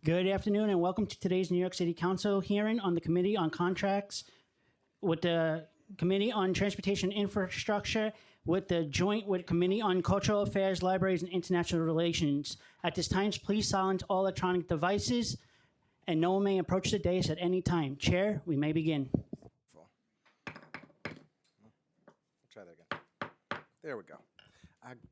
Good afternoon and welcome to today's New York City Council hearing on the Committee on Contracts with the Committee on Transportation Infrastructure with the joint with Committee on Cultural Affairs, Libraries, and International Relations. At this time, please silence all electronic devices and no one may approach the dais at any time. Chair, we may begin. Try that again. There we go.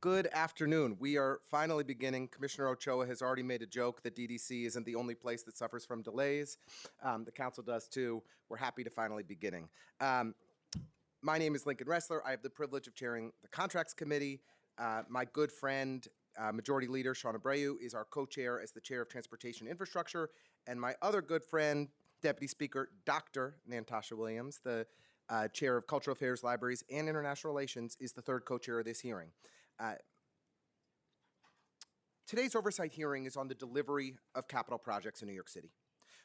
Good afternoon. We are finally beginning. Commissioner Ochoa has already made a joke that DDC isn't the only place that suffers from delays. The council does too. We're happy to finally beginning. My name is Lincoln Ressler. I have the privilege of chairing the Contracts Committee. My good friend, Majority Leader Sean Abreu, is our co-chair as the Chair of Transportation Infrastructure. And my other good friend, Deputy Speaker Dr. Natasha Williams, the Chair of Cultural Affairs, Libraries, and International Relations, is the third co-chair of this hearing. Today's oversight hearing is on the delivery of capital projects in New York City.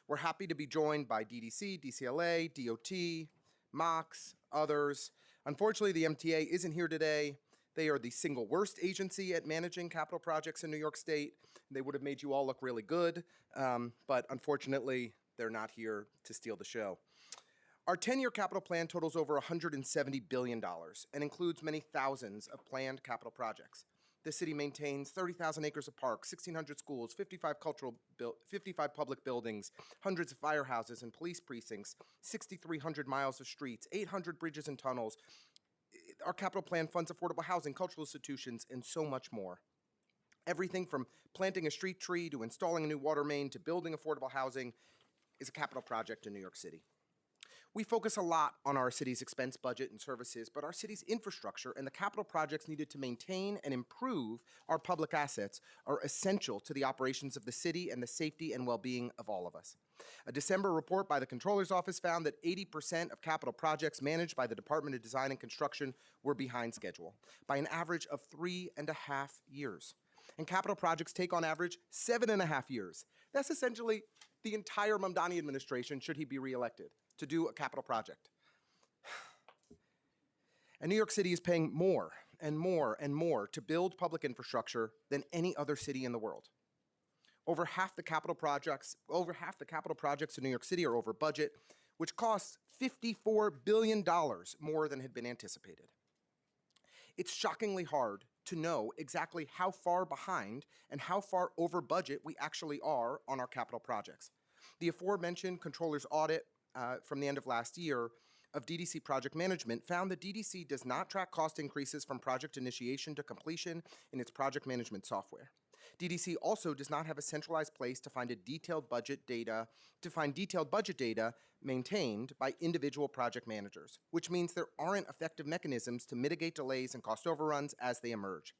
We're happy to be joined by DDC, DCLA, DOT, MOX, others. Unfortunately, the MTA isn't here today. They are the single worst agency at managing capital projects in New York State. They would have made you all look really good, but unfortunately, they're not here to steal the show. Our 10-year capital plan totals over $170 billion and includes many thousands of planned capital projects. The city maintains 30,000 acres of parks, 1,600 schools, 55 public buildings, hundreds of firehouses and police precincts, 6,300 miles of streets, 800 bridges and tunnels. Our capital plan funds affordable housing, cultural institutions, and so much more. Everything from planting a street tree to installing a new water main to building affordable housing is a capital project in New York City. We focus a lot on our city's expense budget and services, but our city's infrastructure and the capital projects needed to maintain and improve our public assets are essential to the operations of the city and the safety and well-being of all of us. A December report by the Comptroller's Office found that 80% of capital projects managed by the Department of Design and Construction were behind schedule by an average of 3.5 years. And capital projects take on average 7.5 years. That's essentially the entire Mamdani administration, should he be reelected, to do a capital project. And New York City is paying more and more and more to build public infrastructure than any other city in the world. Over half the capital projects in New York City are over budget, which costs $54 billion more than had been anticipated. It's shockingly hard to know exactly how far behind and how far over budget we actually are on our capital projects. The aforementioned Comptroller's audit from the end of last year of DDC project management found that DDC does not track cost increases from project initiation to completion in its project management software. DDC also does not have a centralized place to find detailed budget data maintained by individual project managers, which means there aren't effective mechanisms to mitigate delays and cost overruns as they emerge.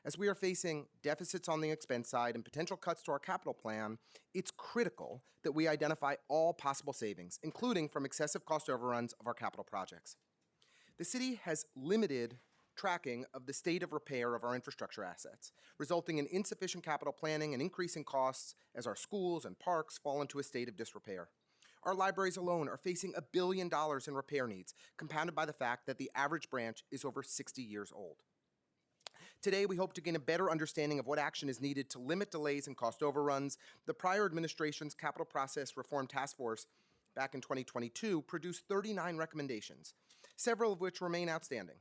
As we are facing deficits on the expense side and potential cuts to our capital plan, it's critical that we identify all possible savings, including from excessive cost overruns of our capital projects. The city has limited tracking of the state of repair of our infrastructure assets, resulting in insufficient capital planning and increasing costs as our schools and parks fall into a state of disrepair. Our libraries alone are facing $1 billion in repair needs, compounded by the fact that the average branch is over 60 years old. Today, we hope to gain a better understanding of what action is needed to limit delays and cost overruns. The prior administration's Capital Process Reform Task Force back in 2022 produced 39 recommendations, several of which remain outstanding.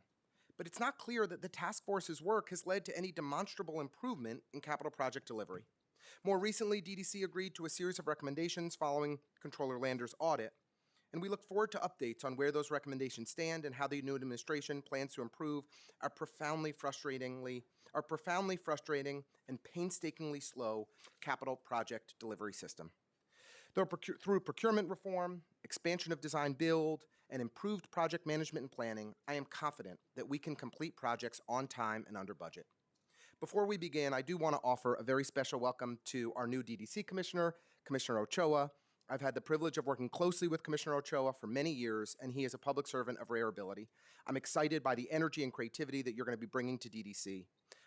But it's not clear that the task force's work has led to any demonstrable improvement in capital project delivery. More recently, DDC agreed to a series of recommendations following Comptroller Lander's audit, and we look forward to updates on where those recommendations stand and how the new administration plans to improve our profoundly frustrating and painstakingly slow capital project delivery system. Through procurement reform, expansion of design build, and improved project management and planning, I am confident that we can complete projects on time and under budget. Before we begin, I do want to offer a very special welcome to our new DDC Commissioner, Commissioner Ochoa. I've had the privilege of working closely with Commissioner Ochoa for many years, and he is a public servant of rare ability. I'm excited by the energy and creativity that you're going to be bringing to DDC.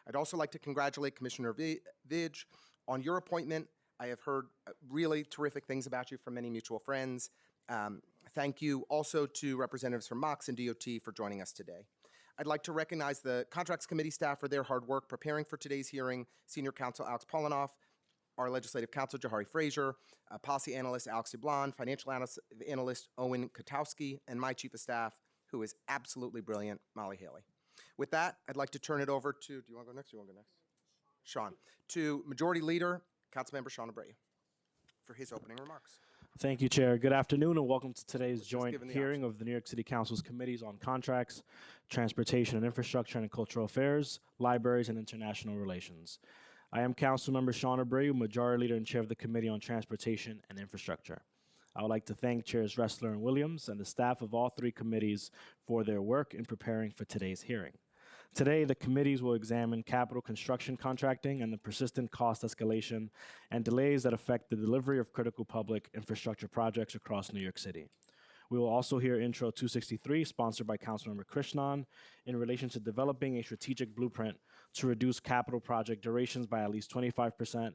I'd also like to congratulate Commissioner Vidge on your appointment. I have heard really terrific things about you from many mutual friends. Thank you also to representatives from MOX and DOT for joining us today. I'd like to recognize the Contracts Committee staff for their hard work preparing for today's hearing, Senior Counsel Alex Polinoff, our legislative counsel, Jahari Frazier, policy analyst, Alex DeBlon, financial analyst, Owen Katowski, and my chief of staff, who is absolutely brilliant, Molly Haley. With that, I'd like to turn it over to, do you want to go next? Or you want to go next? Sean, to Majority Leader, Councilmember Sean Abreu, for his opening remarks. Thank you, Chair. Good afternoon and welcome to today's just joint given the hearing of the New York City Council's Committees on Contracts, Transportation and Infrastructure and Cultural Affairs, Libraries and International Relations. I am Councilmember Sean Abreu, Majority Leader and Chair of the Committee on Transportation and Infrastructure. I would like to thank Chairs Ressler and Williams and the staff of all three committees for their work in preparing for today's hearing. Today, the committees will examine capital construction contracting and the persistent cost escalation and delays that affect the delivery of critical public infrastructure projects across New York City. We will also hear Intro 263, sponsored by Councilmember Krishnan, in relation to developing a strategic blueprint to reduce capital project durations by at least 25%.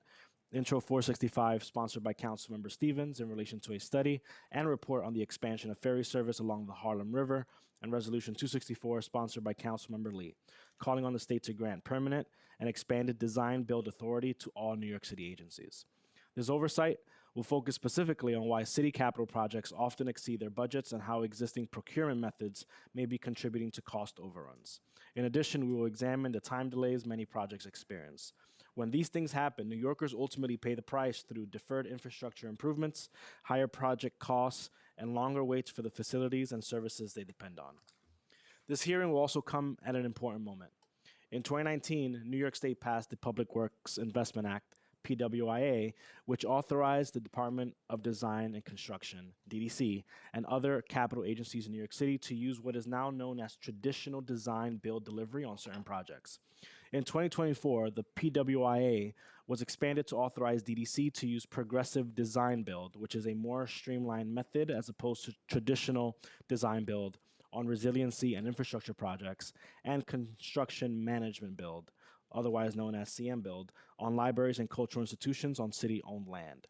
Intro 465, sponsored by Councilmember Stevens, in relation to a study and report on the expansion of ferry service along the Harlem River, and Resolution 264, sponsored by Councilmember Lee, calling on the state to grant permanent and expanded design-build authority to all New York City agencies. This oversight will focus specifically on why city capital projects often exceed their budgets and how existing procurement methods may be contributing to cost overruns. In addition, we will examine the time delays many projects experience. When these things happen, New Yorkers ultimately pay the price through deferred infrastructure improvements, higher project costs, and longer waits for the facilities and services they depend on. This hearing will also come at an important moment. In 2019, New York State passed the Public Works Investment Act, PWIA, which authorized the Department of Design and Construction, DDC, and other capital agencies in New York City to use what is now known as traditional design, build, delivery on certain projects. In 2024, the PWIA was expanded to authorize DDC to use progressive design build, which is a more streamlined method as opposed to traditional design build on resiliency and infrastructure projects, and construction management build, otherwise known as CM build, on libraries and cultural institutions on city-owned land.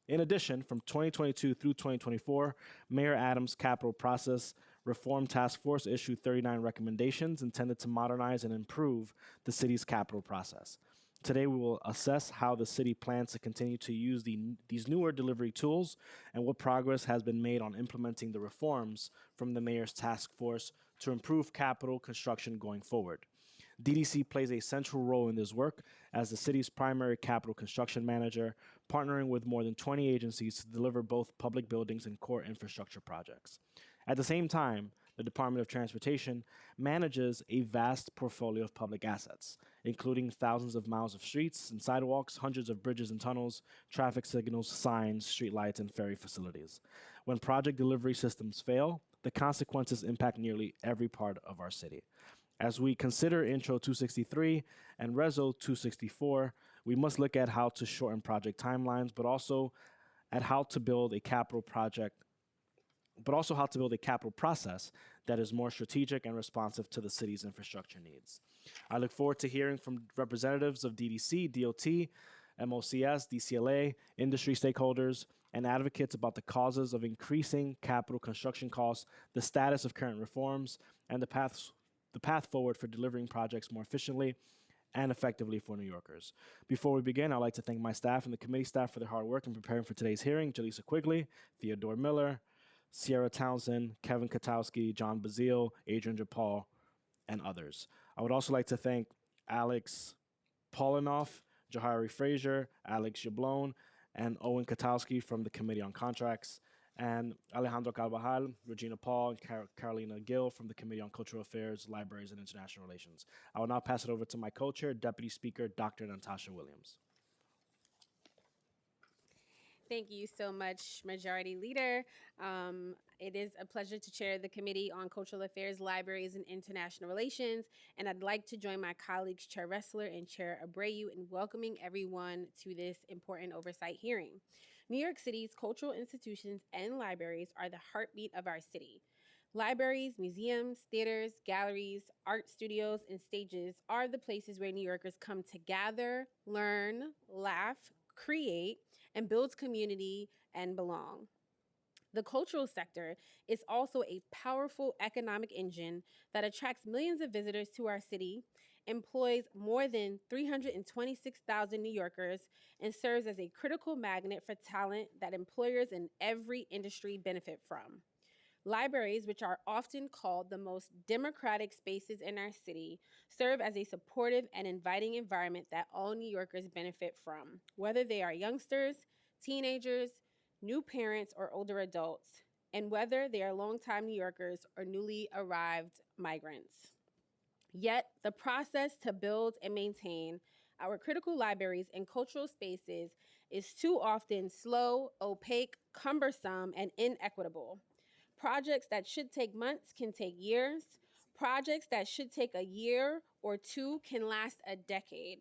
In addition, from 2022 through 2024, Mayor Adams' capital process reform task force issued 39 recommendations intended to modernize and improve the city's capital process. Today, we will assess how the city plans to continue to use these newer delivery tools and what progress has been made on implementing the reforms from the mayor's task force to improve capital construction going forward. DDC plays a central role in this work as the city's primary capital construction manager, partnering with more than 20 agencies to deliver both public buildings and core infrastructure projects. At the same time, the Department of Transportation manages a vast portfolio of public assets, including thousands of miles of streets and sidewalks, hundreds of bridges and tunnels, traffic signals, signs, streetlights, and ferry facilities. When project delivery systems fail, the consequences impact nearly every part of our city. As we consider Intro 263 and Reso 264, we must look at how to shorten project timelines, but also how to build a capital process that is more strategic and responsive to the city's infrastructure needs. I look forward to hearing from representatives of DDC, DOT, MOCS, DCLA, industry stakeholders, and advocates about the causes of increasing capital construction costs, the status of current reforms, and the path forward for delivering projects more efficiently and effectively for New Yorkers. Before we begin, I'd like to thank my staff and the committee staff for their hard work in preparing for today's hearing: Jaleesa Quigley, Theodore Miller, Sierra Townsend, Kevin Katowski, John Bazile, Adrian Japal, and others. I would also like to thank Alex Polinoff, Jahari Frazier, Alex Jablon, and Owen Katowski from the Committee on Contracts, and Alejandro Carvajal, Regina Paul, and Carolina Gill from the Committee on Cultural Affairs, Libraries, and International Relations. I will now pass it over to my co-chair, Deputy Speaker, Dr. Natasha Williams. Thank you so much, Majority Leader. It is a pleasure to chair the Committee on Cultural Affairs, Libraries, and International Relations, and I'd like to join my colleagues, Chair Ressler and Chair Abreu, in welcoming everyone to this important oversight hearing. New York City's cultural institutions and libraries are the heartbeat of our city. Libraries, museums, theaters, galleries, art studios, and stages are the places where New Yorkers come to gather, learn, laugh, create, and build community and belong. The cultural sector is also a powerful economic engine that attracts millions of visitors to our city employs more than 326,000 New Yorkers, and serves as a critical magnet for talent that employers in every industry benefit from. Libraries, which are often called the most democratic spaces in our city, serve as a supportive and inviting environment that all New Yorkers benefit from, whether they are youngsters, teenagers, new parents, or older adults, and whether they are longtime New Yorkers or newly arrived migrants. Yet, the process to build and maintain our critical libraries and cultural spaces is too often slow, opaque, cumbersome, and inequitable. Projects that should take months can take years. Projects that should take a year or two can last a decade.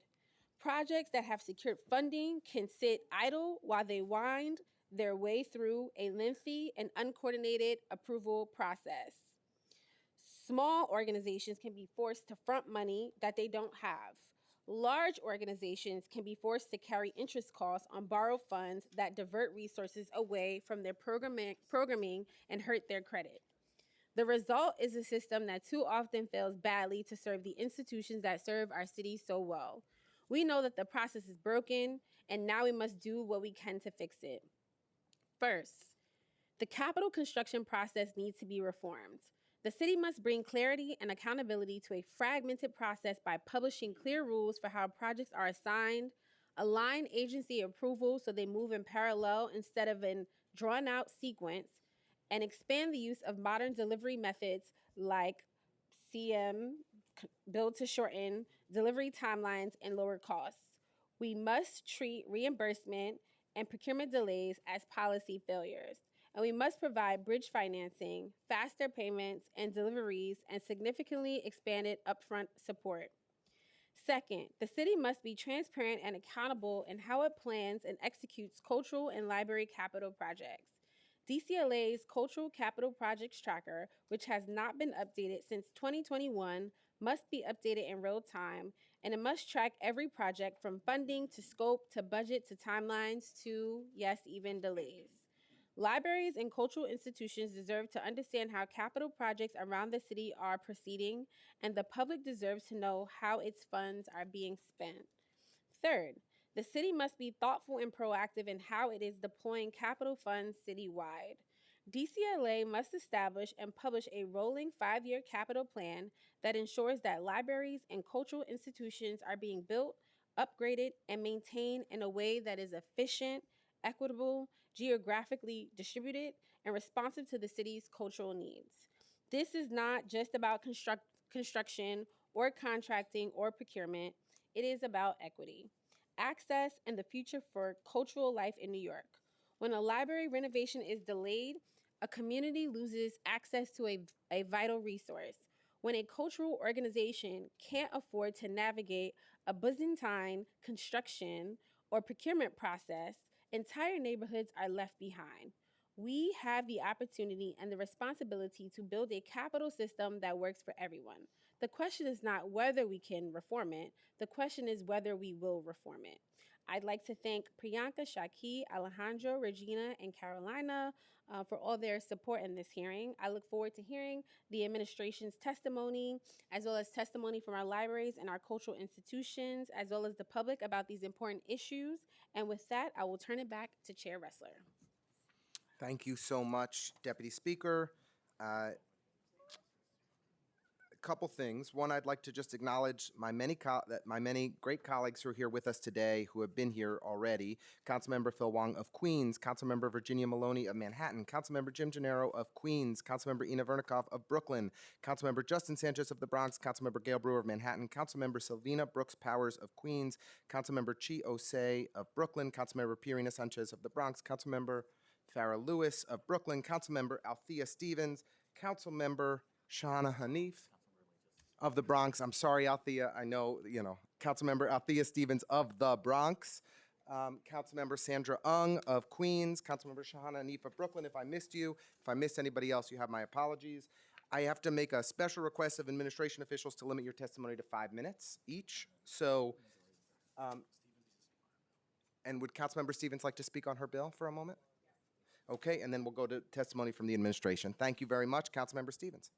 Projects that have secured funding can sit idle while they wind their way through a lengthy and uncoordinated approval process. Small organizations can be forced to front money that they don't have. Large organizations can be forced to carry interest costs on borrowed funds that divert resources away from their programming and hurt their credit. The result is a system that too often fails badly to serve the institutions that serve our city so well. We know that the process is broken, and now we must do what we can to fix it. First, the capital construction process needs to be reformed. The city must bring clarity and accountability to a fragmented process by publishing clear rules for how projects are assigned, align agency approval so they move in parallel instead of in drawn out sequence, and expand the use of modern delivery methods like CM, build to shorten delivery timelines and lower costs. We must treat reimbursement and procurement delays as policy failures, and we must provide bridge financing, faster payments and deliveries, and significantly expanded upfront support. Second, the city must be transparent and accountable in how it plans and executes cultural and library capital projects. DCLA's Cultural Capital Projects Tracker, which has not been updated since 2021, must be updated in real time, and it must track every project from funding to scope to budget to timelines to, yes, even delays. Libraries and cultural institutions deserve to understand how capital projects around the city are proceeding, and the public deserves to know how its funds are being spent. Third, the city must be thoughtful and proactive in how it is deploying capital funds citywide. DCLA must establish and publish a rolling 5-year capital plan that ensures that libraries and cultural institutions are being built, upgraded, and maintained in a way that is efficient, equitable, geographically distributed, and responsive to the city's cultural needs. This is not just about construction or contracting or procurement. It is about equity, access, and the future for cultural life in New York. When a library renovation is delayed, a community loses access to a vital resource. When a cultural organization can't afford to navigate a Byzantine construction or procurement process, entire neighborhoods are left behind. We have the opportunity and the responsibility to build a capital system that works for everyone. The question is not whether we can reform it, the question is whether we will reform it. I'd like to thank Priyanka, Shaki, Alejandro, Regina, and Carolina for all their support in this hearing. I look forward to hearing the administration's testimony, as well as testimony from our libraries and our cultural institutions, as well as the public about these important issues. And with that, I will turn it back to Chair Ressler. Thank you so much, Deputy Speaker. A couple things. One, I'd like to just acknowledge my many great colleagues who are here with us today who have been here already. Councilmember Phil Wong of Queens, Councilmember Virginia Maloney of Manhattan, Councilmember Jim Gennaro of Queens, Councilmember Ina Vernikoff of Brooklyn, Councilmember Justin Sanchez of the Bronx, Councilmember Gail Brewer of Manhattan, Councilmember Sylvina Brooks Powers of Queens, Councilmember Chi Osei of Brooklyn, Councilmember Pierina Sanchez of the Bronx, Councilmember Farah Lewis of Brooklyn, Councilmember Althea Stevens, Councilmember Shahana Hanif of the Bronx. I'm sorry, Althea, I know, Councilmember Althea Stevens of the Bronx, Councilmember Sandra Ung of Queens, Councilmember Shahana Hanif of Brooklyn. If I missed you, if I missed anybody else, you have my apologies. I have to make a special request of administration officials to limit your testimony to 5 minutes each. So, and would Councilmember Stevens like to speak on her bill for a moment? Okay, and then we'll go to testimony from the administration. Thank you very much, Councilmember Stevens.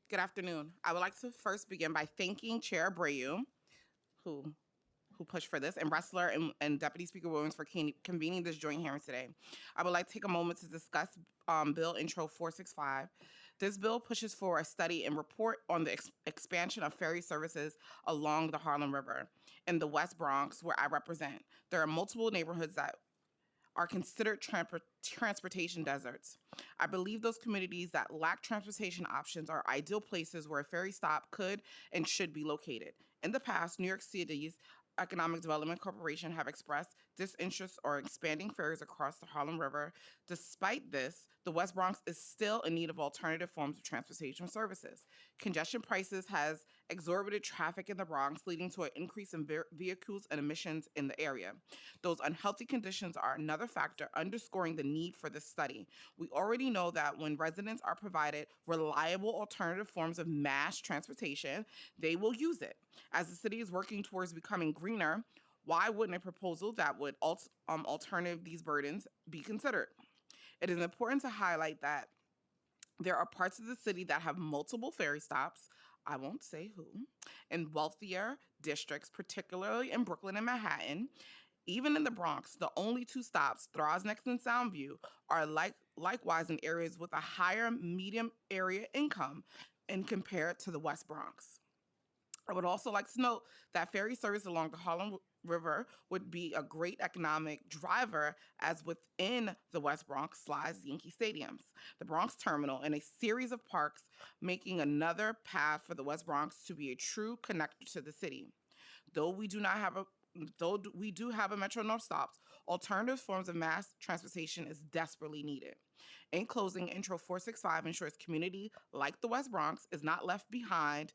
Good afternoon. I would like to first begin by thanking Chair Abreu, who pushed for this, and Wrestler and Deputy Speaker Williams for convening this joint hearing today. I would like to take a moment to discuss Bill Intro 465. This bill pushes for a study and report on the expansion of ferry services along the Harlem River in the West Bronx, where I represent. There are multiple neighborhoods that are considered transportation deserts. I believe those communities that lack transportation options are ideal places where a ferry stop could and should be located. In the past, New York City's Economic Development Corporation have expressed disinterest or expanding ferries across the Harlem River. Despite this, the West Bronx is still in need of alternative forms of transportation services. Congestion prices has exorbitant traffic in the Bronx, leading to an increase in vehicles and emissions in the area. Those unhealthy conditions are another factor underscoring the need for this study. We already know that when residents are provided reliable alternative forms of mass transportation, they will use it. As the city is working towards becoming greener, why wouldn't a proposal that would alternative these burdens be considered? It is important to highlight that there are parts of the city that have multiple ferry stops, I won't say who, in wealthier districts, particularly in Brooklyn and Manhattan. Even in the Bronx, the only two stops, Throsnext and Soundview, are likewise in areas with a higher medium area income and compared to the West Bronx. I would also like to note that ferry service along the Harlem River would be a great economic driver, as within the West Bronx lies Yankee Stadiums, the Bronx Terminal, and a series of parks, making another path for the West Bronx to be a true connector to the city. Though we do have a Metro North stops, alternative forms of mass transportation is desperately needed. In closing, Intro 465 ensures community like the West Bronx is not left behind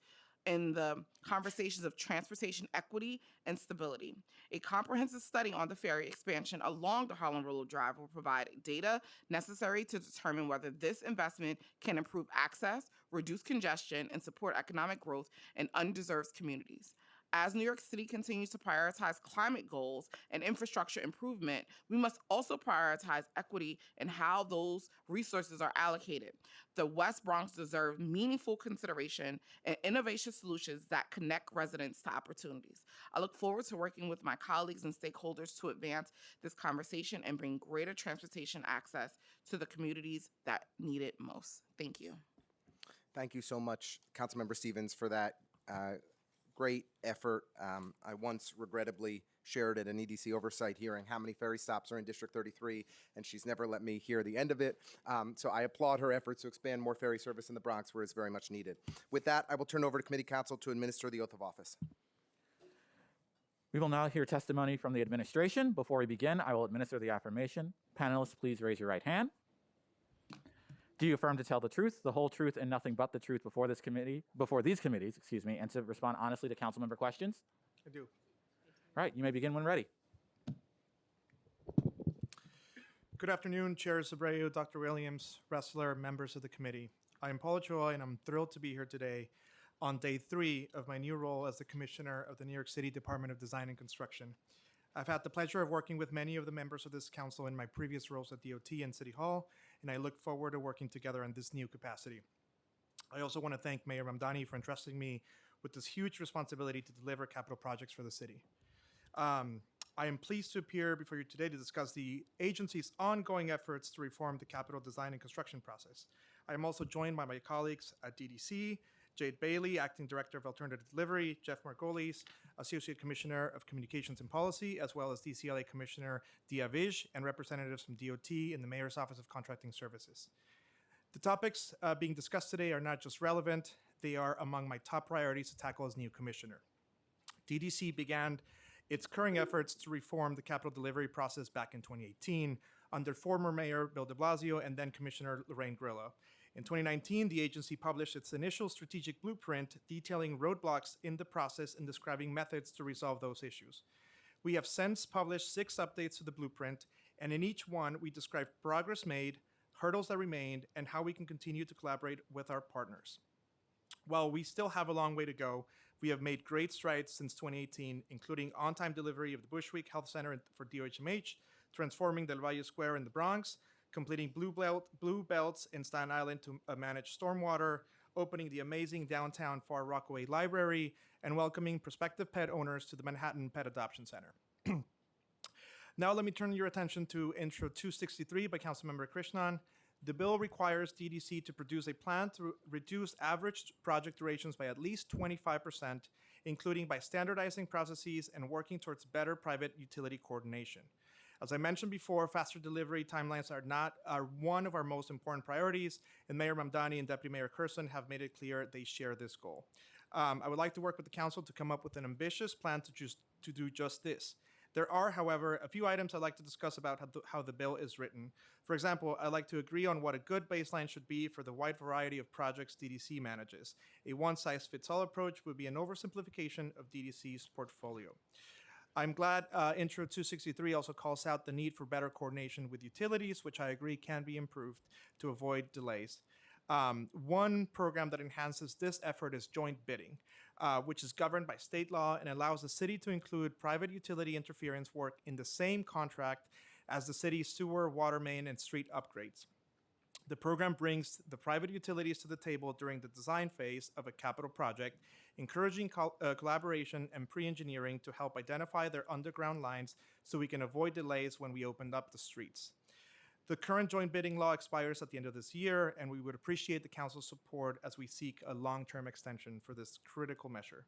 in the conversations of transportation equity and stability. A comprehensive study on the ferry expansion along the Harlem River Drive will provide data necessary to determine whether this investment can improve access, reduce congestion, and support economic growth in undeserved communities. As New York City continues to prioritize climate goals and infrastructure improvement, we must also prioritize equity in how those resources are allocated. The West Bronx deserves meaningful consideration and innovation solutions that connect residents to opportunities. I look forward to working with my colleagues and stakeholders to advance this conversation and bring greater transportation access to the communities that need it most. Thank you. Thank you so much, Councilmember Stevens, for that great effort. I once regrettably shared at an EDC oversight hearing how many ferry stops are in District 33, and she's never let me hear the end of it. So I applaud her efforts to expand more ferry service in the Bronx, where it's very much needed. With that, I will turn over to Committee Counsel to administer the oath of office. We will now hear testimony from the administration. Before we begin, I will administer the affirmation. Panelists, please raise your right hand. Do you affirm to tell the truth, the whole truth, and nothing but the truth before these committees, and to respond honestly to council member questions? I do. All right, you may begin when ready. Good afternoon, Chairs Abreu, Dr. Williams, Wrestler, members of the committee. I am Paul Choi, and I'm thrilled to be here today on day 3 of my new role as the Commissioner of the New York City Department of Design and Construction. I've had the pleasure of working with many of the members of this council in my previous roles at DOT and City Hall, and I look forward to working together in this new capacity. I also want to thank Mayor Mamdani for entrusting me with this huge responsibility to deliver capital projects for the city. I am pleased to appear before you today to discuss the agency's ongoing efforts to reform the capital design and construction process. I am also joined by my colleagues at DDC, Jade Bailey, Acting Director of Alternative Delivery, Jeff Margolis, Associate Commissioner of Communications and Policy, as well as DCLA Commissioner Dia Vij, and representatives from DOT and the Mayor's Office of Contracting Services. The topics being discussed today are not just relevant, they are among my top priorities to tackle as new commissioner. DDC began its current efforts to reform the capital delivery process back in 2018 under former Mayor Bill de Blasio and then Commissioner Lorraine Grillo. In 2019, the agency published its initial strategic blueprint detailing roadblocks in the process and describing methods to resolve those issues. We have since published 6 updates to the blueprint, and in each one, we describe progress made, hurdles that remained, and how we can continue to collaborate with our partners. While we still have a long way to go, we have made great strides since 2018, including on-time delivery of the Bushwick Health Center for DOHMH, transforming Del Valle Square in the Bronx, completing blue belts in Staten Island to manage stormwater, opening the amazing downtown Far Rockaway Library, and welcoming prospective pet owners to the Manhattan Pet Adoption Center. Now let me turn your attention to Intro 263 by Councilmember Krishnan. The bill requires DDC to produce a plan to reduce average project durations by at least 25%, including by standardizing processes and working towards better private utility coordination. As I mentioned before, faster delivery timelines are one of our most important priorities, and Mayor Mamdani and Deputy Mayor Kurson have made it clear they share this goal. I would like to work with the council to come up with an ambitious plan to do just this. There are, however, a few items I'd like to discuss about how the bill is written. For example, I'd like to agree on what a good baseline should be for the wide variety of projects DDC manages. A one-size-fits-all approach would be an oversimplification of DDC's portfolio. I'm glad Intro 263 also calls out the need for better coordination with utilities, which I agree can be improved to avoid delays. One program that enhances this effort is joint bidding, which is governed by state law and allows the city to include private utility interference work in the same contract as the city's sewer, water main, and street upgrades. The program brings the private utilities to the table during the design phase of a capital project, encouraging collaboration and pre-engineering to help identify their underground lines so we can avoid delays when we open up the streets. The current joint bidding law expires at the end of this year, and we would appreciate the council's support as we seek a long-term extension for this critical measure.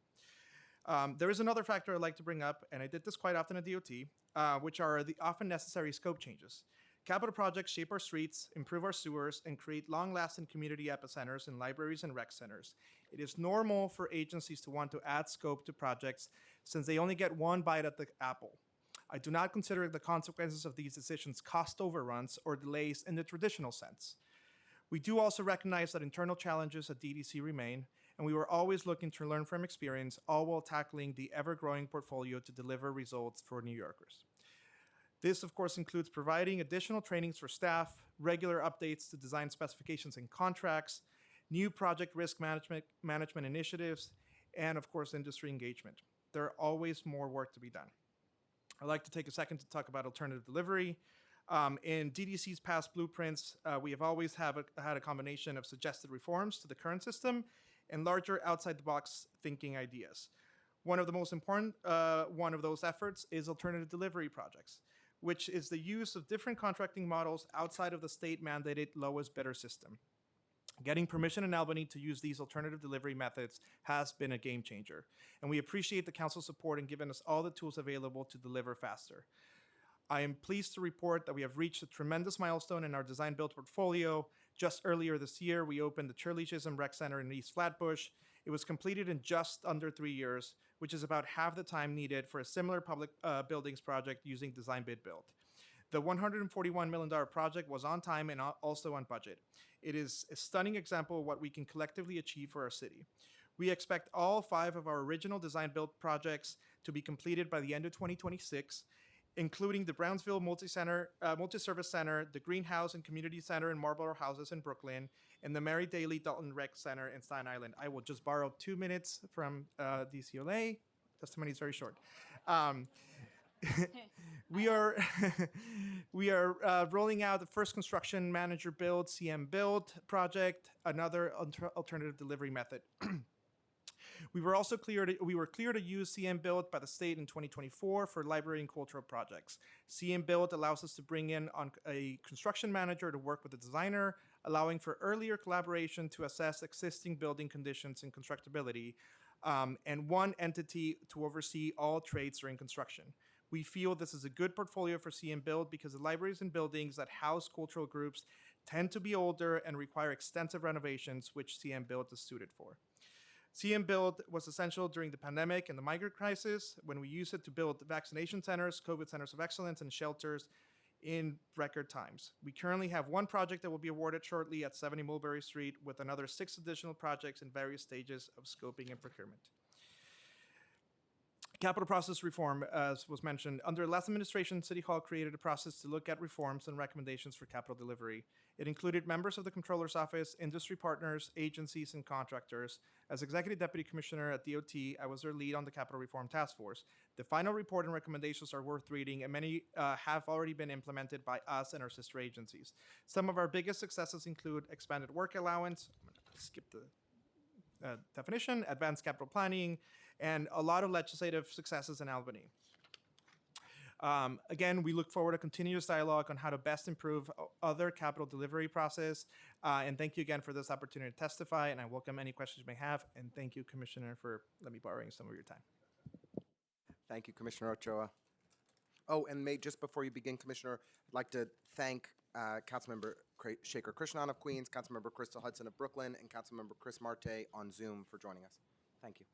There is another factor I'd like to bring up, and I did this quite often at DOT, which are the often necessary scope changes. Capital projects shape our streets, improve our sewers, and create long-lasting community epicenters in libraries and rec centers. It is normal for agencies to want to add scope to projects since they only get one bite at the apple. I do not consider the consequences of these decisions cost overruns or delays in the traditional sense. We do also recognize that internal challenges at DDC remain, and we were always looking to learn from experience, all while tackling the ever-growing portfolio to deliver results for New Yorkers. This, of course, includes providing additional trainings for staff, regular updates to design specifications and contracts, new project risk management initiatives, and, of course, industry engagement. There are always more work to be done. I'd like to take a second to talk about alternative delivery. In DDC's past blueprints, we have always had a combination of suggested reforms to the current system and larger outside-the-box thinking ideas. One of the most important one of those efforts is alternative delivery projects, which is the use of different contracting models outside of the state-mandated lowest bidder system. Getting permission in Albany to use these alternative delivery methods has been a game changer, and we appreciate the council's support in giving us all the tools available to deliver faster. I am pleased to report that we have reached a tremendous milestone in our design-build portfolio. Just earlier this year, we opened the Cheerleadism Rec Center in East Flatbush. It was completed in just under 3 years, which is about half the time needed for a similar public buildings project using design bid build. The $141 million project was on time and also on budget. It is a stunning example of what we can collectively achieve for our city. We expect all 5 of our original design build projects to be completed by the end of 2026, including the Brownsville Multi-Service Center, the Greenhouse and Community Center in Marlborough Houses in Brooklyn, and the Mary Daly Dalton Rec Center in Staten Island. I will just borrow 2 minutes from DCLA. Testimony is very short. We are rolling out the first construction manager build, CM build project, another alternative delivery method. We were clear to use CM build by the state in 2024 for library and cultural projects. CM build allows us to bring in a construction manager to work with the designer, allowing for earlier collaboration to assess existing building conditions and constructability, and one entity to oversee all trades during construction. We feel this is a good portfolio for CM Build because the libraries and buildings that house cultural groups tend to be older and require extensive renovations, which CM Build is suited for. CM Build was essential during the pandemic and the migrant crisis when we used it to build vaccination centers, COVID centers of excellence, and shelters in record times. We currently have 1 project that will be awarded shortly at 70 Mulberry Street, with another 6 additional projects in various stages of scoping and procurement. Capital process reform, as was mentioned. Under last administration, City Hall created a process to look at reforms and recommendations for capital delivery. It included members of the Comptroller's Office, industry partners, agencies, and contractors. As Executive Deputy Commissioner at DOT, I was their lead on the Capital Reform Task Force. The final report and recommendations are worth reading, and many have already been implemented by us and our sister agencies. Some of our biggest successes include expanded work allowance. I'm going to skip the definition, advanced capital planning, and a lot of legislative successes in Albany. Again, we look forward to continuous dialogue on how to best improve other capital delivery process. And thank you again for this opportunity to testify, and I welcome any questions you may have. And thank you, Commissioner, for letting me borrowing some of your time. Thank you, Commissioner Ochoa. Oh, and just before you begin, Commissioner, I'd like to thank Councilmember Shaker Krishnan of Queens, Councilmember Crystal Hudson of Brooklyn, and Councilmember Chris Marte on Zoom for joining us. Thank you.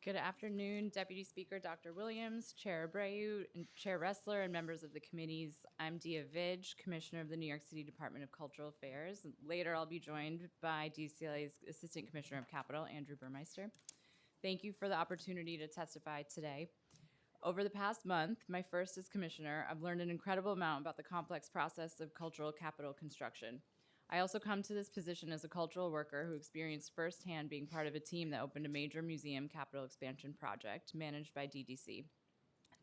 Good afternoon, Deputy Speaker Dr. Williams, Chair Abreu, and Chair Ressler, and members of the committees. I'm Dia Vidge, Commissioner of the New York City Department of Cultural Affairs. Later, I'll be joined by DCLA's Assistant Commissioner of Capital, Andrew Burmeister. Thank you for the opportunity to testify today. Over the past month, my first as Commissioner, I've learned an incredible amount about the complex process of cultural capital construction. I also come to this position as a cultural worker who experienced firsthand being part of a team that opened a major museum capital expansion project managed by DDC.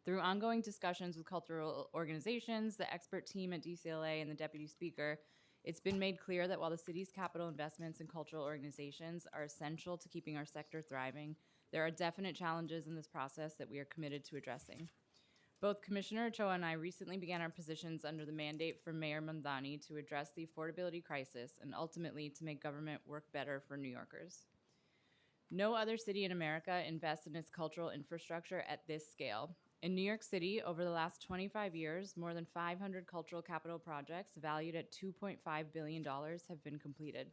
Through ongoing discussions with cultural organizations, the expert team at DCLA, and the Deputy Speaker, it's been made clear that while the city's capital investments in cultural organizations are essential to keeping our sector thriving, there are definite challenges in this process that we are committed to addressing. Both Commissioner Ochoa and I recently began our positions under the mandate from Mayor Mamdani to address the affordability crisis and ultimately to make government work better for New Yorkers. No other city in America invests in its cultural infrastructure at this scale. In New York City, over the last 25 years, more than 500 cultural capital projects valued at $2.5 billion have been completed.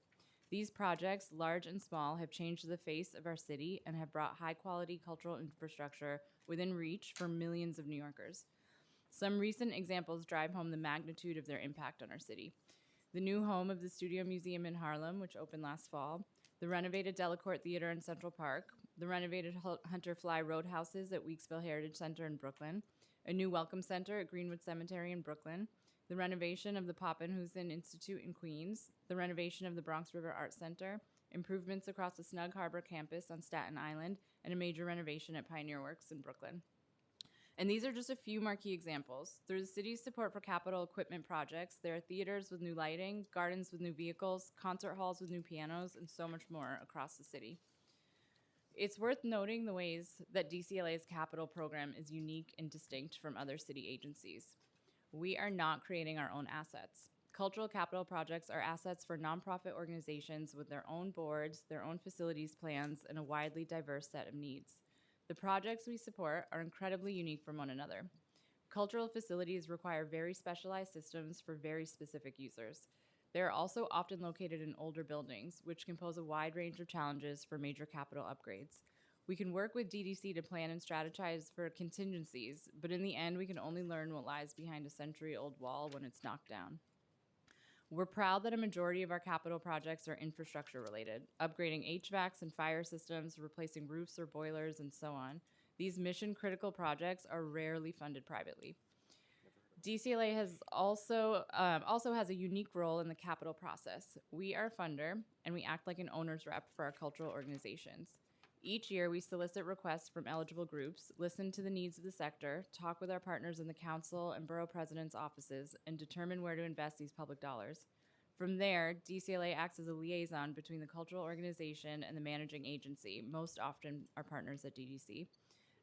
These projects, large and small, have changed the face of our city and have brought high-quality cultural infrastructure within reach for millions of New Yorkers. Some recent examples drive home the magnitude of their impact on our city. The new home of the Studio Museum in Harlem, which opened last fall, the renovated Delacorte Theater in Central Park, the renovated Hunter Fly Roadhouses at Weeksville Heritage Center in Brooklyn, a new Welcome Center at Greenwood Cemetery in Brooklyn, the renovation of the Poppenhusen Institute in Queens, the renovation of the Bronx River Art Center, improvements across the Snug Harbor campus on Staten Island, and a major renovation at Pioneer Works in Brooklyn. And these are just a few marquee examples. Through the city's support for capital equipment projects, there are theaters with new lighting, gardens with new vehicles, concert halls with new pianos, and so much more across the city. It's worth noting the ways that DCLA's capital program is unique and distinct from other city agencies. We are not creating our own assets. Cultural capital projects are assets for nonprofit organizations with their own boards, their own facilities plans, and a widely diverse set of needs. The projects we support are incredibly unique from one another. Cultural facilities require very specialized systems for very specific users. They are also often located in older buildings, which can pose a wide range of challenges for major capital upgrades. We can work with DDC to plan and strategize for contingencies, but in the end, we can only learn what lies behind a century-old wall when it's knocked down. We're proud that a majority of our capital projects are infrastructure related, upgrading HVACs and fire systems, replacing roofs or boilers, and so on. These mission-critical projects are rarely funded privately. DCLA has also has a unique role in the capital process. We are a funder, and we act like an owner's rep for our cultural organizations. Each year, we solicit requests from eligible groups, listen to the needs of the sector, talk with our partners in the council and borough president's offices, and determine where to invest these public dollars. From there, DCLA acts as a liaison between the cultural organization and the managing agency, most often our partners at DDC,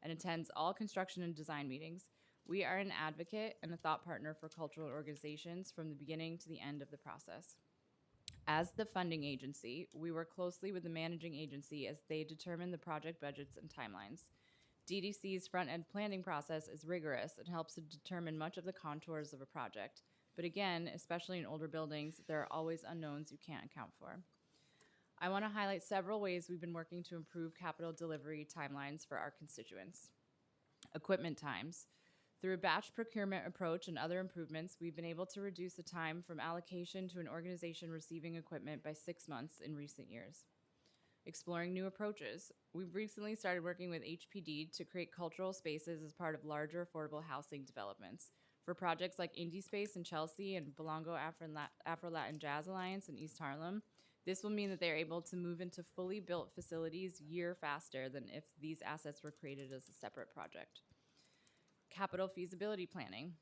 and attends all construction and design meetings. We are an advocate and a thought partner for cultural organizations from the beginning to the end of the process. As the funding agency, we work closely with the managing agency as they determine the project budgets and timelines. DDC's front-end planning process is rigorous and helps to determine much of the contours of a project. But again, especially in older buildings, there are always unknowns you can't account for. I want to highlight several ways we've been working to improve capital delivery timelines for our constituents. Equipment times. Through a batch procurement approach and other improvements, we've been able to reduce the time from allocation to an organization receiving equipment by 6 months in recent years. Exploring new approaches. We've recently started working with HPD to create cultural spaces as part of larger affordable housing developments. For projects like Indie Space in Chelsea and Belongo Afro-Latin Jazz Alliance in East Harlem, this will mean that they're able to move into fully built facilities a year faster than if these assets were created as a separate project. Capital feasibility planning.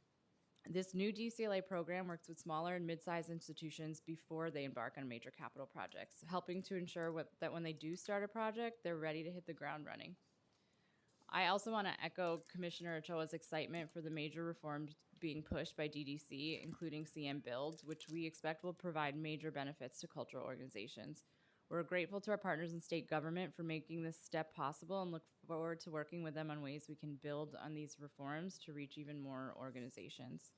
This new DCLA program works with smaller and mid-sized institutions before they embark on major capital projects, helping to ensure that when they do start a project, they're ready to hit the ground running. I also want to echo Commissioner Ochoa's excitement for the major reforms being pushed by DDC, including CM Build, which we expect will provide major benefits to cultural organizations. We're grateful to our partners in state government for making this step possible and look forward to working with them on ways we can build on these reforms to reach even more organizations.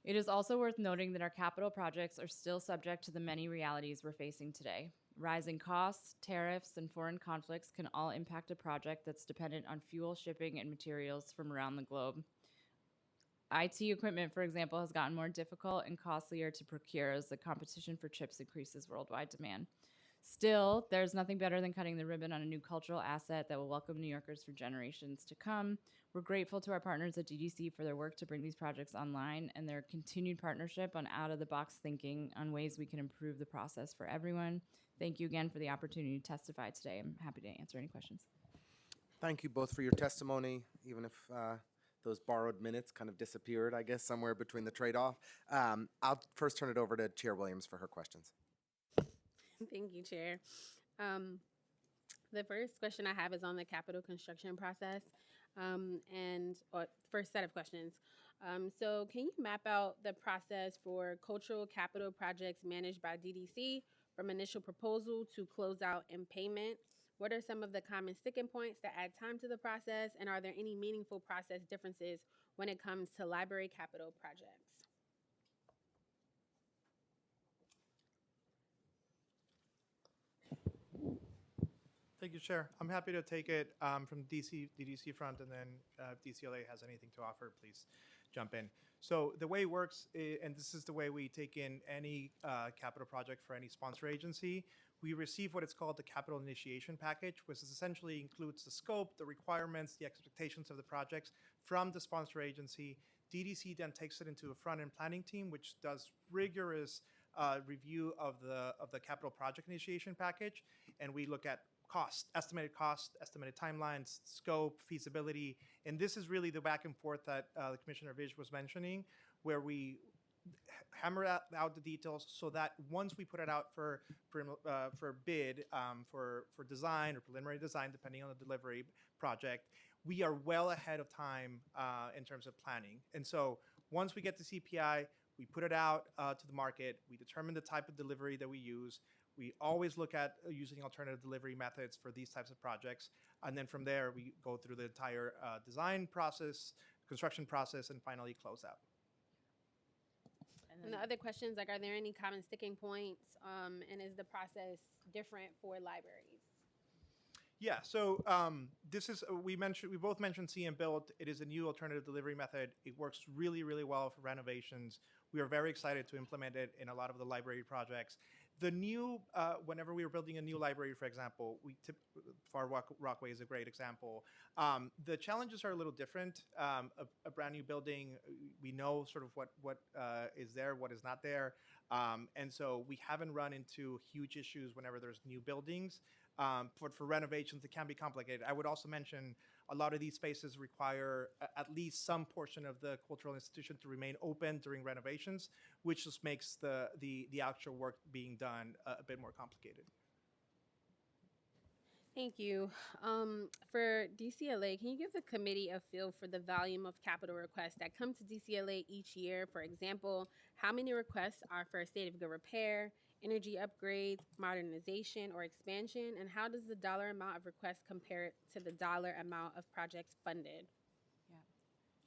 It is also worth noting that our capital projects are still subject to the many realities we're facing today. Rising costs, tariffs, and foreign conflicts can all impact a project that's dependent on fuel, shipping, and materials from around the globe. IT equipment, for example, has gotten more difficult and costlier to procure as the competition for chips increases worldwide demand. Still, there's nothing better than cutting the ribbon on a new cultural asset that will welcome New Yorkers for generations to come. We're grateful to our partners at DDC for their work to bring these projects online and their continued partnership on out-of-the-box thinking on ways we can improve the process for everyone. Thank you again for the opportunity to testify today. I'm happy to answer any questions. Thank you both for your testimony, even if those borrowed minutes kind of disappeared, I guess, somewhere between the trade-off. I'll first turn it over to Chair Williams for her questions. Thank you, Chair. The first question I have is on the capital construction process, or first set of questions. So can you map out the process for cultural capital projects managed by DDC from initial proposal to closeout and payment? What are some of the common sticking points that add time to the process, and are there any meaningful process differences when it comes to library capital projects? Thank you, Chair. I'm happy to take it from DDC front, and then if DCLA has anything to offer, please jump in. So the way it works, and this is the way we take in any capital project for any sponsor agency, we receive what is called the capital initiation package, which essentially includes the scope, the requirements, the expectations of the projects from the sponsor agency. DDC then takes it into a front-end planning team, which does rigorous review of the capital project initiation package, and we look at estimated timelines, scope, feasibility, and this is really the back and forth that Commissioner Vidge was mentioning, where we hammer out the details so that once we put it out for bid, for design or preliminary design, depending on the delivery project, we are well ahead of time in terms of planning. And so once we get the CPI, we put it out to the market, we determine the type of delivery that we use. We always look at using alternative delivery methods for these types of projects. And then from there, we go through the entire design process, construction process, and finally close out. And the other questions, like, are there any common sticking points? And is the process different for libraries? Yeah, so this is, we both mentioned CM Build. It is a new alternative delivery method. It works really, really well for renovations. We are very excited to implement it in a lot of the library projects. The new, whenever we were building a new library, for example, Far Rockaway is a great example. The challenges are a little different. A brand new building, we know sort of what is there, what is not there. And so we haven't run into huge issues whenever there's new buildings. For renovations, it can be complicated. I would also mention a lot of these spaces require at least some portion of the cultural institution to remain open during renovations, which just makes the actual work being done a bit more complicated. Thank you. For DCLA, can you give the committee a feel for the volume of capital requests that come to DCLA each year? For example, how many requests are for state of good repair, energy upgrades, modernization, or expansion? And how does the dollar amount of requests compare to the dollar amount of projects funded?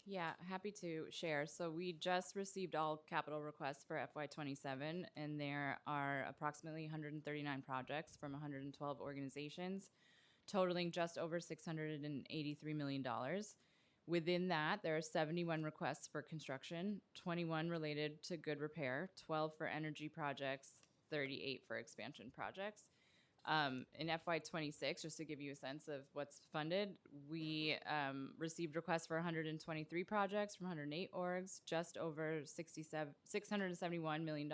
Yeah, happy to share. So we just received all capital requests for FY27, and there are approximately 139 projects from 112 organizations, totaling just over $683 million. Within that, there are 71 requests for construction, 21 related to good repair, 12 for energy projects, 38 for expansion projects. In FY26, just to give you a sense of what's funded, we received requests for 123 projects from 108 orgs, just over $671 million,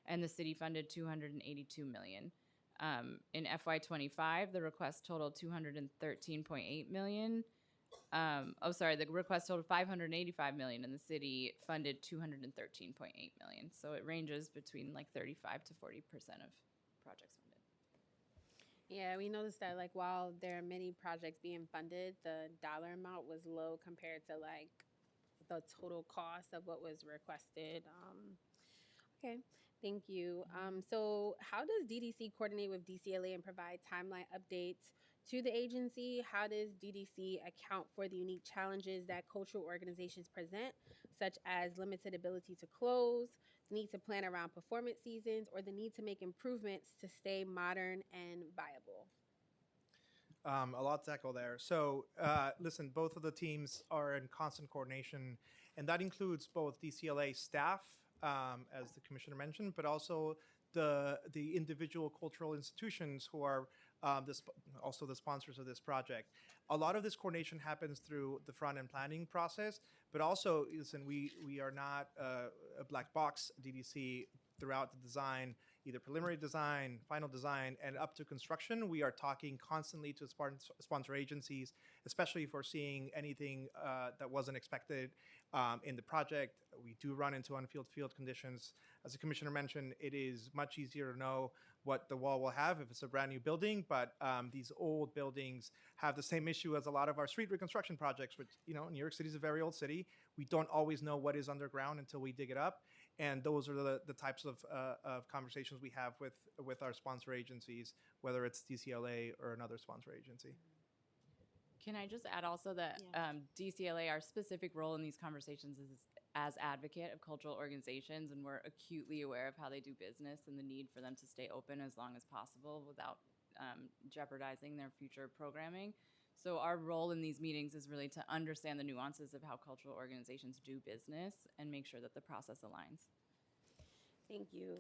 and the city funded $282 million. In FY25, the request totaled $213.8 million, The request totaled 585 million, and the city funded 213.8 million. So it ranges between like 35 to 40% of projects funded. Yeah, we noticed that like while there are many projects being funded, the dollar amount was low compared to like the total cost of what was requested. Okay, thank you. So how does DDC coordinate with DCLA and provide timeline updates to the agency? How does DDC account for the unique challenges that cultural organizations present, such as limited ability to close, the need to plan around performance seasons, or the need to make improvements to stay modern and viable? A lot to echo there. So, listen, both of the teams are in constant coordination, and that includes both DCLA staff, as the commissioner mentioned, but also the individual cultural institutions who are also the sponsors of this project. A lot of this coordination happens through the front end planning process, but also, listen, we are not a black box DDC throughout the design, either preliminary design, final design, and up to construction. We are talking constantly to sponsor agencies, especially if we're seeing anything that wasn't expected in the project. We do run into unfield field conditions. As the commissioner mentioned, it is much easier to know what the wall will have if it's a brand new building, but these old buildings have the same issue as a lot of our street reconstruction projects, which, you know, New York City is a very old city. We don't always know what is underground until we dig it up. And those are the types of conversations we have with our sponsor agencies, whether it's DCLA or another sponsor agency. Can I just add also that DCLA, our specific role in these conversations is as advocate of cultural organizations, and we're acutely aware of how they do business and the need for them to stay open as long as possible without jeopardizing their future programming. So our role in these meetings is really to understand the nuances of how cultural organizations do business and make sure that the process aligns. Thank you.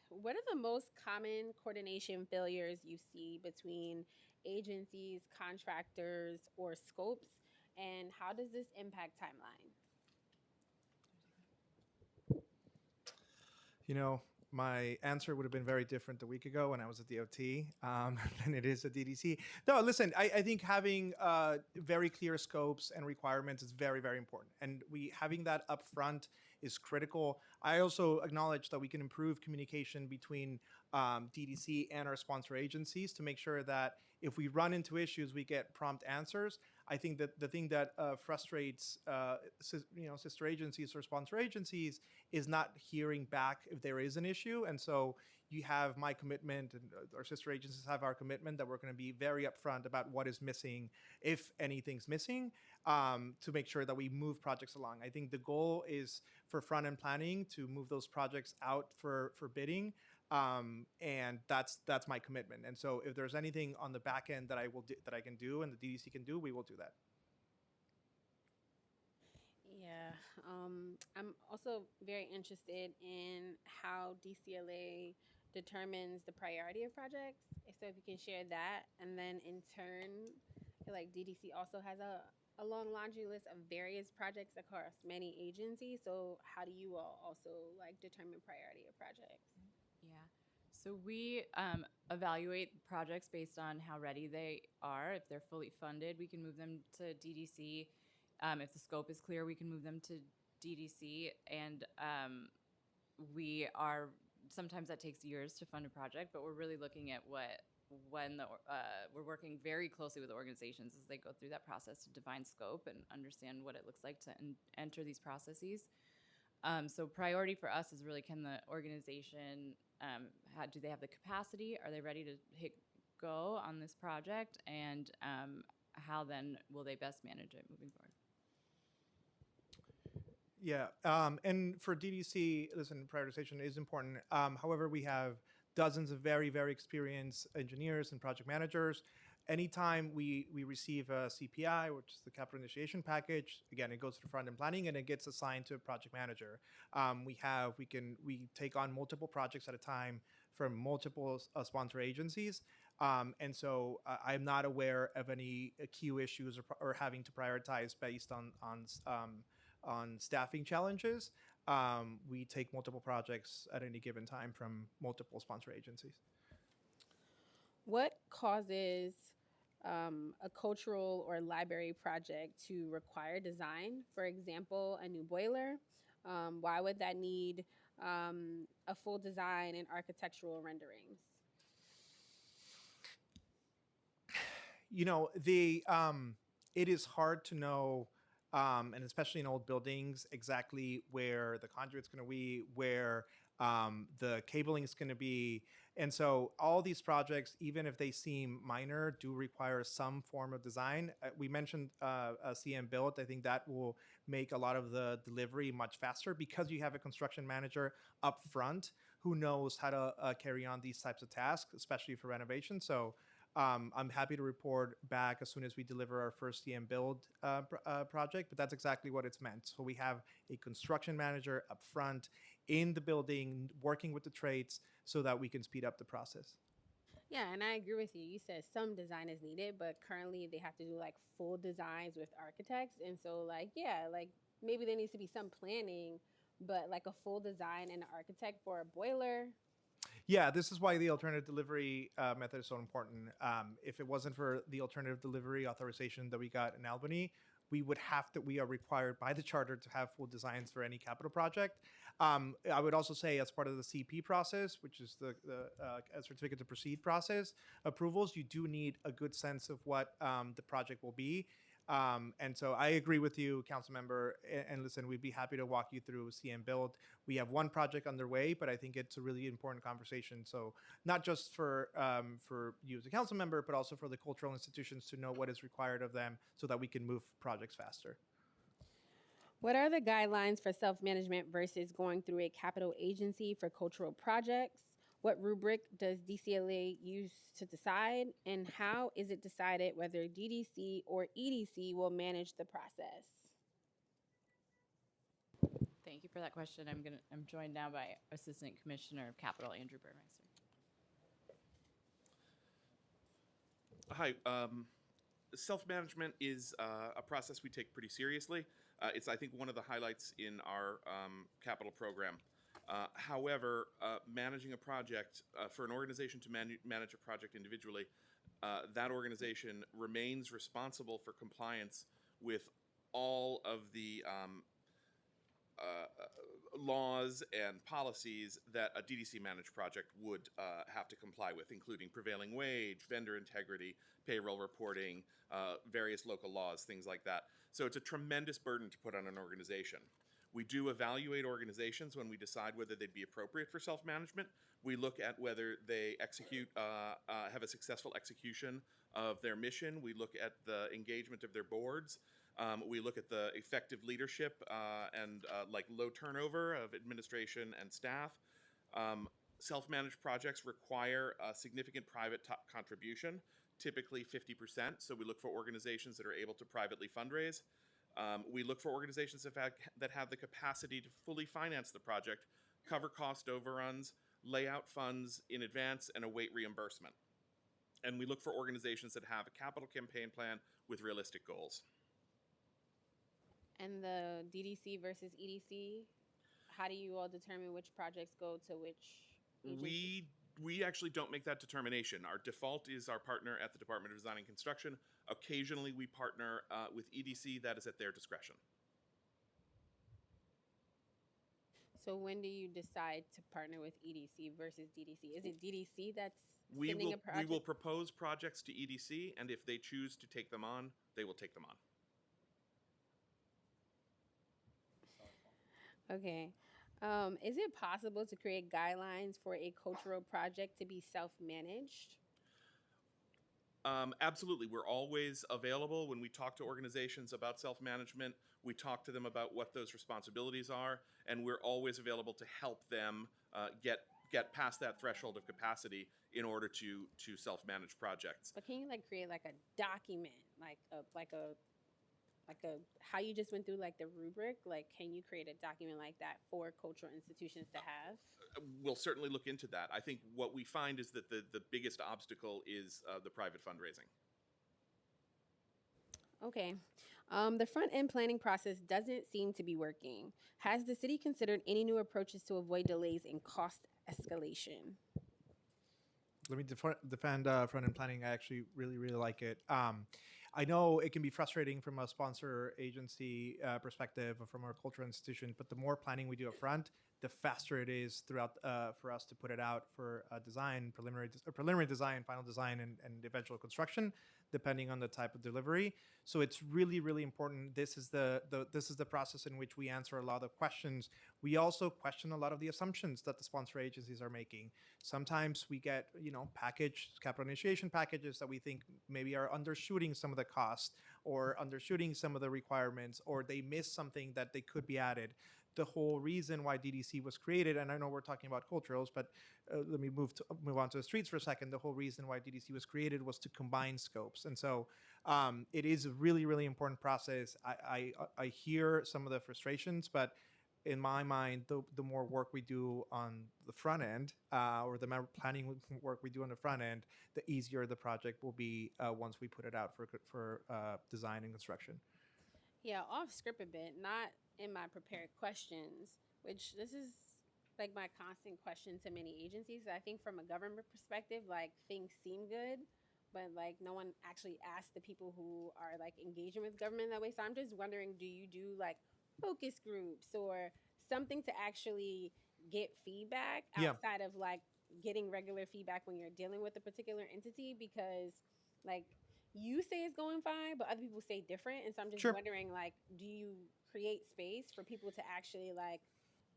What are the most common coordination failures you see between agencies, contractors, or scopes, and how does this impact timeline? You know, my answer would have been very different a week ago when I was at DOT than it is at DDC. No, listen, I think having very clear scopes and requirements is very, very important. And having that upfront is critical. I also acknowledge that we can improve communication between DDC and our sponsor agencies to make sure that if we run into issues, we get prompt answers. I think that the thing that frustrates sister agencies or sponsor agencies is not hearing back if there is an issue. And so you have my commitment, and our sister agencies have our commitment that we're going to be very upfront about what is missing, if anything's missing, to make sure that we move projects along. I think the goal is for front-end planning to move those projects out for bidding, and that's my commitment. And so if there's anything on the back end that I can do and the DDC can do, we will do that. Yeah, I'm also very interested in how DCLA determines the priority of projects. So if you can share that, and then in turn, I feel like DDC also has a long laundry list of various projects across many agencies. So how do you all also like determine priority of projects? Yeah. So we evaluate projects based on how ready they are. If they're fully funded, we can move them to DDC. If the scope is clear, we can move them to DDC. And sometimes that takes years to fund a project, but we're really looking at we're working very closely with organizations as they go through that process to define scope and understand what it looks like to enter these processes. So priority for us is really, can the organization, do they have the capacity? Are they ready to hit go on this project? And how then will they best manage it moving forward? Yeah, and for DDC, listen, prioritization is important. However, we have dozens of very, very experienced engineers and project managers. Anytime we receive a CPI, which is the capital initiation package, again, it goes through front-end planning and it gets assigned to a project manager. We take on multiple projects at a time from multiple sponsor agencies. And so I'm not aware of any queue issues or having to prioritize based on staffing challenges. We take multiple projects at any given time from multiple sponsor agencies. What causes a cultural or library project to require design? For example, a new boiler. Why would that need a full design and architectural renderings? You know, it is hard to know, and especially in old buildings, exactly where the conduit's going to be, where the cabling is going to be. And so all these projects, even if they seem minor, do require some form of design. We mentioned CM Build. I think that will make a lot of the delivery much faster because you have a construction manager up front who knows how to carry on these types of tasks, especially for renovation. So I'm happy to report back as soon as we deliver our first CM Build project, but that's exactly what it's meant. So we have a construction manager up front in the building working with the trades so that we can speed up the process. Yeah, and I agree with you. You said some design is needed, but currently they have to do like full designs with architects. And so, like, yeah, like maybe there needs to be some planning, but like a full design and an architect for a boiler. Yeah, this is why the alternative delivery method is so important. If it wasn't for the alternative delivery authorization that we got in Albany, we are required by the charter to have full designs for any capital project. I would also say, as part of the CP process, which is the certificate to proceed process approvals, you do need a good sense of what the project will be. And so I agree with you, council member. And listen, we'd be happy to walk you through CM Build. We have one project underway, but I think it's a really important conversation. So not just for you as a council member, but also for the cultural institutions to know what is required of them so that we can move projects faster. What are the guidelines for self-management versus going through a capital agency for cultural projects? What rubric does DCLA use to decide? And how is it decided whether DDC or EDC will manage the process? Thank you for that question. I'm joined now by Assistant Commissioner of Capital, Andrew Burmeister. Hi. Self-management is a process we take pretty seriously. It's, I think, one of the highlights in our capital program. However, managing a project, for an organization to manage a project individually, that organization remains responsible for compliance with all of the laws and policies that a DDC managed project would have to comply with, including prevailing wage, vendor integrity, payroll reporting, various local laws, things like that. So it's a tremendous burden to put on an organization. We do evaluate organizations when we decide whether they'd be appropriate for self-management. We look at whether they have a successful execution of their mission. We look at the engagement of their boards. We look at the effective leadership and like low turnover of administration and staff. Self-managed projects require a significant private contribution, typically 50%. So we look for organizations that are able to privately fundraise. We look for organizations that have the capacity to fully finance the project, cover cost overruns, lay out funds in advance, and await reimbursement. And we look for organizations that have a capital campaign plan with realistic goals. And the DDC versus EDC, how do you all determine which projects go to which agency? We actually don't make that determination. Our default is our partner at the Department of Design and Construction. Occasionally we partner with EDC. That is at their discretion. So when do you decide to partner with EDC versus DDC? Is it DDC that's sending a project? We will propose projects to EDC, and if they choose to take them on, they will take them on. Okay. Is it possible to create guidelines for a cultural project to be self-managed? Absolutely. We're always available when we talk to organizations about self-management. We talk to them about what those responsibilities are, and we're always available to help them get past that threshold of capacity in order to self-manage projects. But can you like create like a document, like a how you just went through like the rubric? Like, can you create a document like that for cultural institutions to have? We'll certainly look into that. I think what we find is that the biggest obstacle is the private fundraising. Okay. The front end planning process doesn't seem to be working. Has the city considered any new approaches to avoid delays and cost escalation? Let me defend front-end planning. I actually really like it. I know it can be frustrating from a sponsor agency perspective or from our cultural institution, but the more planning we do up front, the faster it is throughout for us to put it out for design, preliminary design, final design, and eventual construction, depending on the type of delivery. So it's really important. This is the process in which we answer a lot of questions. We also question a lot of the assumptions that the sponsor agencies are making. Sometimes we get packaged capital initiation packages that we think maybe are undershooting some of the costs or undershooting some of the requirements, or they miss something that they could be added. The whole reason why DDC was created, and I know we're talking about culturals, but let me move on to the streets for a second. The whole reason why DDC was created was to combine scopes, and so it is a really important process. I hear some of the frustrations, but in my mind, the more work we do on the front end, or the more planning work we do on the front end, the easier the project will be once we put it out for design and construction. Yeah, off script a bit, not in my prepared questions, which this is like my constant question to many agencies. I think from a government perspective, like things seem good, but like no one actually asks the people who are like engaging with government that way. So I'm just wondering, do you do like focus groups or something to actually get feedback Yeah. outside of like getting regular feedback when you're dealing with a particular entity? Because like you say it's going fine, but other people say different. And so I'm just Sure. wondering, like, do you create space for people to actually like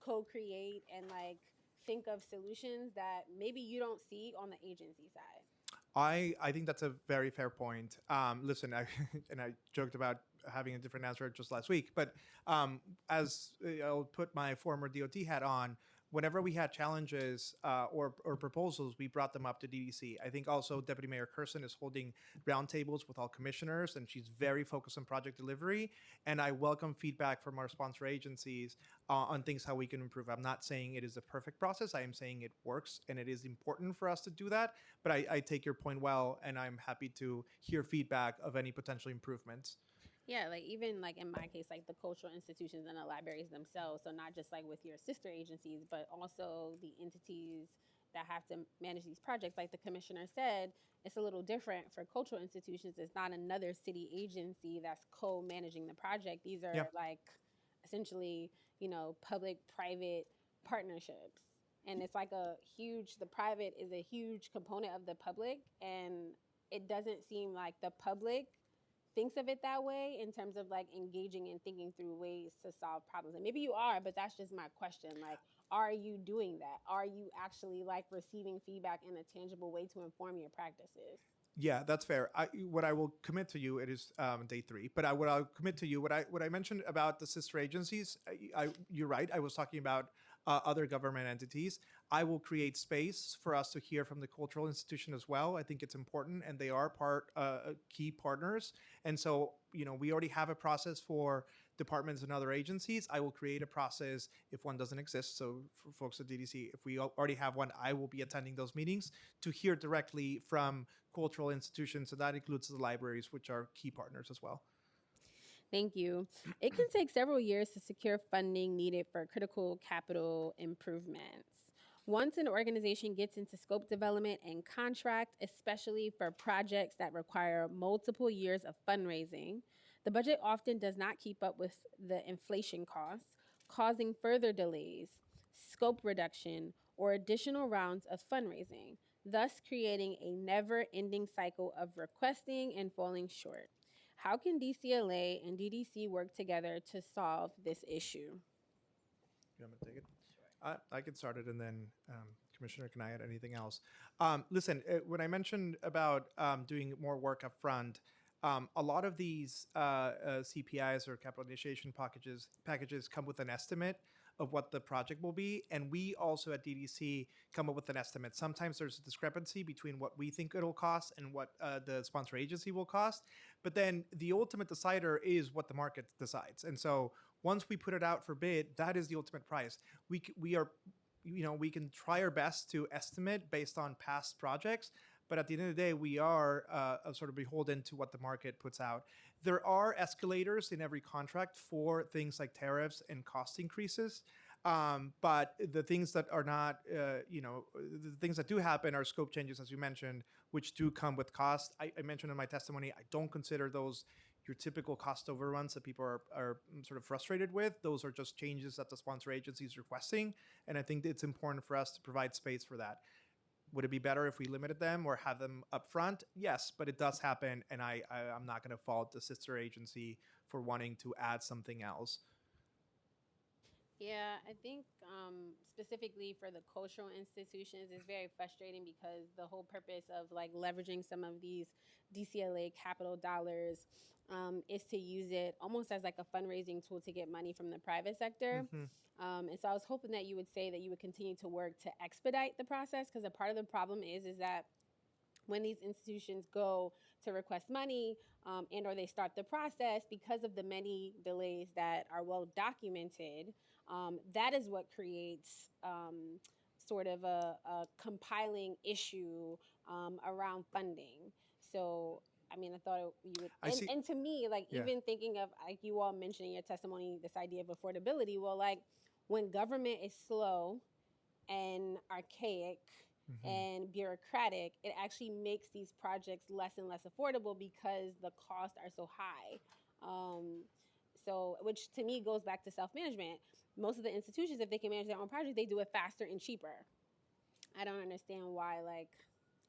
co-create and like think of solutions that maybe you don't see on the agency side? I think that's a very fair point. Listen, and I joked about having a different answer just last week, but as I'll put my former DOT hat on, whenever we had challenges or proposals, we brought them up to DDC. I think also Deputy Mayor Kersen is holding roundtables with all commissioners, and she's very focused on project delivery. And I welcome feedback from our sponsor agencies on things how we can improve. I'm not saying it is a perfect process. I am saying it works, and it is important for us to do that. But I take your point well, and I'm happy to hear feedback of any potential improvements. Yeah, like even like in my case, like the cultural institutions and the libraries themselves. So not just like with your sister agencies, but also the entities that have to manage these projects. Like the commissioner said, it's a little different for cultural institutions. It's not another city agency that's co-managing the project. These are Yeah. like essentially, public-private partnerships. And it's like the private is a huge component of the public. And it doesn't seem like the public thinks of it that way in terms of like engaging and thinking through ways to solve problems. And maybe you are, but that's just my question. Like, are you doing that? Are you actually like receiving feedback in a tangible way to inform your practices? Yeah, that's fair. What I will commit to you, it is day 3. But what I'll commit to you, what I mentioned about the sister agencies, you're right. I was talking about other government entities. I will create space for us to hear from the cultural institution as well. I think it's important, and they are key partners. And so, we already have a process for departments and other agencies. I will create a process if one doesn't exist. So for folks at DDC, if we already have one, I will be attending those meetings to hear directly from cultural institutions. So that includes the libraries, which are key partners as well. Thank you. It can take several years to secure funding needed for critical capital improvements. Once an organization gets into scope development and contract, especially for projects that require multiple years of fundraising, the budget often does not keep up with the inflation costs, causing further delays, scope reduction, or additional rounds of fundraising, thus creating a never-ending cycle of requesting and falling short. How can DCLA and DDC work together to solve this issue? You want me to take it? I can start it, and then Commissioner, can I add anything else? Listen, when I mentioned about doing more work up front, a lot of these CPIs or capital initiation packages come with an estimate of what the project will be, and we also at DDC come up with an estimate. Sometimes there's a discrepancy between what we think it'll cost and what the sponsor agency will cost, but then the ultimate decider is what the market decides. And so once we put it out for bid, that is the ultimate price. We can try our best to estimate based on past projects, but at the end of the day, we are sort of beholden to what the market puts out. There are escalators in every contract for things like tariffs and cost increases. But the things that are not, the things that do happen are scope changes, as you mentioned, which do come with cost. I mentioned in my testimony, I don't consider those your typical cost overruns that people are sort of frustrated with. Those are just changes that the sponsor agency is requesting. And I think it's important for us to provide space for that. Would it be better if we limited them or have them up front? Yes, but it does happen. And I'm not going to fault the sister agency for wanting to add something else. Yeah, I think specifically for the cultural institutions, it's very frustrating because the whole purpose of like leveraging some of these DCLA capital dollars is to use it almost as like a fundraising tool to get money from the private sector. And so I was hoping that you would say that you would continue to work to expedite the process, because a part of the problem is that when these institutions go to request money and or they start the process, because of the many delays that are well documented, that is what creates sort of a compiling issue around funding. So, I mean, I thought you would, and to me, like, Yeah. even thinking of, like you all mentioned in your testimony, this idea of affordability, well, like, when government is slow and archaic and bureaucratic, it actually makes these projects less and less affordable because the costs are so high. So, which to me goes back to self-management. Most of the institutions, if they can manage their own project, they do it faster and cheaper. I don't understand why, like,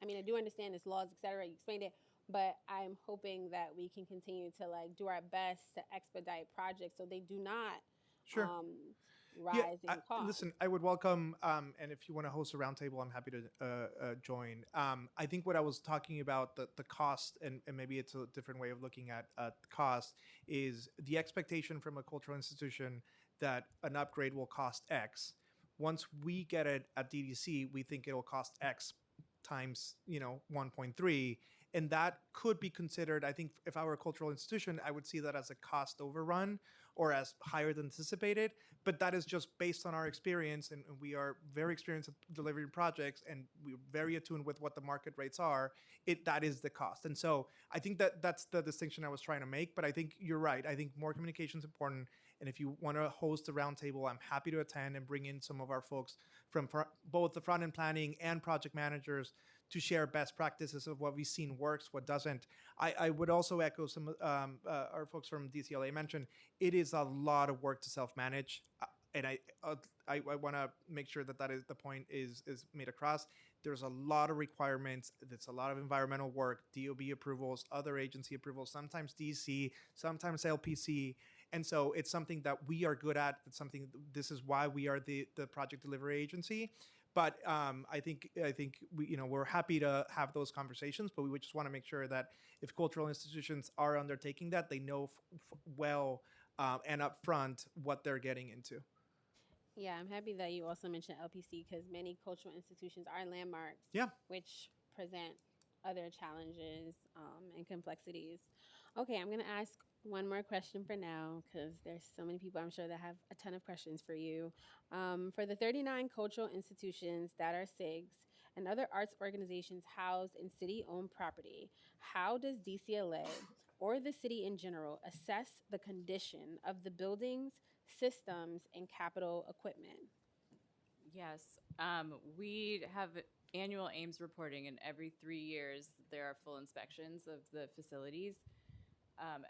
I mean, I do understand its laws, et cetera, you explained it, but I'm hoping that we can continue to, like, do our best to expedite projects so they do not Sure. rise in cost. Listen, I would welcome, and if you want to host a roundtable, I'm happy to join. I think what I was talking about, the cost, and maybe it's a different way of looking at cost, is the expectation from a cultural institution that an upgrade will cost X. Once we get it at DDC, we think it'll cost X times 1.3, and that could be considered. I think if I were a cultural institution, I would see that as a cost overrun or as higher than anticipated. But that is just based on our experience, and we are very experienced at delivering projects, and we're very attuned with what the market rates are. That is the cost. And so I think that's the distinction I was trying to make. But I think you're right. I think more communication is important. And if you want to host a roundtable, I'm happy to attend and bring in some of our folks from both the front-end planning and project managers to share best practices of what we've seen works, what doesn't. I would also echo some our folks from DCLA mentioned, it is a lot of work to self-manage. And I want to make sure that is the point is made across. There's a lot of requirements. It's a lot of environmental work, DOB approvals, other agency approvals, sometimes DC, sometimes LPC. And so it's something that we are good at. It's something, this is why we are the project delivery agency. But I think we're happy to have those conversations, but we would just want to make sure that if cultural institutions are undertaking that, they know well and upfront what they're getting into. Yeah, I'm happy that you also mentioned LPC, because many cultural institutions are landmarks, which present other challenges and complexities. Okay, I'm going to ask one more question for now, because there's so many people I'm sure that have a ton of questions for you. For the 39 cultural institutions that are CIGs and other arts organizations housed in city-owned property, how does DCLA or the city in general assess the condition of the buildings, systems, and capital equipment? Yes, we have annual Ames reporting, and every 3 years there are full inspections of the facilities.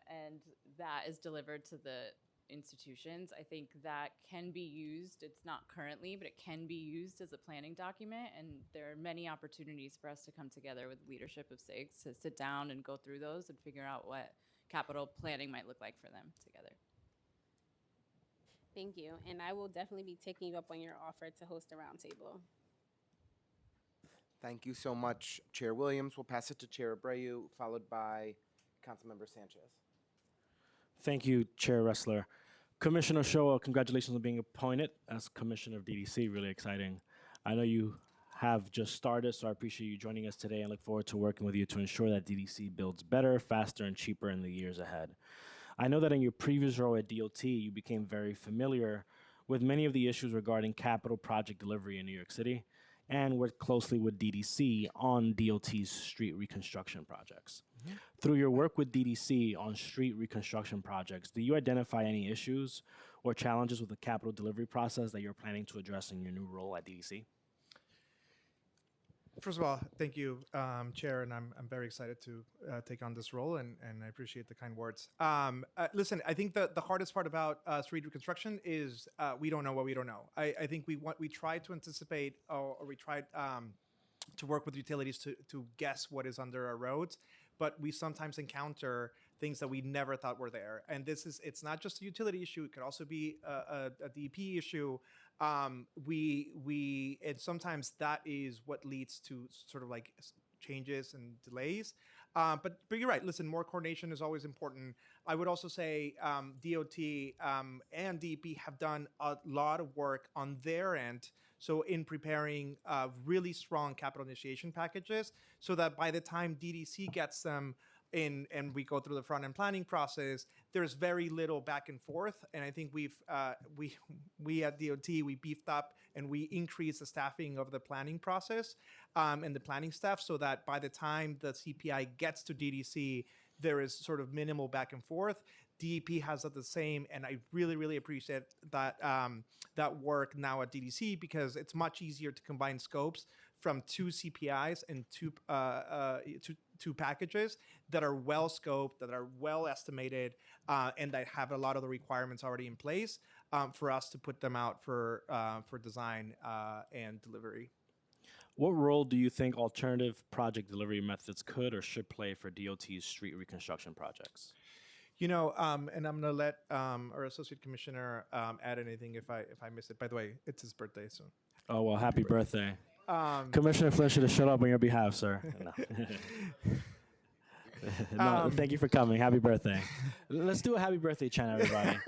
And that is delivered to the institutions. I think that can be used. It's not currently, but it can be used as a planning document. And there are many opportunities for us to come together with leadership of CIGs to sit down and go through those and figure out what capital planning might look like for them together. Thank you. And I will definitely be taking you up on your offer to host a roundtable. Thank you so much, Chair Williams. We'll pass it to Chair Abreu, followed by Councilmember Sanchez. Thank you, Chair Ressler. Commissioner Shoa, congratulations on being appointed as Commissioner of DDC. Really exciting. I know you have just started, so I appreciate you joining us today and look forward to working with you to ensure that DDC builds better, faster, and cheaper in the years ahead. I know that in your previous role at DOT, you became very familiar with many of the issues regarding capital project delivery in New York City. and work closely with DDC on DOT's street reconstruction projects. Through your work with DDC on street reconstruction projects, do you identify any issues or challenges with the capital delivery process that you're planning to address in your new role at DDC? First of all, thank you, Chair, and I'm very excited to take on this role, and I appreciate the kind words. Listen, I think the hardest part about street reconstruction is we don't know what we don't know. I think we tried to anticipate, or we tried to work with utilities to guess what is under our roads, but we sometimes encounter things that we never thought were there. And it's not just a utility issue; it could also be a DEP issue. And sometimes that is what leads to sort of like changes and delays. But you're right. Listen, more coordination is always important. I would also say DOT and DEP have done a lot of work on their end. So in preparing really strong capital initiation packages, so that by the time DDC gets them in and we go through the front end planning process, there's very little back and forth. And I think we at DOT, we beefed up and we increased the staffing of the planning process and the planning staff, so that by the time the CPI gets to DDC, there is sort of minimal back and forth. DEP has done the same, and I really, really appreciate that that work now at DDC, because it's much easier to combine scopes from two CPIs and two packages that are well scoped, that are well estimated, and that have a lot of the requirements already in place for us to put them out for design and delivery. What role do you think alternative project delivery methods could or should play for DOT's street reconstruction projects? You know, and I'm gonna let our associate commissioner add anything if I miss it. By the way, it's his birthday, so. Oh, well, happy birthday. Commissioner Flynn should have shut up on your behalf, sir. No, thank you for coming. Happy birthday. Let's do a happy birthday chant, everybody.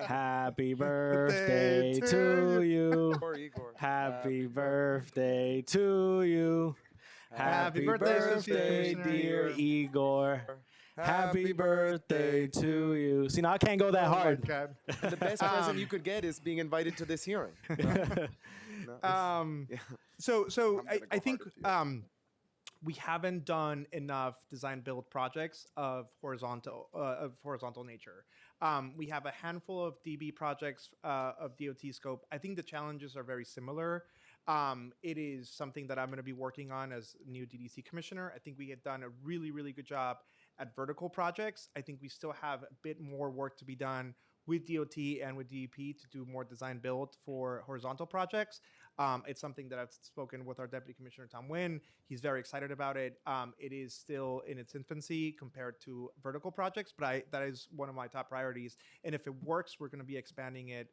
Happy birthday to you. Happy birthday to you. Happy birthday, dear Igor. Happy birthday to you. See, now I can't go that hard. The best present you could get is being invited to this hearing. So I think we haven't done enough design build projects of horizontal nature. We have a handful of DB projects of DOT scope. I think the challenges are very similar. It is something that I'm going to be working on as new DDC commissioner. I think we had done a really, really good job at vertical projects. I think we still have a bit more work to be done with DOT and with DEP to do more design build for horizontal projects. It's something that I've spoken with our Deputy Commissioner Tom Nguyen. He's very excited about it. It is still in its infancy compared to vertical projects, but that is one of my top priorities. And if it works, we're going to be expanding it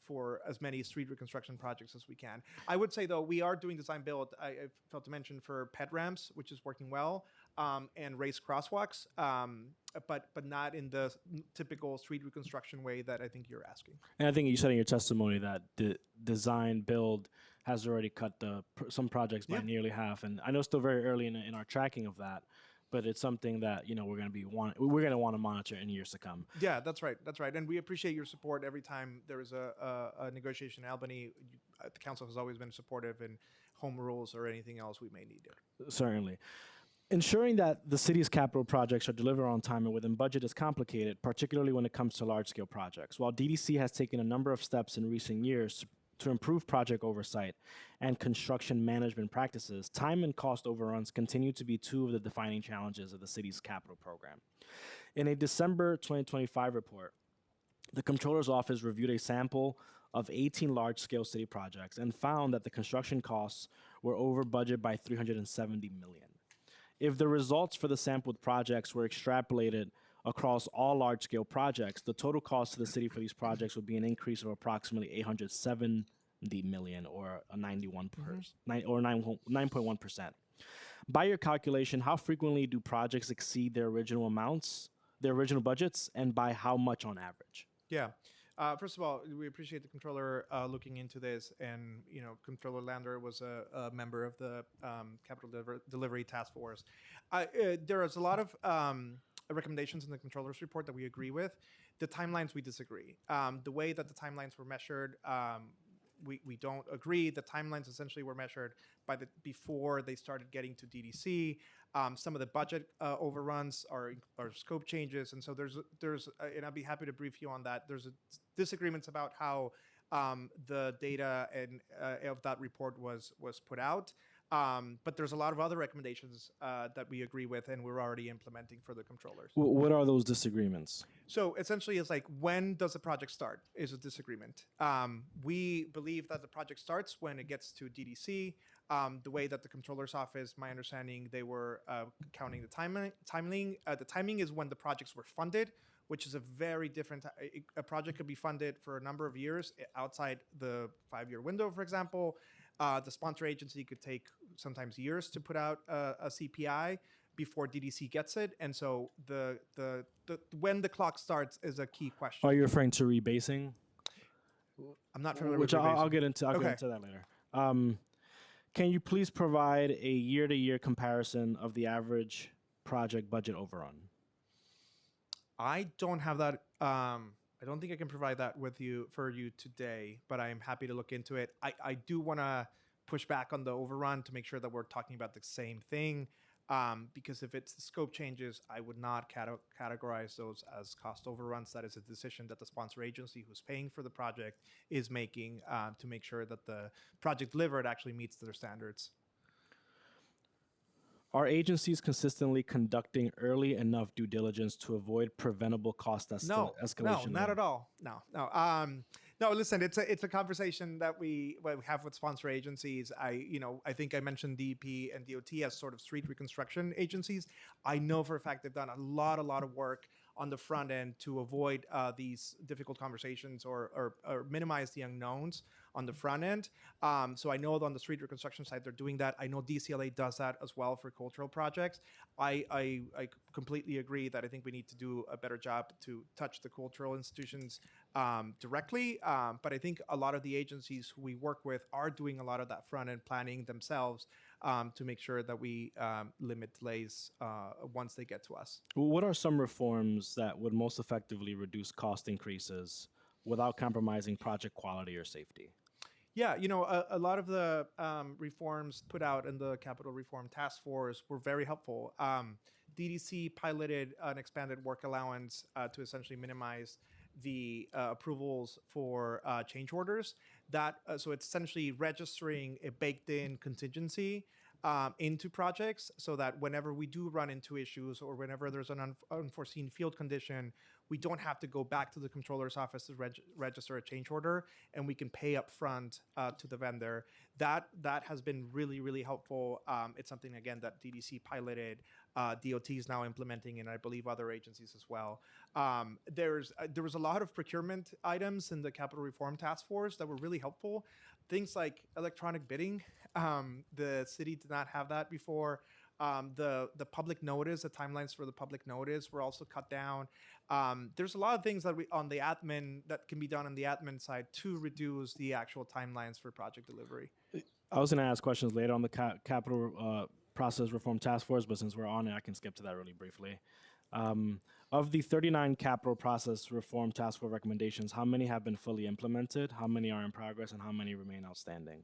for as many street reconstruction projects as we can. I would say, though, we are doing design build, I failed to mention, for ped ramps, which is working well, and raised crosswalks, but not in the typical street reconstruction way that I think you're asking. And I think you said in your testimony that the design build has already cut some projects by nearly half. And I know it's still very early in our tracking of that, but it's something that we're going to want to monitor in years to come. Yeah, that's right. And we appreciate your support every time there is a negotiation in Albany. The council has always been supportive in home rules or anything else we may need. Certainly. Ensuring that the city's capital projects are delivered on time and within budget is complicated, particularly when it comes to large-scale projects. While DDC has taken a number of steps in recent years to improve project oversight and construction management practices, time and cost overruns continue to be two of the defining challenges of the city's capital program. In a December 2025 report, the Comptroller's Office reviewed a sample of 18 large-scale city projects and found that the construction costs were over budget by $370 million. If the results for the sampled projects were extrapolated across all large-scale projects, the total cost to the city for these projects would be an increase of approximately $870 million, or a 9.1%. By your calculation, how frequently do projects exceed their original budgets, and by how much on average? Yeah. First of all, we appreciate the Comptroller looking into this, and Comptroller Lander was a member of the Capital Delivery Task Force. There is a lot of recommendations in the Comptroller's report that we agree with. The timelines we disagree. The way that the timelines were measured we don't agree. The timelines essentially were measured by before they started getting to DDC. Some of the budget overruns are scope changes, and so and I'd be happy to brief you on that. There's disagreements about how the data and of that report was put out. But there's a lot of other recommendations that we agree with, and we're already implementing for the controllers. What are those disagreements? So essentially, it's like, when does the project start is a disagreement. We believe that the project starts when it gets to DDC. The way that the controller's office, my understanding, they were counting the timing. The timing is when the projects were funded, which is a very different. A project could be funded for a number of years outside the 5-year window, for example. The sponsor agency could take sometimes years to put out a CPI before DDC gets it, and so the when the clock starts is a key question. Are you referring to rebasing? I'm not familiar Which with I'll rebasing. get into. I'll get into that later. Can you please provide a year-to-year comparison of the average project budget overrun? I don't have that. I don't think I can provide that for you today, but I am happy to look into it. I do want to push back on the overrun to make sure that we're talking about the same thing, because if it's the scope changes, I would not categorize those as cost overruns. That is a decision that the sponsor agency who's paying for the project is making to make sure that the project delivered actually meets their standards. Are agencies consistently conducting early enough due diligence to avoid preventable cost escalation? No, not at all. No. Listen, it's a conversation that we have with sponsor agencies. I think I mentioned DEP and DOT as sort of street reconstruction agencies. I know for a fact they've done a lot of work on the front end to avoid these difficult conversations or minimize the unknowns on the front end. So I know on the street reconstruction side, they're doing that. I know DCLA does that as well for cultural projects. I completely agree that I think we need to do a better job to touch the cultural institutions directly. But I think a lot of the agencies who we work with are doing a lot of that front end planning themselves to make sure that we limit delays once they get to us. What are some reforms that would most effectively reduce cost increases without compromising project quality or safety? Yeah, a lot of the reforms put out in the Capital Reform Task Force were very helpful. DDC piloted an expanded work allowance to essentially minimize the approvals for change orders. So it's essentially registering a baked-in contingency into projects so that whenever we do run into issues or whenever there's an unforeseen field condition, we don't have to go back to the controller's office to register a change order, and we can pay up front to the vendor. That has been really, really helpful. It's something, again, that DDC piloted, DOT is now implementing, and I believe other agencies as well. There was a lot of procurement items in the Capital Reform Task Force that were really helpful. Things like electronic bidding. The city did not have that before. The public notice, the timelines for the public notice were also cut down. There's a lot of things that on the admin that can be done on the admin side to reduce the actual timelines for project delivery. I was going to ask questions later on the Capital Process Reform Task Force, but since we're on it, I can skip to that really briefly. Of the 39 Capital Process Reform Task Force recommendations, how many have been fully implemented, how many are in progress, and how many remain outstanding?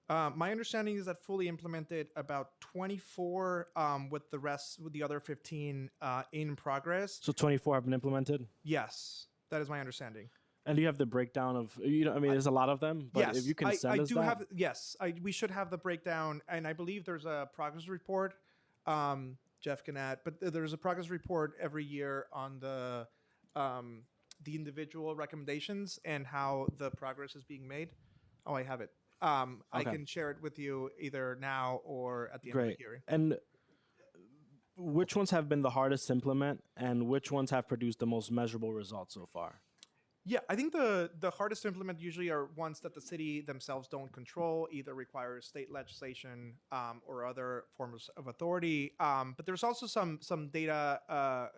My understanding is that fully implemented about 24, with the other 15 in progress. So 24 have been implemented? Yes, that is my understanding. And do you have the breakdown of, there's a lot of them, but yes, if you can send us that. Yes, we should have the breakdown, and I believe there's a progress report. Jeff can add, but there's a progress report every year on the individual recommendations and how the progress is being made. Oh, I have it. I can share it with you either now or at the end of the hearing. And which ones have been the hardest to implement, and which ones have produced the most measurable results so far? Yeah, I think the hardest to implement usually are ones that the city themselves don't control, either requires state legislation or other forms of authority. But there's also some data,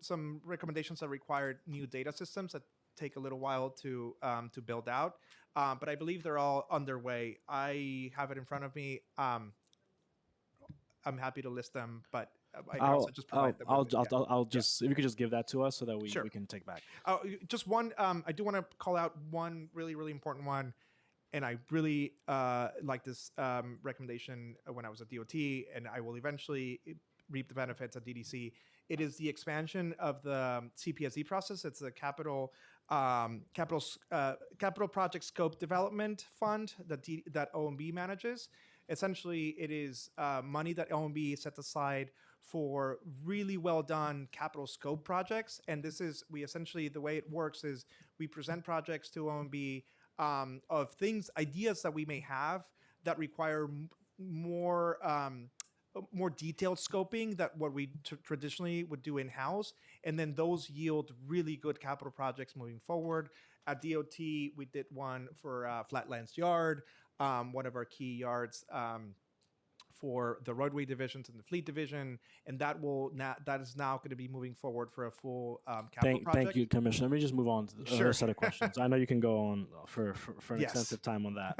some recommendations that require new data systems that take a little while to build out. But I believe they're all underway. I have it in front of me. I'm happy to list them, but I can also just provide them. with it. Yeah. I'll just if you could just give that to us so that we Sure. we can take back. Just one. I do want to call out one really, really important one, and I really like this recommendation when I was at DOT, and I will eventually reap the benefits at DDC. It is the expansion of the CPSD process. It's the capital project scope development fund that OMB manages. Essentially, it is money that OMB set aside for really well done capital scope projects. And this is, we essentially, the way it works is we present projects to OMB of things, ideas that we may have that require more detailed scoping that what we traditionally would do in-house. And then those yield really good capital projects moving forward. At DOT, we did one for Flatlands Yard, one of our key yards for the roadway divisions and the fleet division, and that is now going to be moving forward for a full capital project. Thank you, Commissioner. Let me just move on to the Sure. other set of questions. I know you can go on for an Yes. extensive time on that.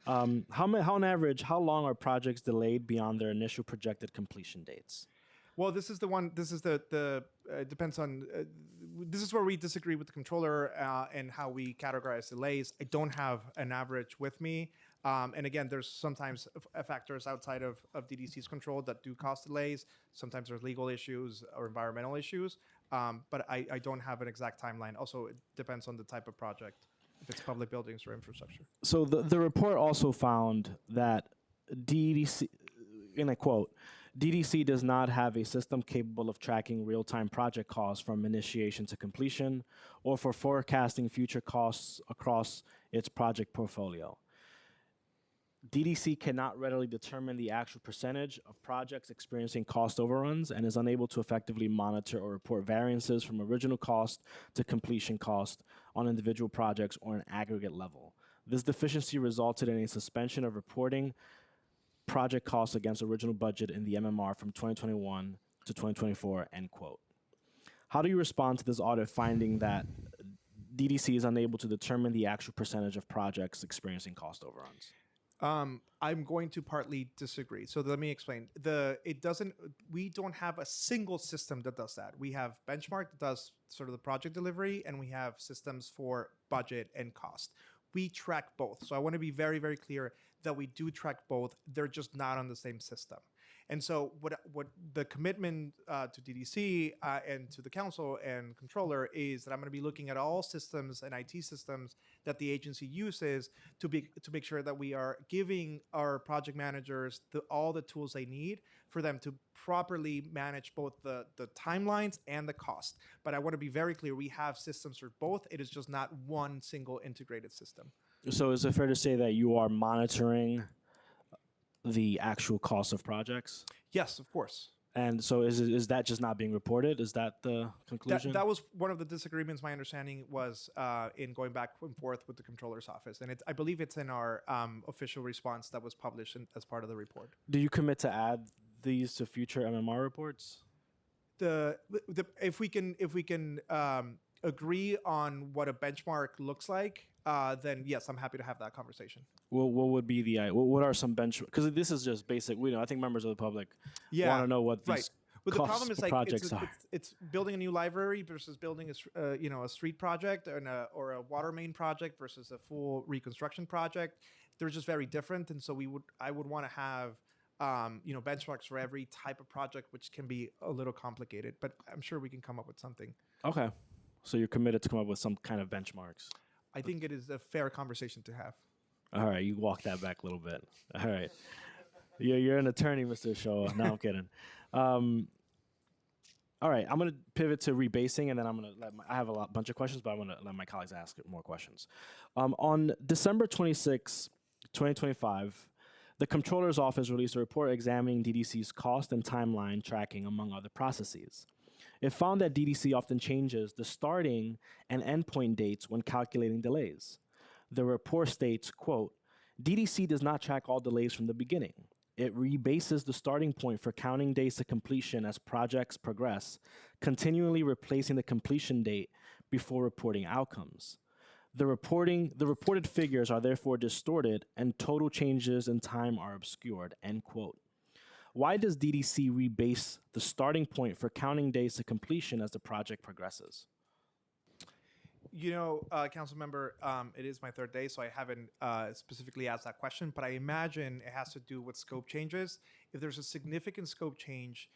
How on average, how long are projects delayed beyond their initial projected completion dates? Well, this is the one. This is the depends on. This is where we disagree with the controller and how we categorize delays. I don't have an average with me, and again, there's sometimes factors outside of DDC's control that do cause delays. Sometimes there's legal issues or environmental issues, but I don't have an exact timeline. Also, it depends on the type of project, if it's public buildings or infrastructure. So the report also found that DDC, in a quote, DDC does not have a system capable of tracking real-time project costs from initiation to completion or for forecasting future costs across its project portfolio. DDC cannot readily determine the actual percentage of projects experiencing cost overruns and is unable to effectively monitor or report variances from original cost to completion cost on individual projects or an aggregate level. This deficiency resulted in a suspension of reporting project costs against original budget in the MMR from 2021 to 2024, end quote. How do you respond to this audit finding that DDC is unable to determine the actual percentage of projects experiencing cost overruns? I'm going to partly disagree. So let me explain. We don't have a single system that does that. We have Benchmark that does sort of the project delivery, and we have systems for budget and cost. We track both. So I want to be very, very clear that we do track both. They're just not on the same system. And so what the commitment to DDC and to the council and controller is that I'm going to be looking at all systems and IT systems that the agency uses to make sure that we are giving our project managers all the tools they need for them to properly manage both the timelines and the cost. But I want to be very clear, we have systems for both. It is just not one single integrated system. So is it fair to say that you are monitoring the actual cost of projects? Yes, of course. And so is that just not being reported? Is that the conclusion? That was one of the disagreements. My understanding was in going back and forth with the controller's office. And I believe it's in our official response that was published as part of the report. Do you commit to add these to future MMR reports? If we can agree on what a benchmark looks like, then yes, I'm happy to have that conversation. What would be what are some benchmarks? Because this is just basic. I think members of the public want to know what these But the problem is projects are. It's building a new library versus building a street project or a water main project versus a full reconstruction project. They're just very different, and so I would want to have benchmarks for every type of project, which can be a little complicated. But I'm sure we can come up with something. Okay, so you're committed to come up with some kind of benchmarks. I think it is a fair conversation to have. All right, you walk that back a little bit. All right. You're an attorney, Mr. Show. No, I'm kidding. All right, I'm going to pivot to rebasing, and then I'm going to I have a bunch of questions, but I'm going to let my colleagues ask more questions. On December 26, 2025, the Comptroller's Office released a report examining DDC's cost and timeline tracking, among other processes. It found that DDC often changes the starting and endpoint dates when calculating delays. The report states, quote, DDC does not track all delays from the beginning. It rebases the starting point for counting days to completion as projects progress, continually replacing the completion date before reporting outcomes. The reported figures are therefore distorted and total changes in time are obscured, end quote. Why does DDC rebase the starting point for counting days to completion as the project progresses? Council member, it is my third day, so I haven't specifically asked that question, but I imagine it has to do with scope changes. If there's a significant scope change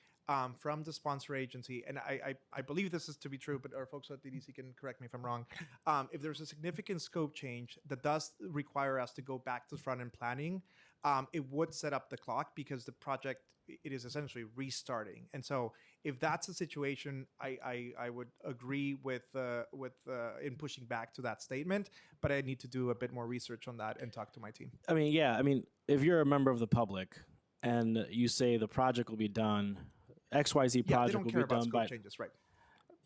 from the sponsor agency, and I believe this is to be true, but our folks at DDC can correct me if I'm wrong. If there's a significant scope change that does require us to go back to front-end planning, it would set up the clock because the project, it is essentially restarting. And so if that's a situation, I would agree with in pushing back to that statement, but I need to do a bit more research on that and talk to my team. I mean, yeah, I mean, if you're a member of the public and you say the project will be done, XYZ Yeah, they project don't will care be about done scope by, changes, right?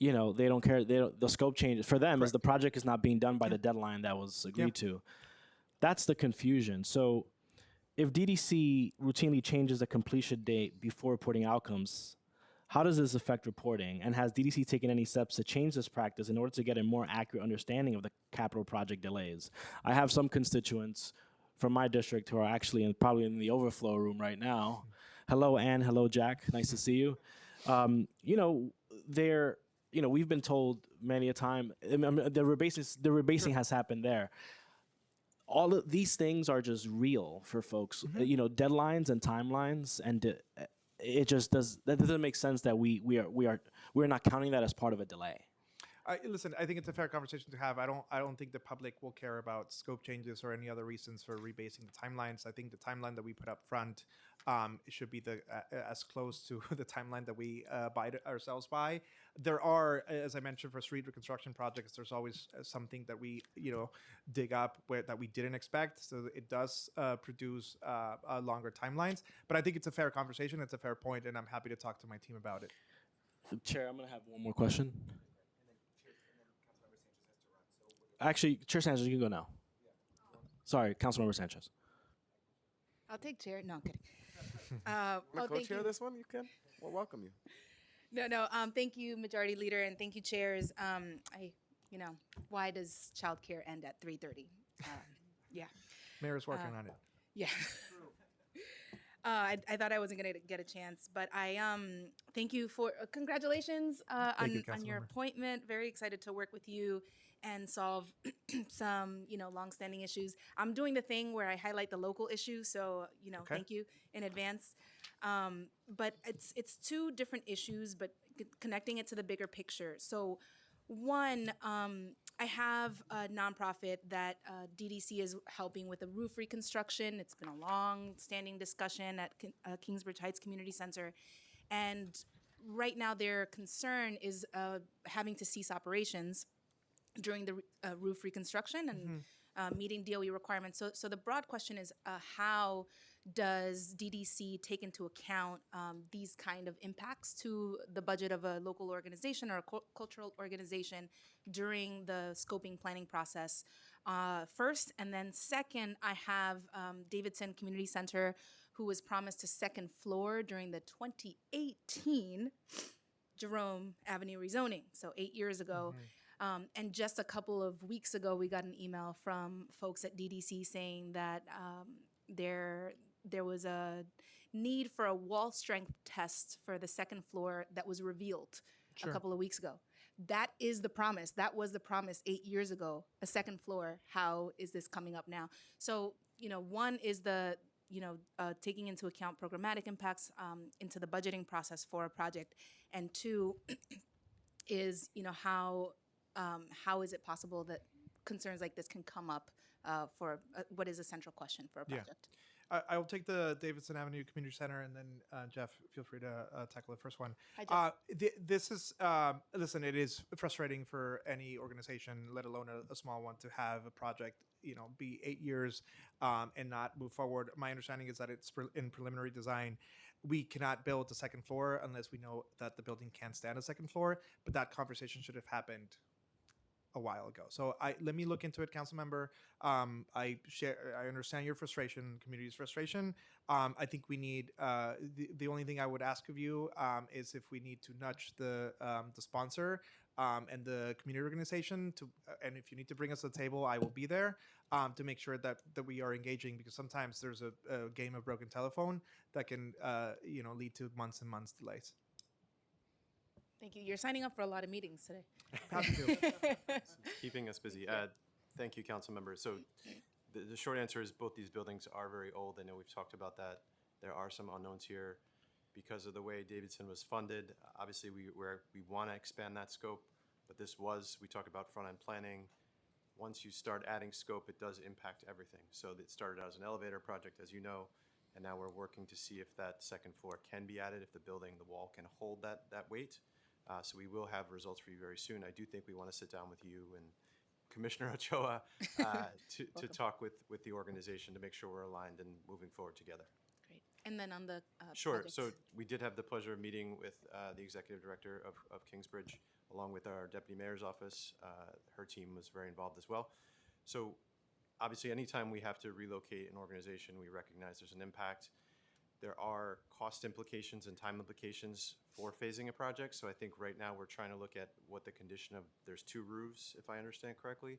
you know, they don't care. The scope changes for them is Correct. the project is not being done by the deadline that was agreed to. That's the confusion. So if DDC routinely changes the completion date before reporting outcomes, how does this affect reporting? And has DDC taken any steps to change this practice in order to get a more accurate understanding of the capital project delays? I have some constituents from my district who are actually probably in the overflow room right now. Hello, Ann. Hello, Jack. Nice to see you. We've been told many a time, the rebasing has happened there. All of these things are just real for folks. Deadlines and timelines, and it just doesn't make sense that we're not counting that as part of a delay. Listen, I think it's a fair conversation to have. I don't think the public will care about scope changes or any other reasons for rebasing the timelines. I think the timeline that we put up front should be as close to the timeline that we abide ourselves by. There are, as I mentioned, for street reconstruction projects, there's always something that we dig up that we didn't expect. So it does produce longer timelines. But I think it's a fair conversation. It's a fair point, and I'm happy to talk to my team about it. Chair, I'm going to have one more question. Actually, Chair Sanchez, you can go now. Sorry, Councilmember Sanchez. I'll take chair. No, I'm kidding. I'm thank co-chair you. this one. You can. We'll welcome you. No. Thank you, Majority Leader, and thank you, chairs. Why does childcare end at 3:30? Yeah. Mayor's working on it. Yeah. I thought I wasn't going to get a chance, but I thank you for congratulations on your appointment. Very excited to work with you and solve some longstanding issues. I'm doing the thing where I highlight the local issues, so thank you in advance. But it's two different issues, but connecting it to the bigger picture. So one, I have a nonprofit that DDC is helping with a roof reconstruction. It's been a long-standing discussion at Kingsbridge Heights Community Center. And right now their concern is having to cease operations during the roof reconstruction and meeting DOE requirements. So the broad question is, how does DDC take into account these kind of impacts to the budget of a local organization or a cultural organization during the scoping planning process? First, and then second, I have Davidson Community Center, who was promised a second floor during the 2018 Jerome Avenue rezoning, so 8 years ago. And just a couple of weeks ago, we got an email from folks at DDC saying that there was a need for a wall strength test for the second floor that was revealed a couple of weeks ago. That is the promise. That was the promise 8 years ago, a second floor. How is this coming up now? So, one is the, taking into account programmatic impacts into the budgeting process for a project. And two is, how is it possible that concerns like this can come up for what is a central question for a project? I will take the Davidson Avenue Community Center, and then Jeff, feel free to tackle the first one. Hi, Jeff. This is, listen, it is frustrating for any organization, let alone a small one, to have a project, be 8 years and not move forward. My understanding is that it's in preliminary design. We cannot build the second floor unless we know that the building can stand a second floor, but that conversation should have happened a while ago. So let me look into it, council member. I understand your frustration, community's frustration. I think we need, the only thing I would ask of you is if we need to nudge the sponsor and the community organization to, and if you need to bring us to the table, I will be there to make sure that we are engaging, because sometimes there's a game of broken telephone that can, lead to months and months delays. Thank you. You're signing up for a lot of meetings today. Happy to. It's keeping us busy. Thank you, council members. So the short answer is both these buildings are very old. I know we've talked about that. There are some unknowns here because of the way Davidson was funded. Obviously, we want to expand that scope, but we talked about front-end planning. Once you start adding scope, it does impact everything. So it started out as an elevator project, as you know, and now we're working to see if that second floor can be added, if the wall can hold that weight. So we will have results for you very soon. I do think we want to sit down with you and Commissioner Ochoa to talk with the organization to make sure we're aligned and moving forward together. Great. And then on the Sure. projects. So we did have the pleasure of meeting with the executive director of Kingsbridge, along with our deputy mayor's office. Her team was very involved as well. So obviously, anytime we have to relocate an organization, we recognize there's an impact. There are cost implications and time implications for phasing a project. So I think right now we're trying to look at what the condition of, there's 2 roofs, if I understand correctly.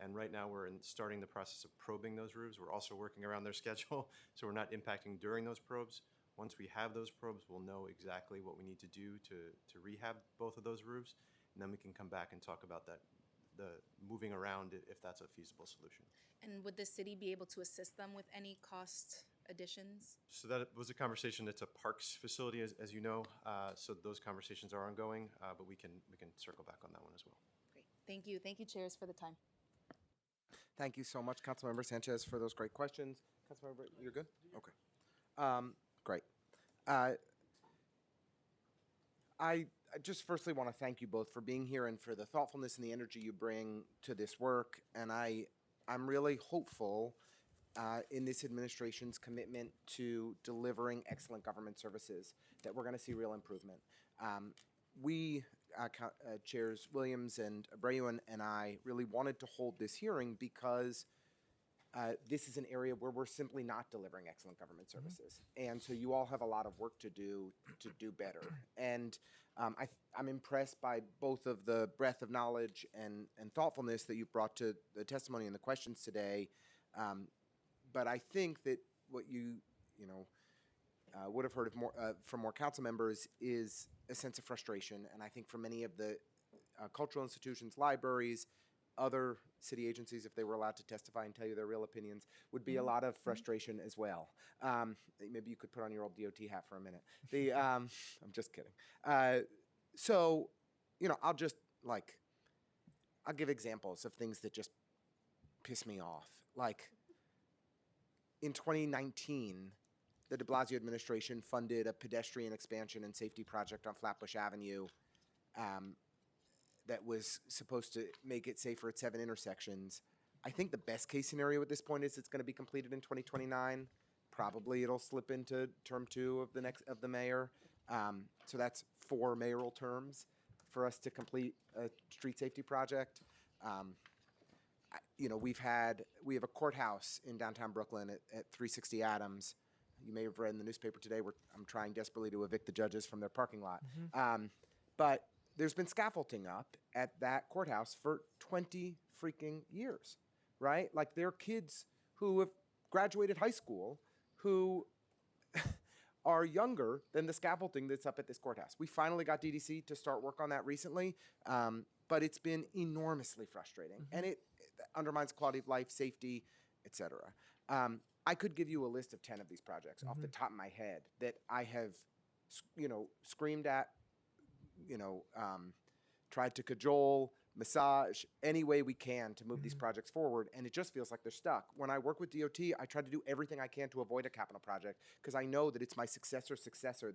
And right now we're starting the process of probing those roofs. We're also working around their schedule, so we're not impacting during those probes. Once we have those probes, we'll know exactly what we need to do to rehab both of those roofs. And then we can come back and talk about the moving around if that's a feasible solution. And would the city be able to assist them with any cost additions? So that was a conversation. It's a parks facility, as you know. So those conversations are ongoing, but we can circle back on that one as well. Great. Thank you. Thank you, chairs, for the time. Thank you so much, Councilmember Sanchez, for those great questions. Councilmember, you're good? Okay. Great. I just firstly want to thank you both for being here and for the thoughtfulness and the energy you bring to this work. And I'm really hopeful in this administration's commitment to delivering excellent government services that we're going to see real improvement. Chairs Williams and Abreu and I really wanted to hold this hearing because this is an area where we're simply not delivering excellent government services. And so you all have a lot of work to do better. And I'm impressed by both of the breadth of knowledge and thoughtfulness that you brought to the testimony and the questions today. But I think that what you would have heard of from more council members is a sense of frustration. And I think for many of the cultural institutions, libraries, other city agencies, if they were allowed to testify and tell you their real opinions, would be a lot of frustration as well. Maybe you could put on your old DOT hat for a minute. I'm just kidding. So, I'll give examples of things that just piss me off. Like, in 2019, the de Blasio administration funded a pedestrian expansion and safety project on Flatbush Avenue that was supposed to make it safer at 7 intersections. I think the best case scenario at this point is it's going to be completed in 2029. Probably it'll slip into term 2 of the mayor. So that's 4 mayoral terms for us to complete a street safety project. We have a courthouse in downtown Brooklyn at 360 Adams. You may have read in the newspaper today where I'm trying desperately to evict the judges from their parking lot. But there's been scaffolding up at that courthouse for 20 freaking years, right? Like, there are kids who have graduated high school who are younger than the scaffolding that's up at this courthouse. We finally got DDC to start work on that recently, but it's been enormously frustrating, and it undermines quality of life, safety, et cetera. I could give you a list of 10 of these projects off the top of my head that I have, screamed at, tried to cajole, massage, any way we can to move these projects forward, and it just feels like they're stuck. When I work with DOT, I try to do everything I can to avoid a capital project because I know that it's my successor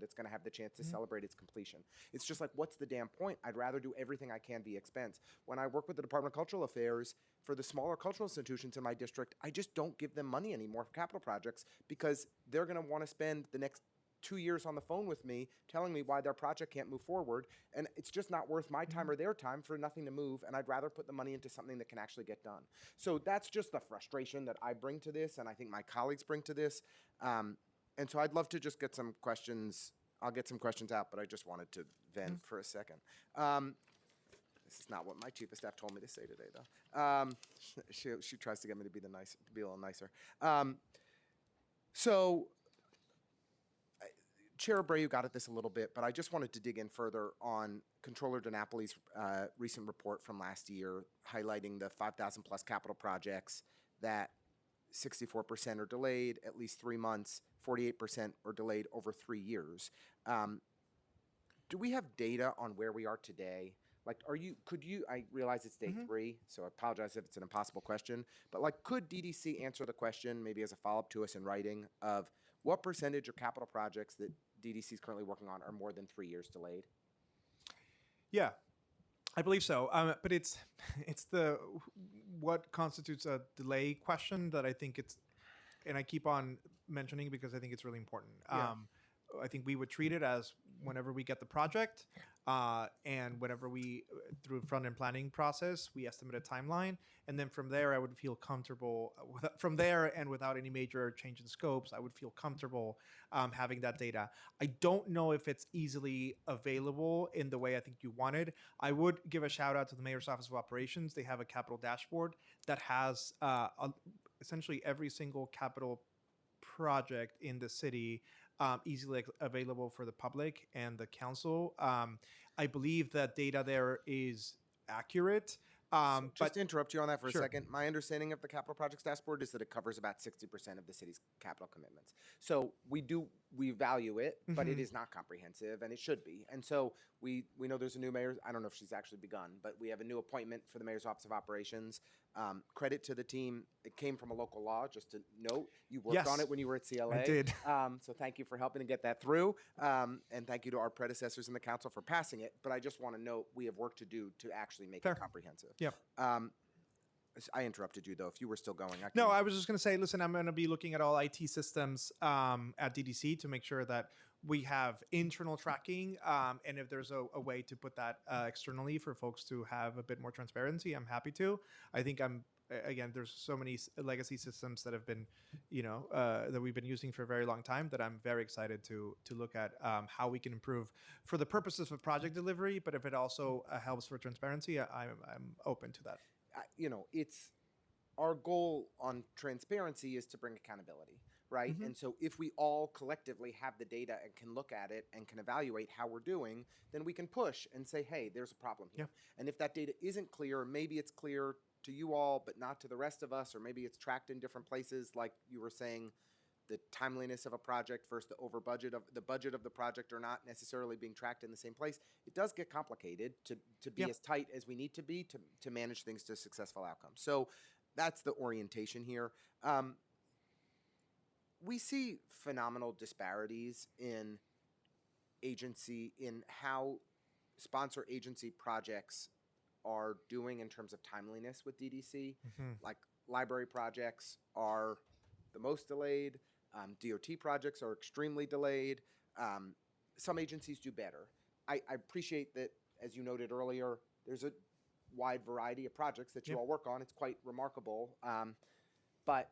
that's going to have the chance to celebrate its completion. It's just like, what's the damn point? I'd rather do everything I can via expense. When I work with the Department of Cultural Affairs, for the smaller cultural institutions in my district, I just don't give them money anymore for capital projects because they're going to want to spend the next 2 years on the phone with me telling me why their project can't move forward, and it's just not worth my time or their time for nothing to move, and I'd rather put the money into something that can actually get done. So that's just the frustration that I bring to this, and I think my colleagues bring to this. And so I'd love to just get some questions. I'll get some questions out, but I just wanted to vent for a second. This is not what my chief of staff told me to say today, though. She tries to get me to be a little nicer. So Chair Abreu got at this a little bit, but I just wanted to dig in further on Controller DiNapoli's recent report from last year, highlighting the 5,000 plus capital projects that 64% are delayed at least 3 months, 48% are delayed over 3 years. Do we have data on where we are today? Like, I realize it's day 3, so I apologize if it's an impossible question, but like, could DDC answer the question, maybe as a follow-up to us in writing, of what percentage of capital projects that DDC is currently working on are more than 3 years delayed? Yeah, I believe so. But it's the what constitutes a delay question that I think and I keep on mentioning because I think it's really important. Yeah. I think we would treat it as whenever we get the project, and whenever we, through front-end planning process, we estimate a timeline, and then from there, I would feel comfortable. From there, and without any major change in scopes, I would feel comfortable having that data. I don't know if it's easily available in the way I think you wanted. I would give a shout out to the Mayor's Office of Operations. They have a capital dashboard that has essentially every single capital project in the city easily available for the public and the council. I believe that data there is accurate. Just to interrupt you on that for Sure. a second, my understanding of the capital projects dashboard is that it covers about 60% of the city's capital commitments. So we value it, but it is not comprehensive, and it should be. And so we know there's a new mayor. I don't know if she's actually begun, but we have a new appointment for the Mayor's Office of Operations. Credit to the team. It came from a local law, just to note. You worked on Yes, it when you were at CLA. I did. So thank you for helping to get that through. And thank you to our predecessors in the council for passing it. But I just want to note we have work to do to actually make Fair. it comprehensive. Yep. I interrupted you, though. If you were still going, I can. No, I was just going to say, listen, I'm going to be looking at all IT systems at DDC to make sure that we have internal tracking, and if there's a way to put that externally for folks to have a bit more transparency, I'm happy to. I think again, there's so many legacy systems that have been, that we've been using for a very long time that I'm very excited to look at how we can improve for the purposes of project delivery, but if it also helps for transparency, I'm open to that. It's our goal on transparency is to bring accountability, right? And so if we all collectively have the data and can look at it and can evaluate how we're doing, then we can push and say, hey, there's a problem here. Yeah. And if that data isn't clear, maybe it's clear to you all, but not to the rest of us, or maybe it's tracked in different places, like you were saying, the timeliness of a project versus the budget of the project are not necessarily being tracked in the same place. It does get complicated to be as tight as we need to be to manage things to successful outcomes. So that's the orientation here. We see phenomenal disparities in how sponsor agency projects are doing in terms of timeliness with DDC. Like, library projects are the most delayed. DOT projects are extremely delayed. Some agencies do better. I appreciate that, as you noted earlier, there's a wide variety of projects that you all work on. It's quite remarkable. But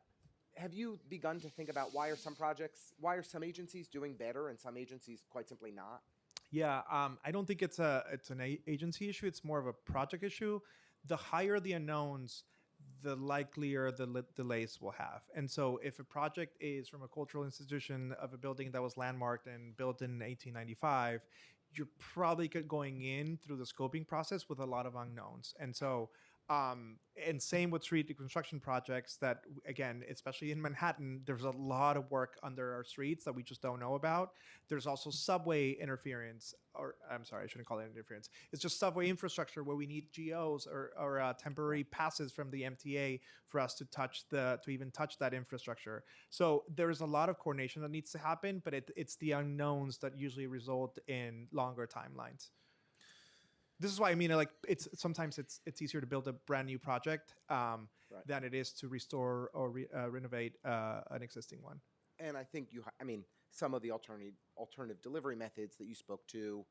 have you begun to think about why are some agencies doing better and some agencies quite simply not? Yeah, I don't think it's an agency issue. It's more of a project issue. The higher the unknowns, the likelier the delays will have. And so if a project is from a cultural institution of a building that was landmarked and built in 1895, you're probably going in through the scoping process with a lot of unknowns. And so, and same with street reconstruction projects that, again, especially in Manhattan, there's a lot of work under our streets that we just don't know about. There's also subway interference, or I'm sorry, I shouldn't call it interference. It's just subway infrastructure where we need GOs or temporary passes from the MTA for us to even touch that infrastructure. So there's a lot of coordination that needs to happen, but it's the unknowns that usually result in longer timelines. This is why I mean, like, sometimes it's easier to build a brand new project than it is to restore or renovate an existing one. And I think some of the alternative delivery methods that you spoke to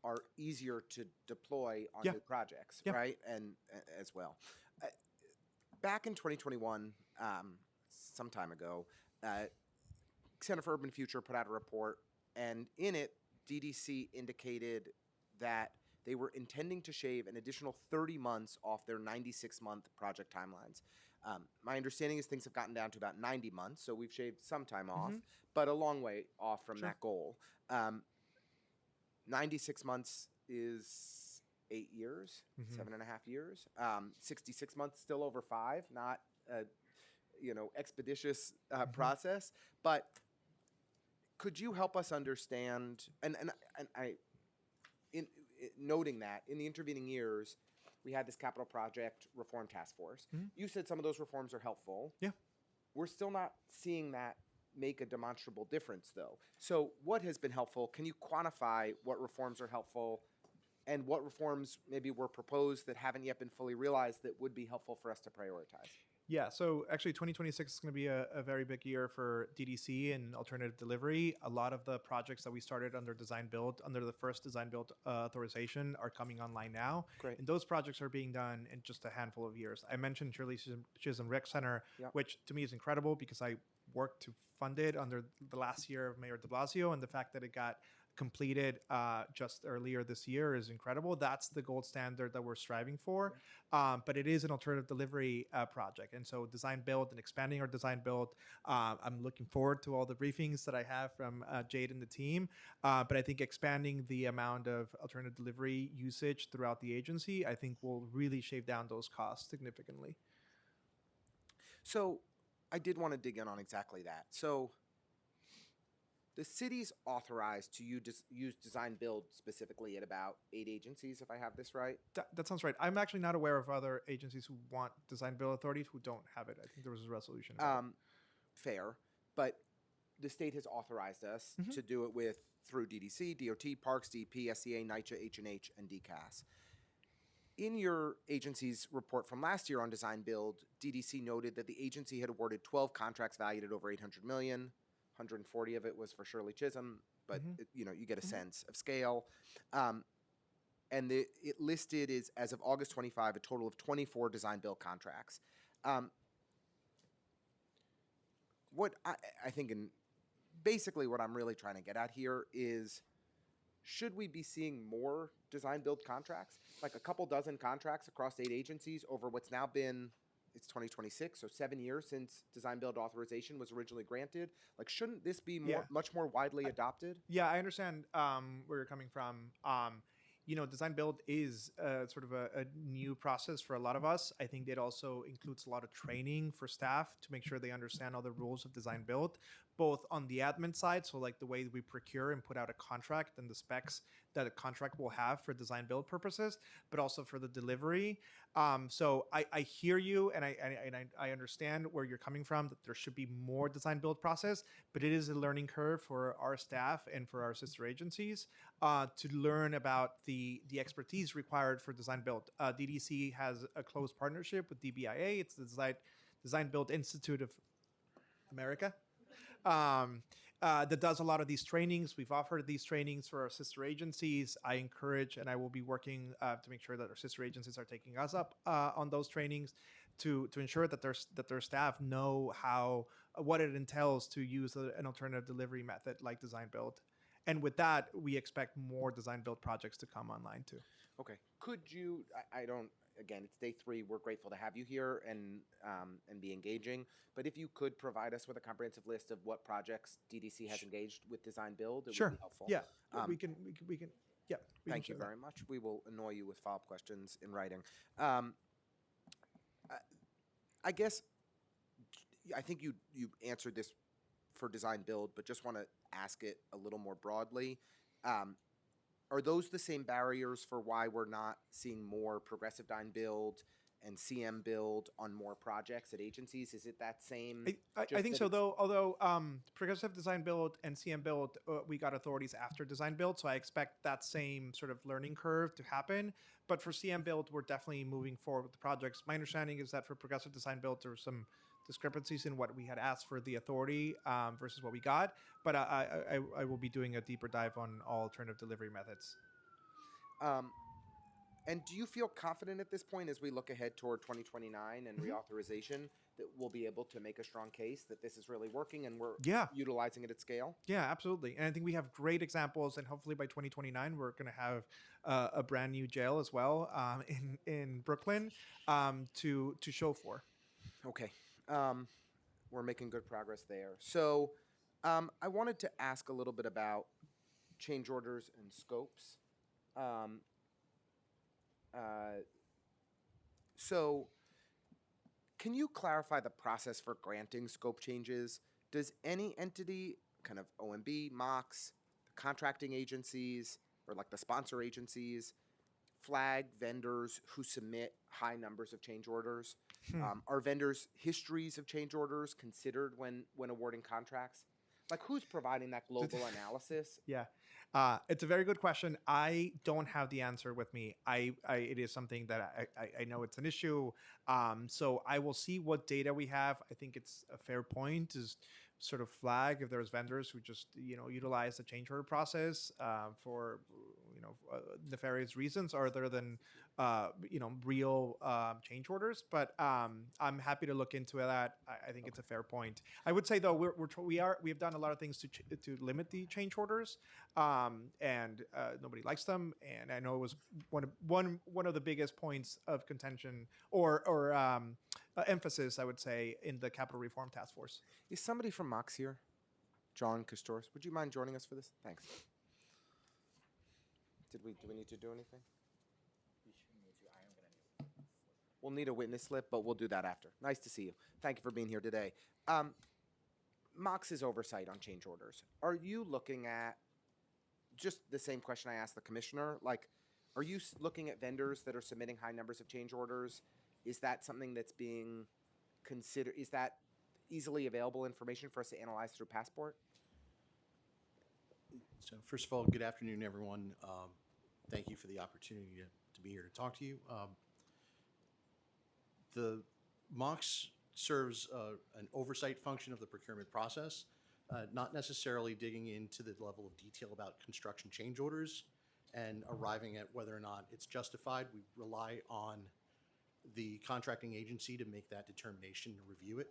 are easier to deploy on Yeah. new projects, Yeah. right? And as well. Back in 2021, some time ago, Center for Urban Future put out a report, and in it, DDC indicated that they were intending to shave an additional 30 months off their 96-month project timelines. My understanding is things have gotten down to about 90 months, so we've shaved some time off, but a long way off from Sure. that goal. 96 months is 8 years, 7.5 years. 66 months, still over 5, not a expeditious process. But could you help us understand, and I, noting that in the intervening years, we had this capital project reform task force. You said some of those reforms are helpful. Yeah. We're still not seeing that make a demonstrable difference, though. So what has been helpful? Can you quantify what reforms are helpful and what reforms maybe were proposed that haven't yet been fully realized that would be helpful for us to prioritize? Yeah, so actually 2026 is going to be a very big year for DDC and alternative delivery. A lot of the projects that we started under design build, under the first design build authorization, are coming online now. Great. And those projects are being done in just a handful of years. I mentioned Shirley Chisholm Rec Center, Yep. which to me is incredible because I worked to fund it under the last year of Mayor de Blasio, and the fact that it got completed just earlier this year is incredible. That's the gold standard that we're striving for. But it is an alternative delivery project. And so design build and expanding our design build, I'm looking forward to all the briefings that I have from Jade and the team. But I think expanding the amount of alternative delivery usage throughout the agency, I think will really shave down those costs significantly. So I did want to dig in on exactly that. So the city's authorized to use design build specifically at about 8 agencies, if I have this right. That sounds right. I'm actually not aware of other agencies who want design build authorities who don't have it. I think there was a resolution. Fair, but the state has authorized us to do it through DDC, DOT, Parks, DP, SCA, Nycc, H&H, and DCAS. In your agency's report from last year on design build, DDC noted that the agency had awarded 12 contracts valued at over $800 million. 140 of it was for Shirley Chisholm, but you get a sense of scale. And it listed is, as of August 25, a total of 24 design build contracts. What I think, basically what I'm really trying to get at here is, should we be seeing more design build contracts, like a couple dozen contracts across 8 agencies over what's now been, it's 2026, so 7 years since design build authorization was originally granted? Like, shouldn't this be much more widely adopted? Yeah, I understand where you're coming from. Design build is sort of a new process for a lot of us. I think it also includes a lot of training for staff to make sure they understand all the rules of design build, both on the admin side, so like the way we procure and put out a contract and the specs that a contract will have for design build purposes, but also for the delivery. So I hear you, and I understand where you're coming from, that there should be more design build process, but it is a learning curve for our staff and for our sister agencies to learn about the expertise required for design build. DDC has a close partnership with DBIA. It's the Design Build Institute of America. That does a lot of these trainings. We've offered these trainings for our sister agencies. I encourage, and I will be working to make sure that our sister agencies are taking us up on those trainings to ensure that their staff know what it entails to use an alternative delivery method like design build. And with that, we expect more design build projects to come online too. Okay. Could you? I don't. Again, it's day 3. We're grateful to have you here and be engaging. But if you could provide us with a comprehensive list of what projects DDC has engaged with design build, it would be helpful. Yeah, we can. Yeah. Thank you very much. We will annoy you with follow-up questions in writing. I guess I think you answered this for design build, but just want to ask it a little more broadly. Are those the same barriers for why we're not seeing more progressive design build and CM build on more projects at agencies? Is it that same? I think so, though. Although progressive design build and CM build, we got authorities after design build, so I expect that same sort of learning curve to happen. But for CM build, we're definitely moving forward with the projects. My understanding is that for progressive design build, there were some discrepancies in what we had asked for the authority versus what we got. But I will be doing a deeper dive on all alternative delivery methods. And do you feel confident at this point as we look ahead toward 2029 and reauthorization that we'll be able to make a strong case that this is really working and we're utilizing it at scale? Yeah, absolutely. And I think we have great examples, and hopefully by 2029 we're going to have a brand new jail as well in Brooklyn to show for. Okay. We're making good progress there. So I wanted to ask a little bit about change orders and scopes. So can you clarify the process for granting scope changes? Does any entity, kind of OMB, MOX, the contracting agencies, or like the sponsor agencies, flag vendors who submit high numbers of change orders? Are vendors' histories of change orders considered when awarding contracts? Like, who's providing that global analysis? Yeah, it's a very good question. I don't have the answer with me. It is something that I know it's an issue. So I will see what data we have. I think it's a fair point is sort of flag if there's vendors who just utilize the change order process for nefarious reasons other than real change orders. But I'm happy to look into that. I think it's a fair point. I would say though we have done a lot of things to limit the change orders, and nobody likes them. And I know it was one of the biggest points of contention or emphasis, I would say, in the Capital Reform Task Force. Is somebody from MOX here? John Kustors, would you mind joining us for this? Thanks. Do we need to do anything? We'll need a witness slip, but we'll do that after. Nice to see you. Thank you for being here today. MOX's oversight on change orders. Are you looking at just the same question I asked the commissioner? Like, are you looking at vendors that are submitting high numbers of change orders? Is that something that's being considered? Is that easily available information for us to analyze through Passport? So first of all, good afternoon, everyone. Thank you for the opportunity to be here to talk to you. The MOX serves an oversight function of the procurement process, not necessarily digging into the level of detail about construction change orders and arriving at whether or not it's justified. We rely on the contracting agency to make that determination and review it.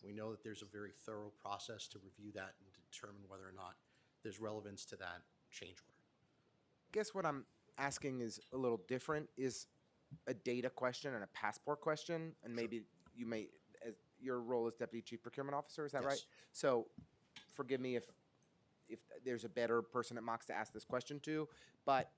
We know that there's a very thorough process to review that and determine whether or not there's relevance to that change order. Guess what I'm asking is a little different, is a data question and a Passport question, and maybe you may, as your role as Deputy Chief Procurement Officer, is that right? So forgive me if there's a better person at MOX to ask this question to, but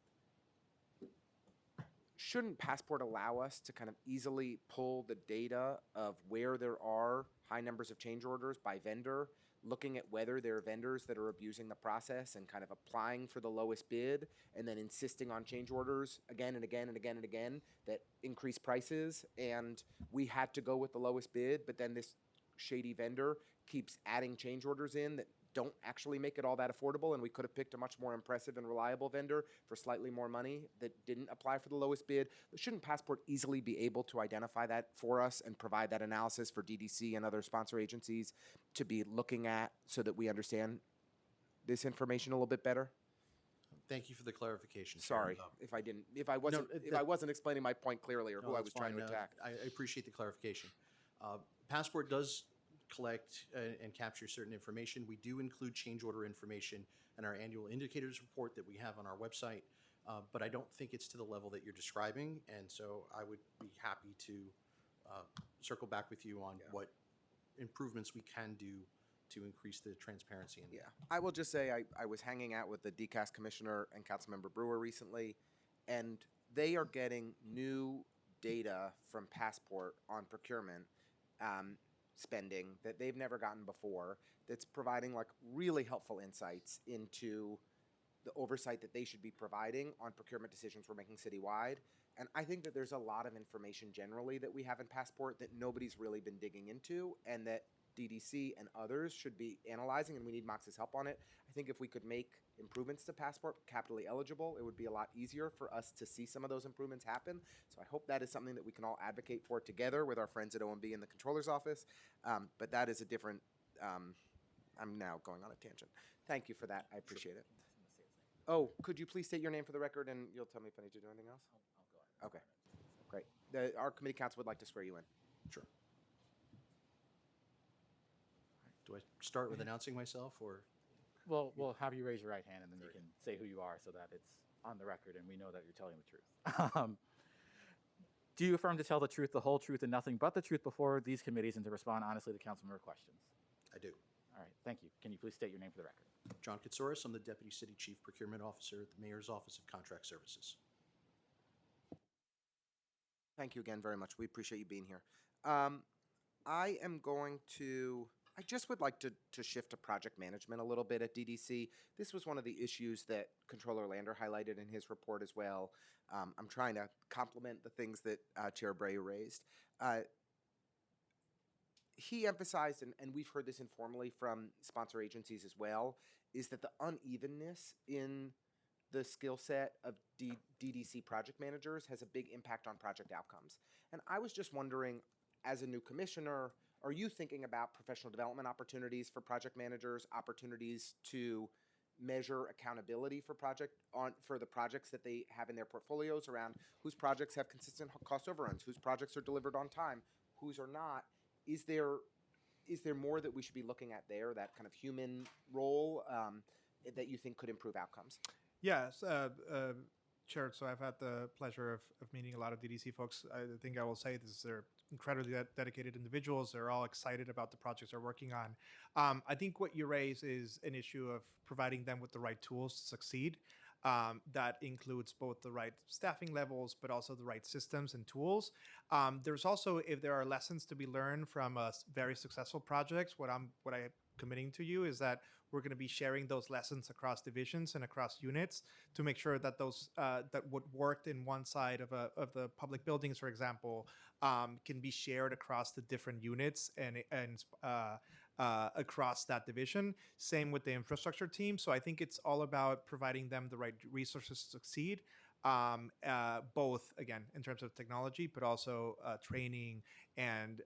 shouldn't Passport allow us to kind of easily pull the data of where there are high numbers of change orders by vendor, looking at whether there are vendors that are abusing the process and kind of applying for the lowest bid and then insisting on change orders again and again and again and again that increase prices, and we had to go with the lowest bid, but then this shady vendor keeps adding change orders in that don't actually make it all that affordable, and we could have picked a much more impressive and reliable vendor for slightly more money that didn't apply for the lowest bid? Shouldn't Passport easily be able to identify that for us and provide that analysis for DDC and other sponsor agencies to be looking at so that we understand this information a little bit better? Thank you for the clarification. Sorry if I wasn't explaining my point clearly or who I was trying to attack. I appreciate the clarification. Passport does collect and capture certain information. We do include change order information in our annual indicators report that we have on our website, but I don't think it's to the level that you're describing, and so I would be happy to circle back with you on what improvements we can do to increase the transparency. I will just say I was hanging out with the DCAS Commissioner and Councilmember Brewer recently, and they are getting new data from Passport on procurement spending that they've never gotten before, that's providing like really helpful insights into the oversight that they should be providing on procurement decisions we're making citywide. And I think that there's a lot of information generally that we have in Passport that nobody's really been digging into and that DDC and others should be analyzing, and we need Mox's help on it. I think if we could make improvements to Passport capitally eligible, it would be a lot easier for us to see some of those improvements happen. So I hope that is something that we can all advocate for together with our friends at OMB and the Controller's Office. But that is a different, I'm now going on a tangent. Thank you for that. I appreciate it. Oh, could you please state your name for the record, and you'll tell me if I need to do anything else? I'll go ahead. Okay, great. Our committee counsel would like to swear you in. Sure. Do I start with announcing myself, or? Well, we'll have you raise your right hand, and then you can say who you are so that it's on the record and we know that you're telling the truth. Do you affirm to tell the truth, the whole truth, and nothing but the truth before these committees and to respond honestly to council member questions? I do. All right, thank you. Can you please state your name for the record? John Katsouris, I'm the Deputy City Chief Procurement Officer at the Mayor's Office of Contract Services. Thank you again very much. We appreciate you being here. I just would like to shift to project management a little bit at DDC. This was one of the issues that Controller Lander highlighted in his report as well. I'm trying to complement the things that Chair Abreu raised. He emphasized, and we've heard this informally from sponsor agencies as well, is that the unevenness in the skill set of DDC project managers has a big impact on project outcomes. And I was just wondering, as a new commissioner, are you thinking about professional development opportunities for project managers, opportunities to measure accountability for the projects that they have in their portfolios, around whose projects have consistent cost overruns, whose projects are delivered on time, whose are not? Is there more that we should be looking at there, that kind of human role that you think could improve outcomes? Yes, Chair, so I've had the pleasure of meeting a lot of DDC folks. I think I will say this, they're incredibly dedicated individuals. They're all excited about the projects they're working on. I think what you raise is an issue of providing them with the right tools to succeed. That includes both the right staffing levels, but also the right systems and tools. There's also, if there are lessons to be learned from very successful projects, what I'm committing to you is that we're going to be sharing those lessons across divisions and across units to make sure that those that what worked in one side of the public buildings, for example, can be shared across the different units and across that division. Same with the infrastructure team. So I think it's all about providing them the right resources to succeed, both, again, in terms of technology, but also training and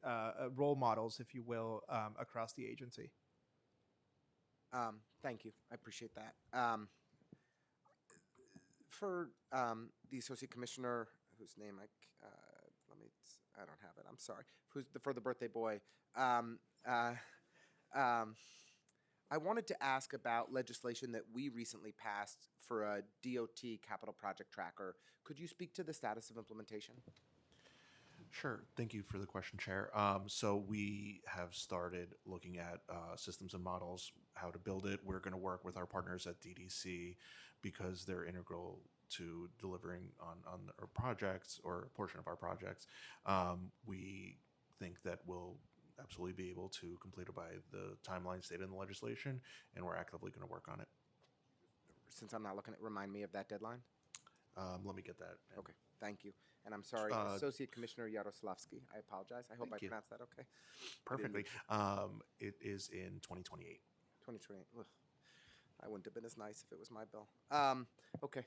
role models, if you will, across the agency. Thank you. I appreciate that. For the associate commissioner, whose name I don't have it. I'm sorry. For the birthday boy. I wanted to ask about legislation that we recently passed for a DOT capital project tracker. Could you speak to the status of implementation? Sure. Thank you for the question, Chair. So we have started looking at systems and models, how to build it. We're going to work with our partners at DDC because they're integral to delivering on our projects, or a portion of our projects. We think that we'll absolutely be able to complete it by the timeline stated in the legislation, and we're actively going to work on it. Since I'm not looking at, remind me of that deadline. Let me get that. Okay, thank you. And I'm sorry, Associate Commissioner Yaroslavsky. I apologize. I hope I pronounced that okay. Perfectly. It is in 2028. 2028. Ugh. I wouldn't have been as nice if it was my bill. Okay.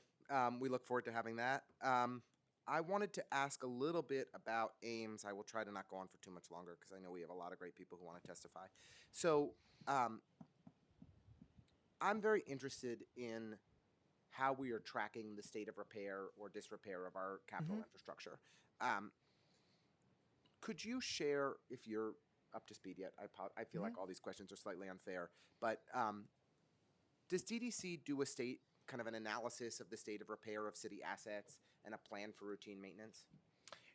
We look forward to having that. I wanted to ask a little bit about Ames. I will try to not go on for too much longer because I know we have a lot of great people who want to testify. So I'm very interested in how we are tracking the state of repair or disrepair of our capital infrastructure. Could you share, if you're up to speed yet, I feel like all these questions are slightly unfair, but does DDC do a state, kind of an analysis of the state of repair of city assets and a plan for routine maintenance?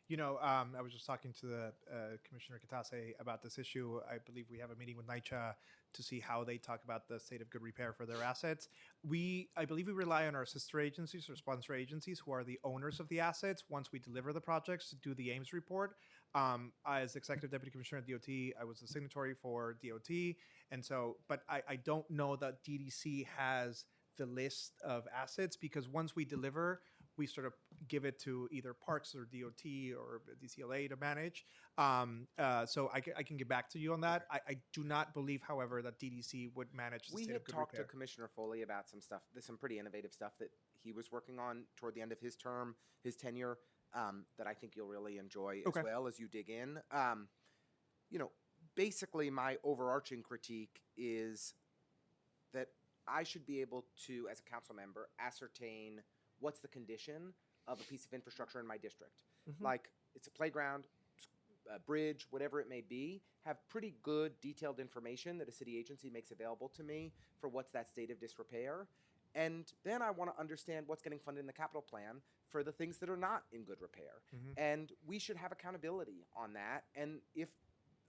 You know, I was just talking to the Commissioner Katase about this issue. I believe we have a meeting with Nycc to see how they talk about the state of good repair for their assets. I believe we rely on our sister agencies or sponsor agencies who are the owners of the assets once we deliver the projects to do the Ames report. As Executive Deputy Commissioner at DOT, I was the signatory for DOT. And so, but I don't know that DDC has the list of assets, because once we deliver, we sort of give it to either Parks or DOT or DCLA to manage. So I can get back to you on that. I do not believe, however, that DDC would manage the We state had of good talked repair. to Commissioner Foley about some stuff, some pretty innovative stuff that he was working on toward the end of his term, his tenure, that I think you'll really enjoy as well as you dig in. You know, basically my overarching critique is that I should be able to, as a council member, ascertain what's the condition of a piece of infrastructure in my district. Like, it's a playground, a bridge, whatever it may be, have pretty good detailed information that a city agency makes available to me for what's that state of disrepair. And then I want to understand what's getting funded in the capital plan for the things that are not in good repair. And we should have accountability on that. And if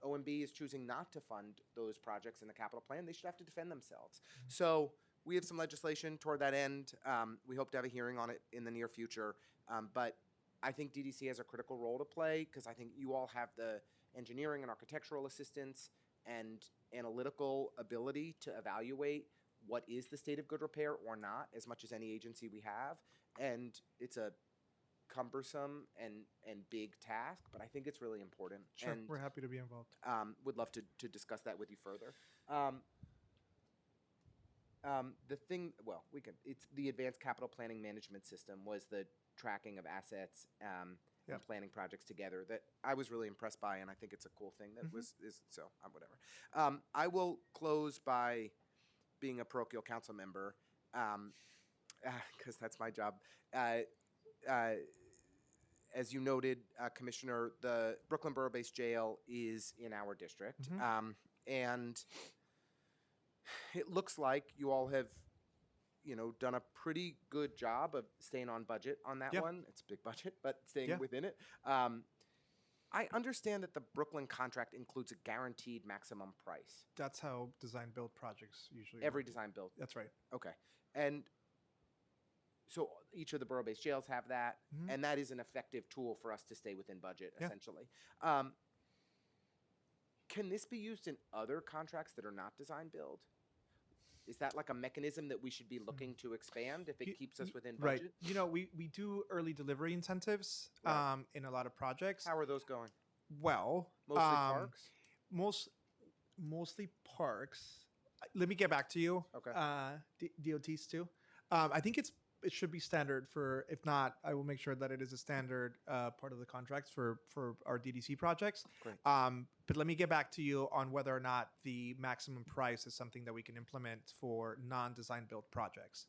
OMB is choosing not to fund those projects in the capital plan, they should have to defend themselves. So we have some legislation toward that end. We hope to have a hearing on it in the near future. But I think DDC has a critical role to play because I think you all have the engineering and architectural assistance and analytical ability to evaluate what is the state of good repair or not, as much as any agency we have. And it's a cumbersome and big task, but I think it's really important. Sure, and we're happy to be involved. would love to discuss that with you further. The thing, well, it's the advanced capital planning management system was the tracking of assets and planning projects together that I was really impressed by, and I think it's a cool thing that whatever. I will close by being a parochial council member, because that's my job. As you noted, Commissioner, the Brooklyn Borough-based jail is in our district, and it looks like you all have, done a pretty good job of staying on budget on that one. It's a big budget, but staying within it. I understand that the Brooklyn contract includes a guaranteed maximum price. That's how design-build projects usually Every work. design-build. That's right. Okay. And so each of the borough-based jails have that, and that is an effective tool for us to stay within budget, essentially. Can this be used in other contracts that are not design-build? Is that like a mechanism that we should be looking to expand if it keeps us within budget? Right. We do early delivery incentives in a lot of projects. How are those going? Well, Mostly parks? Mostly parks. Let me get back to you. Okay. DOTs too. I think it should be standard for. If not, I will make sure that it is a standard part of the contracts for our DDC projects. Great. But let me get back to you on whether or not the maximum price is something that we can implement for non-design build projects.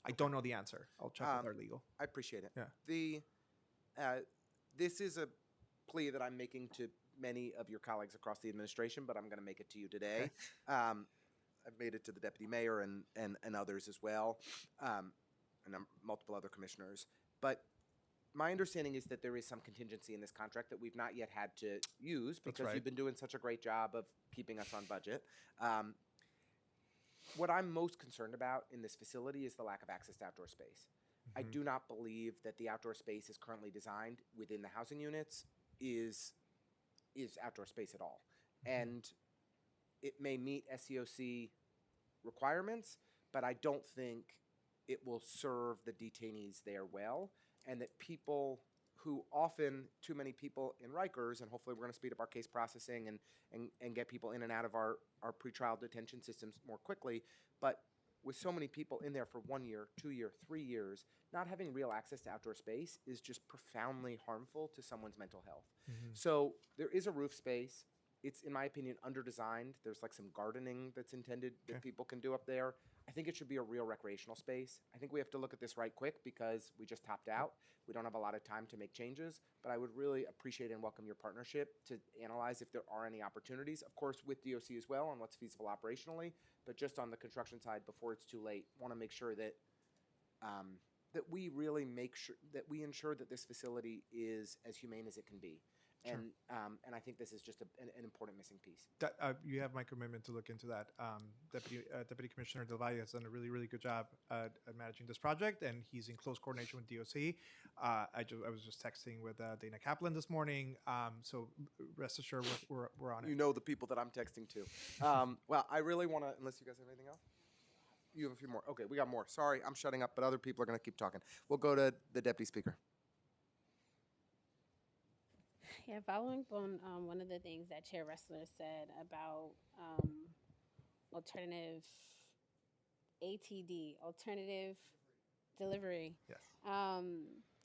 I don't know the answer. I'll check with our legal. I appreciate it. Yeah. This is a plea that I'm making to many of your colleagues across the administration, but I'm going to make it to you today. I've made it to the deputy mayor and others as well, and multiple other commissioners. But my understanding is that there is some contingency in this contract that we've not yet had to use because you've been doing such a great job of keeping us on budget. What I'm most concerned about in this facility is the lack of access to outdoor space. I do not believe that the outdoor space is currently designed within the housing units is outdoor space at all. And it may meet SCOC requirements, but I don't think it will serve the detainees there well, and that people who often, too many people in Rikers, and hopefully we're going to speed up our case processing and get people in and out of our pretrial detention systems more quickly, but with so many people in there for 1 year, 2 year, 3 years, not having real access to outdoor space is just profoundly harmful to someone's mental health. So there is a roof space. It's, in my opinion, under-designed. There's like some gardening that's intended that people can do up there. I think it should be a real recreational space. I think we have to look at this right quick because we just topped out. We don't have a lot of time to make changes, but I would really appreciate and welcome your partnership to analyze if there are any opportunities, of course, with DOC as well on what's feasible operationally, but just on the construction side before it's too late, want to make sure that that we really make sure that we ensure that this facility is as humane as it can be. Sure. And I think this is just an important missing piece. That, you have my commitment to look into that. Deputy Commissioner Del Valle has done a really, really good job at managing this project, and he's in close coordination with DOC. I was just texting with Dana Kaplan this morning, so rest assured we're on it. You know the people that I'm texting to. Well, I really want to, unless you guys have anything else? You have a few more. Okay, we got more. Sorry, I'm shutting up, but other people are going to keep talking. We'll go to the Deputy Speaker. Yeah, following up on one of the things that Chair Ressler said about alternative ATD, alternative delivery. Yes.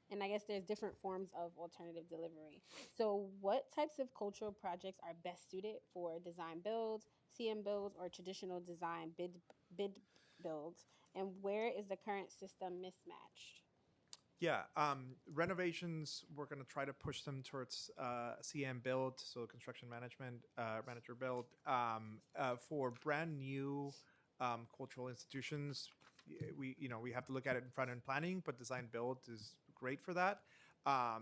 And I guess there's different forms of alternative delivery. So, what types of cultural projects are best suited for design builds, CM builds, or traditional design bid builds? And where is the current system mismatched? Yeah, renovations, we're going to try to push them towards CM build, so construction management, manager build. For brand new cultural institutions, we have to look at it in front end planning, but design build is great for that. But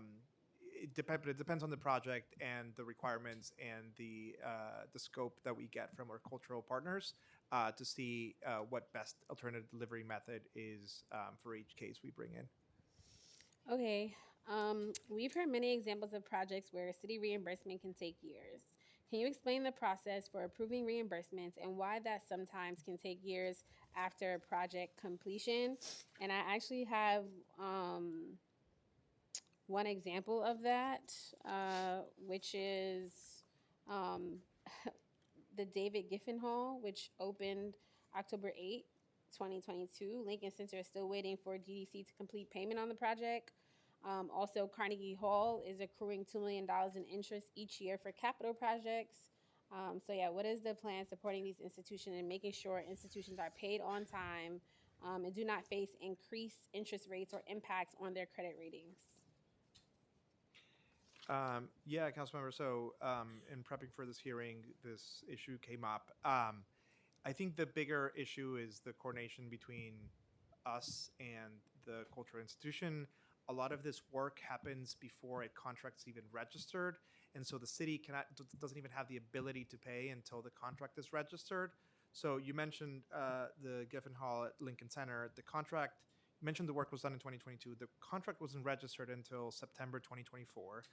it depends on the project and the requirements and the scope that we get from our cultural partners to see what best alternative delivery method is for each case we bring in. Okay. We've heard many examples of projects where city reimbursement can take years. Can you explain the process for approving reimbursements and why that sometimes can take years after project completion? And I actually have one example of that, which is the David Giffen Hall, which opened October 8th, 2022. Lincoln Center is still waiting for DDC to complete payment on the project. Also, Carnegie Hall is accruing $2 million in interest each year for capital projects. So yeah, what is the plan supporting these institutions and making sure institutions are paid on time and do not face increased interest rates or impacts on their credit ratings? Yeah, Councilmember. So, in prepping for this hearing, this issue came up. I think the bigger issue is the coordination between us and the cultural institution. A lot of this work happens before a contract's even registered, and so the city doesn't even have the ability to pay until the contract is registered. So you mentioned the Giffen Hall at Lincoln Center. The contract, you mentioned the work was done in 2022. The contract wasn't registered until September 2024.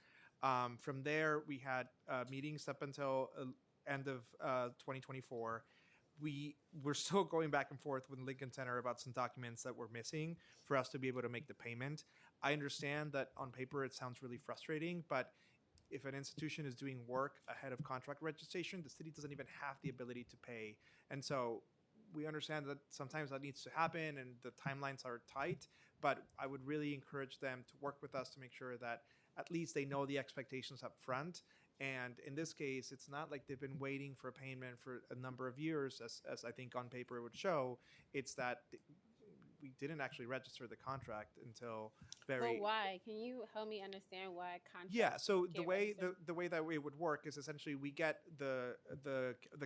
From there, we had meetings up until end of 2024. We're still going back and forth with Lincoln Center about some documents that were missing for us to be able to make the payment. I understand that on paper it sounds really frustrating, but if an institution is doing work ahead of contract registration, the city doesn't even have the ability to pay. And so we understand that sometimes that needs to happen and the timelines are tight, but I would really encourage them to work with us to make sure that at least they know the expectations up front. And in this case, it's not like they've been waiting for a payment for a number of years, as I think on paper it would show. It's that we didn't actually register the contract until very. But why? Can you help me understand why contracts? Yeah. So the get way registered? the way that it would work is essentially we get the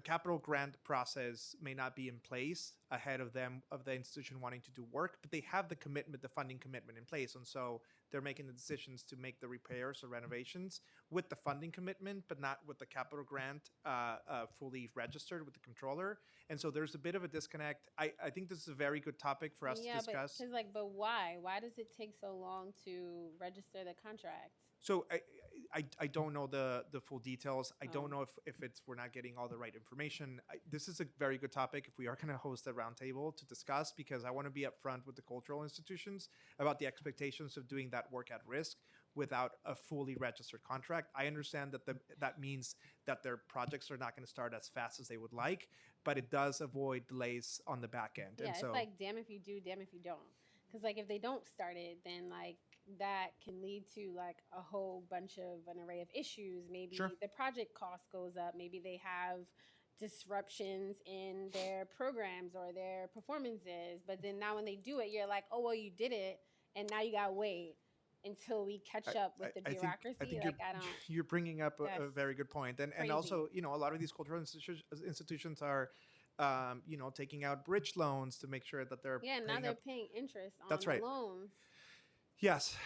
capital grant process may not be in place ahead of the institution wanting to do work, but they have the commitment, the funding commitment in place, and so they're making the decisions to make the repairs or renovations with the funding commitment, but not with the capital grant fully registered with the controller. And so there's a bit of a disconnect. I think this is a very good topic for us to discuss. But why? Why does it take so long to register the contract? So I don't know the full details. I don't know if it's we're not getting all the right information. This is a very good topic if we are going to host a roundtable to discuss, because I want to be upfront with the cultural institutions about the expectations of doing that work at risk without a fully registered contract. I understand that that means that their projects are not going to start as fast as they would like, but it does avoid delays on the back end. Yeah, and so, it's like damn if you do, damn if you don't. Because like if they don't start it, then like that can lead to like a whole bunch of an array of issues. Maybe Sure. the project cost goes up. Maybe they have disruptions in their programs or their performances. But then now when they do it, you're like, oh well, you did it, and now you gotta wait until we catch up with the bureaucracy. I think like I don't. you're bringing up a That's very good point. And crazy. also, a lot of these cultural institutions are, taking out bridge loans to make sure that they're Yeah, now paying they're up. paying interest on That's the right. loans. Yes,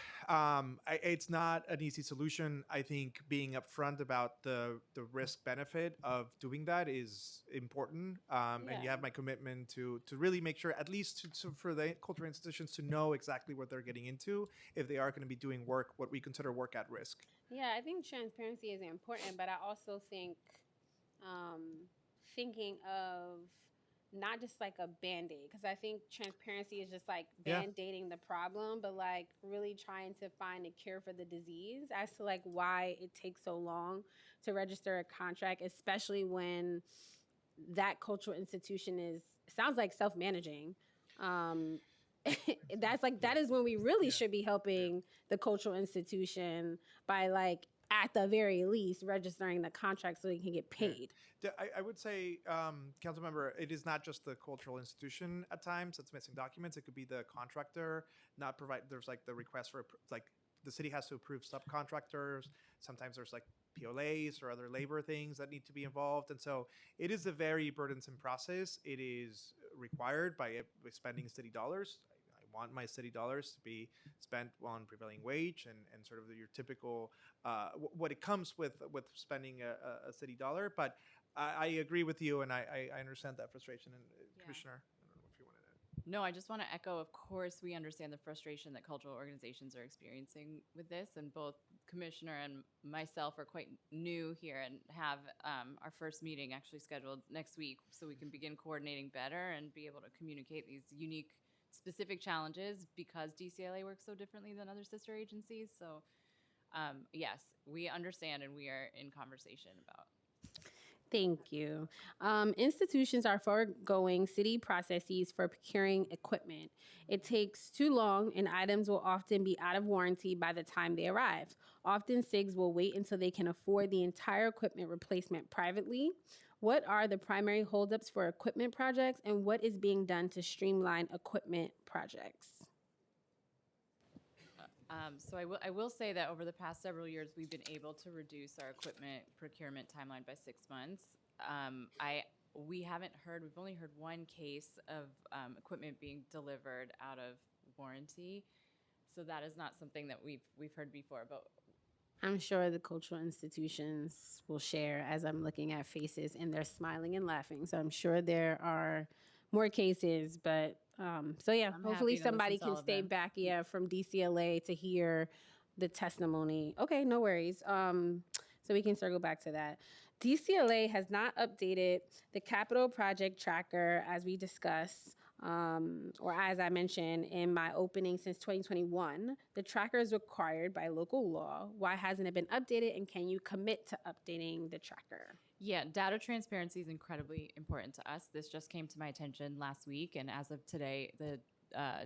it's not an easy solution. I think being upfront about the risk benefit of doing that is important. And you Yeah. have my commitment to really make sure, at least for the cultural institutions, to know exactly what they're getting into if they are going to be doing work, what we consider work at risk. Yeah, I think transparency is important, but I also think thinking of not just like a band-aid, because I think transparency is just like Yeah. band-aiding the problem, but like really trying to find a cure for the disease as to like why it takes so long to register a contract, especially when that cultural institution is sounds like self-managing. um that's like that is when we really should be helping the cultural institution by like at the very least registering the contract so they can get paid. I would say, council member, it is not just the cultural institution at times that's missing documents. It could be the contractor not provide. There's like the request for like the city has to approve subcontractors. Sometimes there's like PLAs or other labor things that need to be involved, and so it is a very burdensome process. It is required by spending city dollars. I want my city dollars to be spent on prevailing wage and sort of your typical what it comes with spending a city dollar. But I agree with you, and I understand that frustration. And Commissioner, I don't know if you wanted to. No, I just want to echo, of course, we understand the frustration that cultural organizations are experiencing with this. And both Commissioner and myself are quite new here and have our first meeting actually scheduled next week so we can begin coordinating better and be able to communicate these unique, specific challenges because DCLA works so differently than other sister agencies. So, yes, we understand and we are in conversation about. Thank you. Institutions are foregoing city processes for procuring equipment. It takes too long, and items will often be out of warranty by the time they arrive. Often, SIGs will wait until they can afford the entire equipment replacement privately. What are the primary holdups for equipment projects, and what is being done to streamline equipment projects? So I will say that over the past several years, we've been able to reduce our equipment procurement timeline by 6 months. We've only heard one case of equipment being delivered out of warranty. So that is not something that we've heard before. But I'm sure the cultural institutions will share as I'm looking at faces and they're smiling and laughing. So I'm sure there are more cases, but so yeah, I'm hopefully happy to somebody listen to can all of stay them. back from DCLA to hear the testimony. Okay, no worries. So we can circle back to that. DCLA has not updated the capital project tracker as we discussed, or as I mentioned in my opening since 2021. The tracker is required by local law. Why hasn't it been updated, and can you commit to updating the tracker? yeah, data transparency is incredibly important to us. This just came to my attention last week, and as of today, the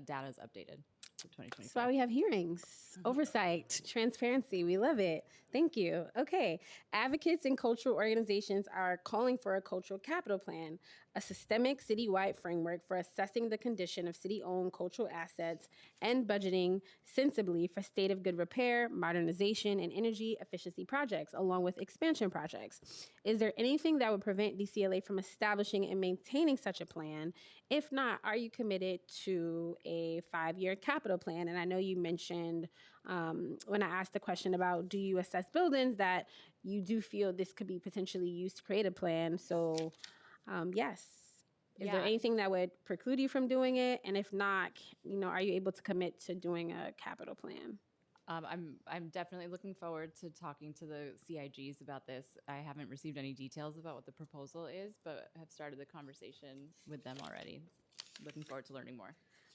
data is updated for 2025. That's why we have hearings, oversight, transparency. We love it. Thank you. Okay. Advocates and cultural organizations are calling for a cultural capital plan, a systemic citywide framework for assessing the condition of city-owned cultural assets and budgeting sensibly for state of good repair, modernization, and energy efficiency projects, along with expansion projects. Is there anything that would prevent DCLA from establishing and maintaining such a plan? If not, are you committed to a 5-year capital plan? And I know you mentioned when I asked the question about do you assess buildings that you do feel this could be potentially used to create a plan. So yes. Is there Yeah. anything that would preclude you from doing it? And if not, are you able to commit to doing a capital plan? I'm definitely looking forward to talking to the CIGs about this. I haven't received any details about what the proposal is, but have started the conversation with them already. Looking forward to learning more.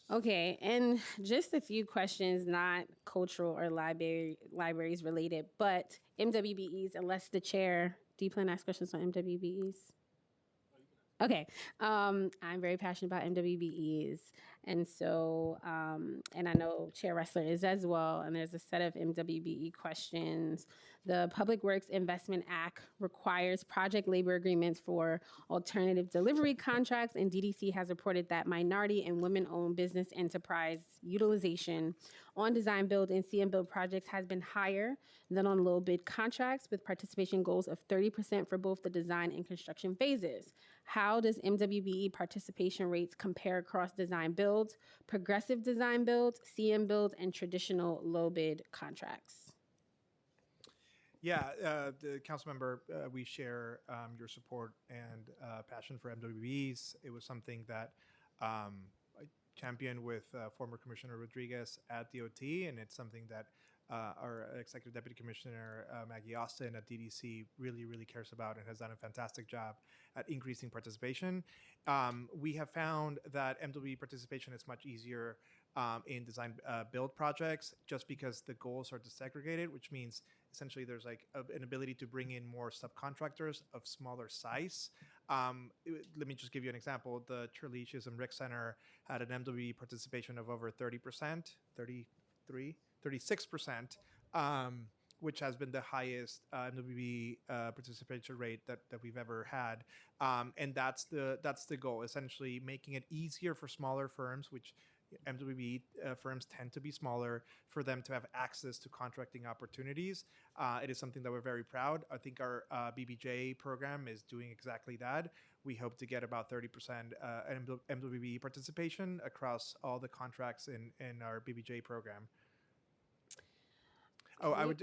Okay, and just a few questions, not cultural or libraries related, but MWBEs, unless the chair, do you plan to ask questions on MWBEs? Okay, I'm very passionate about MWBEs, and so, and I know Chair Ressler is as well, and there's a set of MWBE questions. The Public Works Investment Act requires project labor agreements for alternative delivery contracts, and DDC has reported that minority and women-owned business enterprise utilization on design build and CM build projects has been higher than on low bid contracts, with participation goals of 30% for both the design and construction phases. How does MWBE participation rates compare across design builds, progressive design builds, CM builds, and traditional low bid contracts? Yeah, the council member, we share your support and passion for MWBs. It was something that I championed with former Commissioner Rodriguez at DOT, and it's something that our Executive Deputy Commissioner Maggie Austin at DDC really cares about and has done a fantastic job at increasing participation. We have found that MWB participation is much easier in design build projects just because the goals are desegregated, which means essentially there's like an ability to bring in more subcontractors of smaller size. Let me just give you an example. The Churlicious Rec Center had an MWB participation of over 30%, 36%, which has been the highest MWB participation rate that we've ever had. And that's the goal, essentially making it easier for smaller firms, which MWB firms tend to be smaller, for them to have access to contracting opportunities. It is something that we're very proud. I think our BBJ program is doing exactly that. We hope to get about 30% MWB participation across all the contracts in our BBJ program. Oh,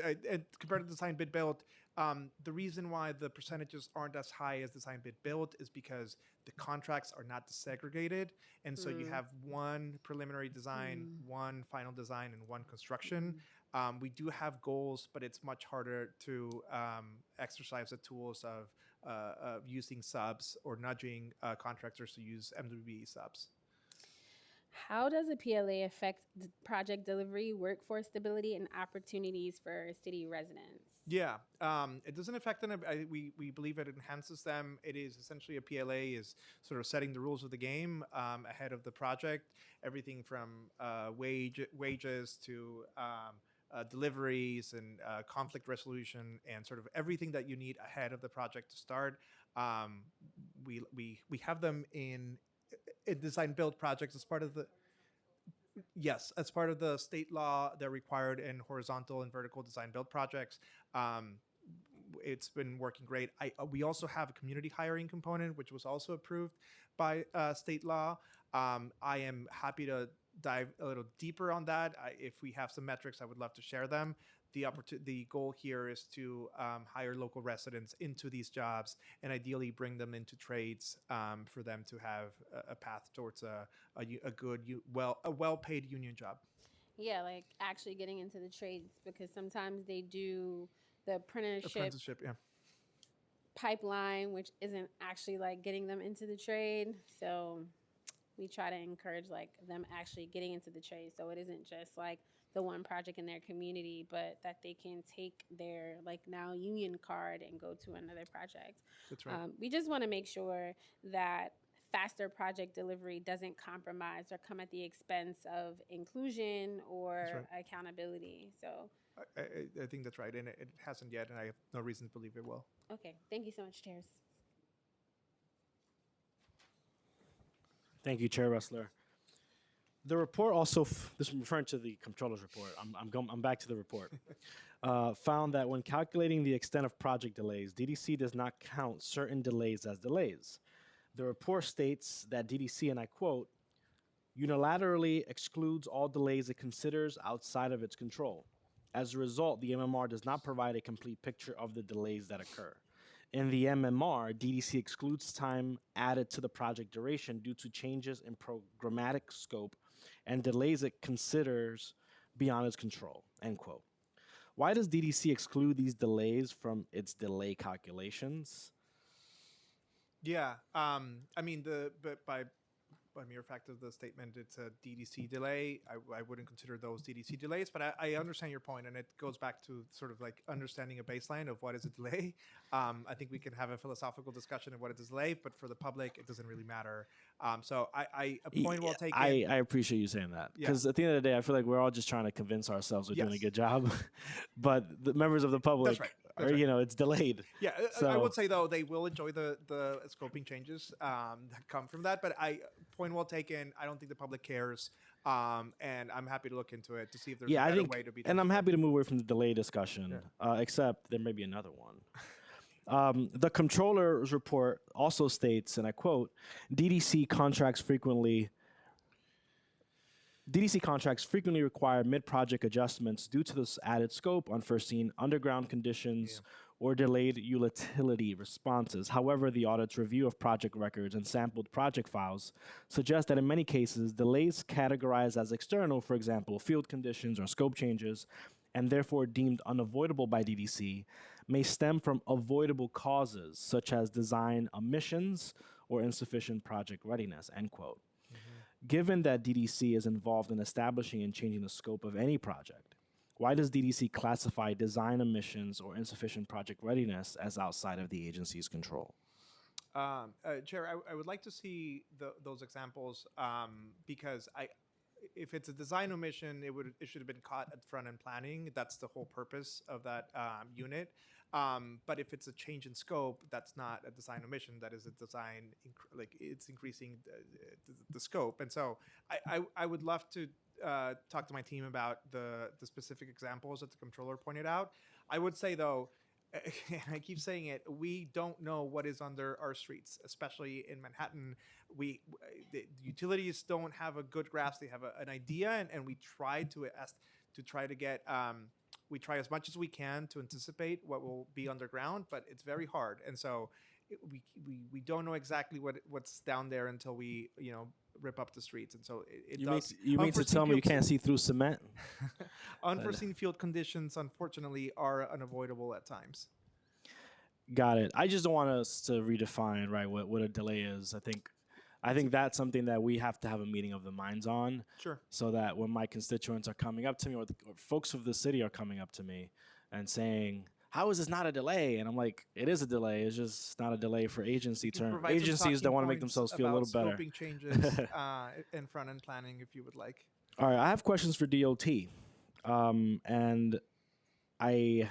compared to design bid build, the reason why the percentages aren't as high as design bid build is because the contracts are not desegregated, and so you have one preliminary design, one final design, and one construction. We do have goals, but it's much harder to exercise the tools of using subs or nudging contractors to use MWB subs. How does a PLA affect project delivery, workforce stability, and opportunities for city residents? Yeah, it doesn't affect them. We believe it enhances them. It is essentially a PLA is sort of setting the rules of the game ahead of the project. Everything from wages to deliveries and conflict resolution and sort of everything that you need ahead of the project to start. We have them in design build projects as part of the as part of the state law. They're required in horizontal and vertical design build projects. It's been working great. We also have a community hiring component, which was also approved by state law. I am happy to dive a little deeper on that. If we have some metrics, I would love to share them. The goal here is to hire local residents into these jobs and ideally bring them into trades for them to have a path towards a good, well-paid union job. Yeah, like actually getting into the trades, because sometimes they do the apprenticeship pipeline, which isn't actually like getting them into the trade. So we try to encourage like them actually getting into the trade, so it isn't just like the one project in their community, but that they can take their like now union card and go to another project. That's right. We just want to make sure that faster project delivery doesn't compromise or come at the expense of inclusion or accountability. So I think that's right, and it hasn't yet, and I have no reason to believe it will. okay, thank you so much, chairs. Thank you, Chair Ressler. The report also, this is referring to the controller's report. I'm back to the report. Found that when calculating the extent of project delays, DDC does not count certain delays as delays. The report states that DDC, and I quote, unilaterally excludes all delays it considers outside of its control. As a result, the MMR does not provide a complete picture of the delays that occur. In the MMR, DDC excludes time added to the project duration due to changes in programmatic scope and delays it considers beyond its control, end quote. Why does DDC exclude these delays from its delay calculations? Yeah, I mean, by mere fact of the statement, it's a DDC delay. I wouldn't consider those DDC delays, but I understand your point, and it goes back to sort of like understanding a baseline of what is a delay. I think we can have a philosophical discussion of what is a delay, but for the public, it doesn't really matter. So a point well taken. I appreciate you saying that, because at the end of the day, I feel like we're all just trying to convince ourselves we're doing a good job, but the members of the public, it's delayed. Yeah, so, I would say though they will enjoy the scoping changes that come from that. But point well taken. I don't think the public cares, and I'm happy to look into it to see if there's a better way to be. And I'm happy to move away from the delay discussion, except there may be another one. The controller's report also states, and I quote, DDC contracts frequently require mid-project adjustments due to this added scope, unforeseen underground conditions, or delayed utility responses. However, the audit's review of project records and sampled project files suggest that in many cases, delays categorized as external, for example, field conditions or scope changes, and therefore deemed unavoidable by DDC may stem from avoidable causes such as design omissions or insufficient project readiness, end quote. Given that DDC is involved in establishing and changing the scope of any project, why does DDC classify design omissions or insufficient project readiness as outside of the agency's control? Chair, I would like to see those examples because if it's a design omission, it should have been caught at front end planning. That's the whole purpose of that unit. But if it's a change in scope, that's not a design omission. That is a design, it's increasing the scope. And so I would love to talk to my team about the specific examples that the controller pointed out. I would say though, and I keep saying it, we don't know what is under our streets, especially in Manhattan. The utilities don't have a good grasp. They have an idea, and we try to get. We try as much as we can to anticipate what will be underground, but it's very hard. And so we don't know exactly what's down there until we rip up the streets. And so you mean to tell me you can't see through cement? Unforeseen field conditions, unfortunately, are unavoidable at times. Got it. I just don't want us to redefine what a delay is. I think that's something that we have to have a meeting of the minds on. Sure. So that when my constituents are coming up to me or folks of the city are coming up to me and saying, how is this not a delay? And I'm like, it is a delay. It's just not a delay for agencies that want to make themselves feel a little better. Scoping changes in front end planning, if you would like. All right, I have questions for DOT, and I'm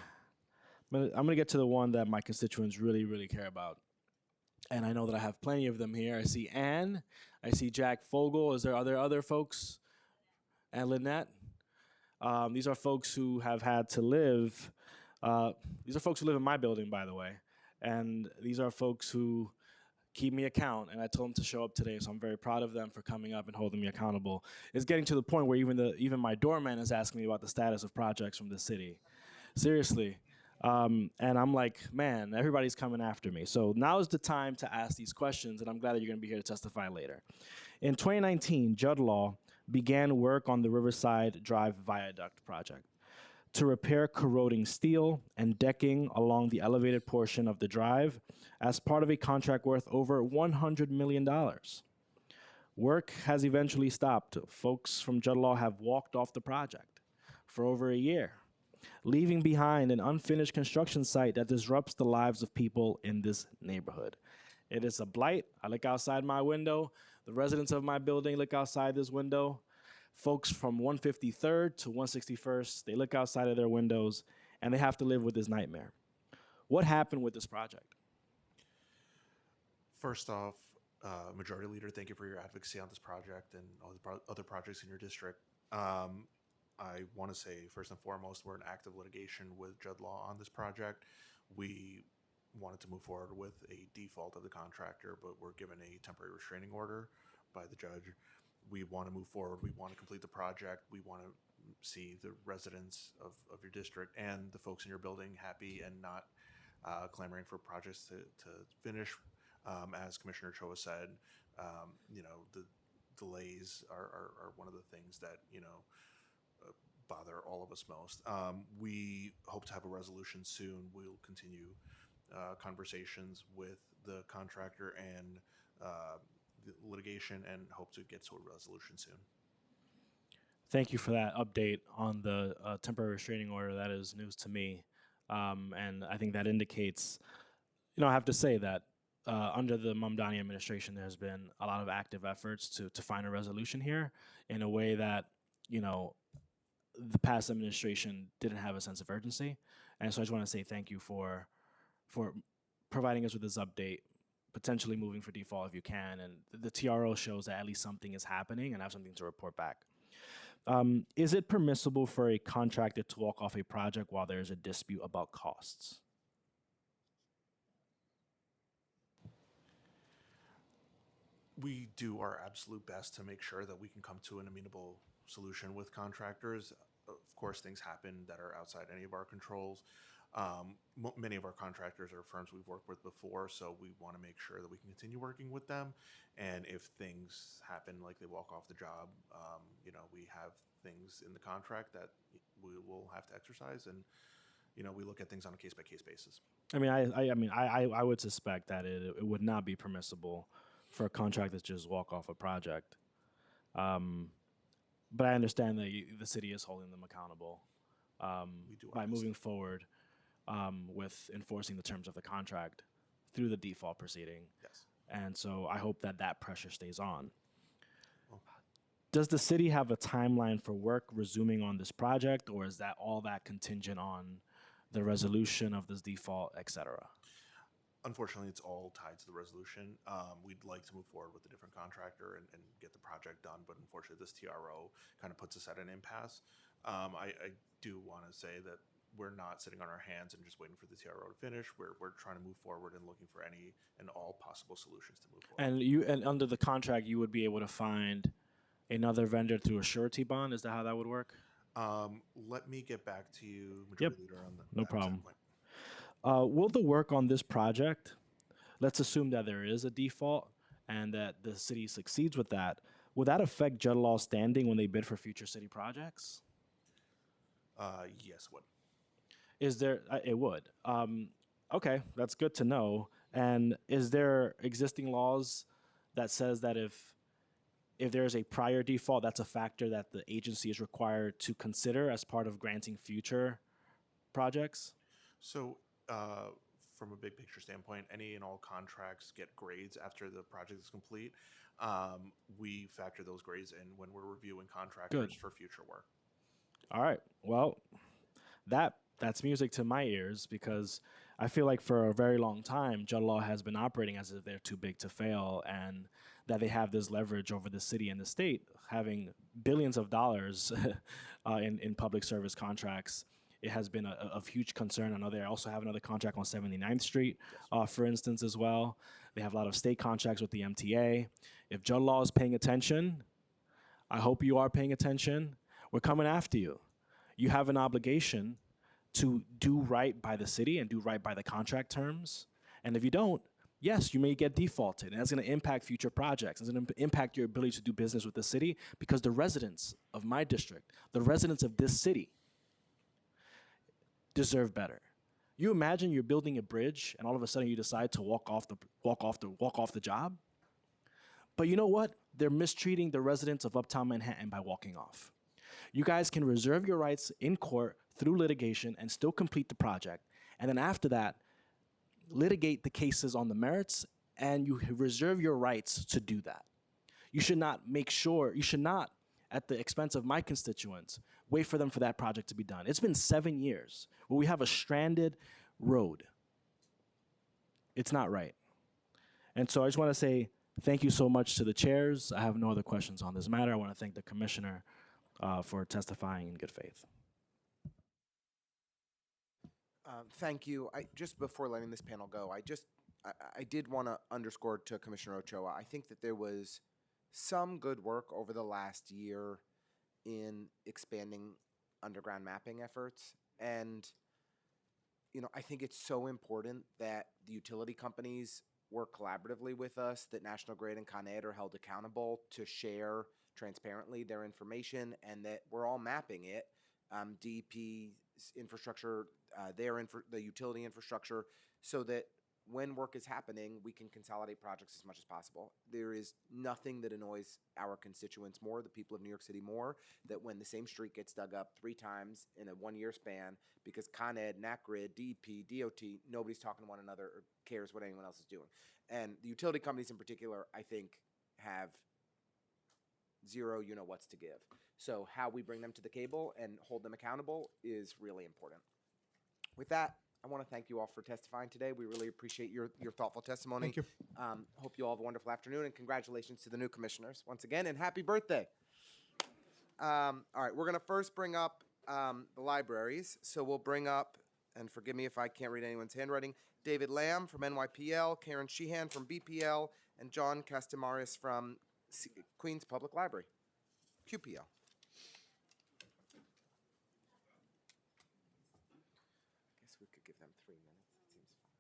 gonna get to the one that my constituents really, really care about, and I know that I have plenty of them here. I see Ann, I see Jack Fogel. Are there other folks? And Lynette. These are folks who have had to live. These are folks who live in my building, by the way, and these are folks who keep me account, and I told them to show up today, so I'm very proud of them for coming up and holding me accountable. It's getting to the point where even my doorman is asking me about the status of projects from the city. Seriously. And I'm like, man, everybody's coming after me. So now is the time to ask these questions, and I'm glad that you're going to be here to testify later. In 2019, Judd Law began work on the Riverside Drive Viaduct project to repair corroding steel and decking along the elevated portion of the drive as part of a contract worth over $100 million. Work has eventually stopped. Folks from Judd Law have walked off the project for over a year, leaving behind an unfinished construction site that disrupts the lives of people in this neighborhood. It is a blight. I look outside my window. The residents of my building look outside this window. Folks from 153rd to 161st, they look outside of their windows and they have to live with this nightmare. What happened with this project? First off, Majority Leader, thank you for your advocacy on this project and all the other projects in your district. I want to say, first and foremost, we're in active litigation with Judd Law on this project. We wanted to move forward with a default of the contractor, but we're given a temporary restraining order by the judge. We want to move forward. We want to complete the project. We want to see the residents of your district and the folks in your building happy and not clamoring for projects to finish. As Commissioner Choa said, the delays are one of the things that, bother all of us most. We hope to have a resolution soon. We'll continue conversations with the contractor and the litigation and hope to get to a resolution soon. Thank you for that update on the temporary restraining order. That is news to me. And I think that indicates, I have to say that under the Mamdani administration, there's been a lot of active efforts to find a resolution here in a way that, the past administration didn't have a sense of urgency. And so I just want to say thank you for providing us with this update, potentially moving for default if you can. And the TRO shows that at least something is happening and I have something to report back. Is it permissible for a contractor to walk off a project while there's a dispute about costs? We do our absolute best to make sure that we can come to an amenable solution with contractors. Of course, things happen that are outside any of our controls. Many of our contractors are firms we've worked with before, so we want to make sure that we can continue working with them. And if things happen like they walk off the job, we have things in the contract that we will have to exercise, and we look at things on a case by case basis. I mean, I would suspect that it would not be permissible for a contractor to just walk off a project. But I understand that the city is holding them accountable We do by our best. moving forward with enforcing the terms of the contract through the default proceeding. Yes. And so I hope that that pressure stays on. Well, Does the city have a timeline for work resuming on this project, or is that all that contingent on the resolution of this default, et cetera? unfortunately, it's all tied to the resolution. We'd like to move forward with a different contractor and get the project done, but unfortunately, this TRO kind of puts us at an impasse. I do want to say that we're not sitting on our hands and just waiting for the TRO to finish. We're trying to move forward and looking for any and all possible solutions to move forward. And under the contract, you would be able to find another vendor through a surety bond. Is that how that would work? Let me get back to you, Majority Leader, on No that problem. point. Will the work on this project, let's assume that there is a default and that the city succeeds with that, will that affect Judd Law's standing when they bid for future city projects? Yes, what? Is there? It would. Okay, that's good to know. And is there existing laws that says that if there is a prior default, that's a factor that the agency is required to consider as part of granting future projects? So, from a big picture standpoint, any and all contracts get grades after the project is complete. We factor those grades in when we're reviewing contractors for future work. All right. Well, that's music to my ears, because I feel like for a very long time, Judd Law has been operating as if they're too big to fail, and that they have this leverage over the city and the state, having billions of dollars in public service contracts. It has been a huge concern. I know they also have another contract on 79th Street, for instance, as well. They have a lot of state contracts with the MTA. If Judd Law is paying attention, I hope you are paying attention. We're coming after you. You have an obligation to do right by the city and do right by the contract terms. And if you don't, yes, you may get defaulted. And that's going to impact future projects. It's going to impact your ability to do business with the city, because the residents of my district, the residents of this city, deserve better. You imagine you're building a bridge and all of a sudden you decide to walk off the job? But you know what? They're mistreating the residents of Uptown Manhattan by walking off. You guys can reserve your rights in court through litigation and still complete the project. And then after that, litigate the cases on the merits, and you reserve your rights to do that. You should not, at the expense of my constituents, wait for them for that project to be done. It's been 7 years where we have a stranded road. It's not right. And so I just want to say thank you so much to the chairs. I have no other questions on this matter. I want to thank the commissioner for testifying in good faith. Thank you. Just before letting this panel go, I did want to underscore to Commissioner Ochoa, I think that there was some good work over the last year in expanding underground mapping efforts. And, I think it's so important that the utility companies work collaboratively with us, that National Grid and Con Ed are held accountable to share transparently their information, and that we're all mapping it. DEP's infrastructure, the utility infrastructure, so that when work is happening, we can consolidate projects as much as possible. There is nothing that annoys our constituents more, the people of New York City more, that when the same street gets dug up 3 times in a 1-year span because Con Ed, NACGrid, DEP, DOT, nobody's talking to one another or cares what anyone else is doing. And the utility companies in particular, I think, have zero you-know-whats to give. So how we bring them to the table and hold them accountable is really important. With that, I want to thank you all for testifying today. We really appreciate your thoughtful testimony. Thank you. Hope you all have a wonderful afternoon, and congratulations to the new commissioners once again, and happy birthday. All right, we're going to first bring up the libraries. So we'll bring up, and forgive me if I can't read anyone's handwriting, David Lamb from NYPL, Karen Sheehan from BPL, and John Castamaris from Queens Public Library, QPL. We could give them 3 minutes. It seems fine.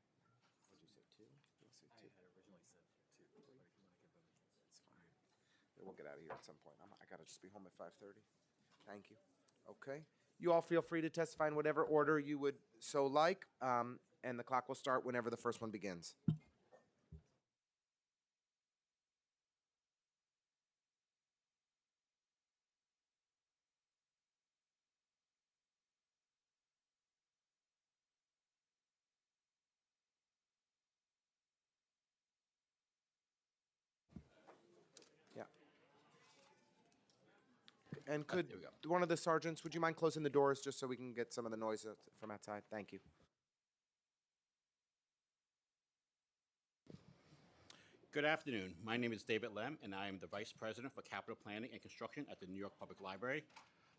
What did you say, 2? You'll say 2. I had originally said 2, but if you want to give them, it's fine. We'll get out of here at some point. I gotta just be home at 5:30. Thank you. Okay. You all feel free to testify in whatever order you would so like, and the clock will start whenever the first one begins. Yeah. And could There we go. one of the sergeants, would you mind closing the doors just so we can get some of the noise from outside? Thank you. Good afternoon. My name is David Lem, and I am the Vice President for Capital Planning and Construction at the New York Public Library.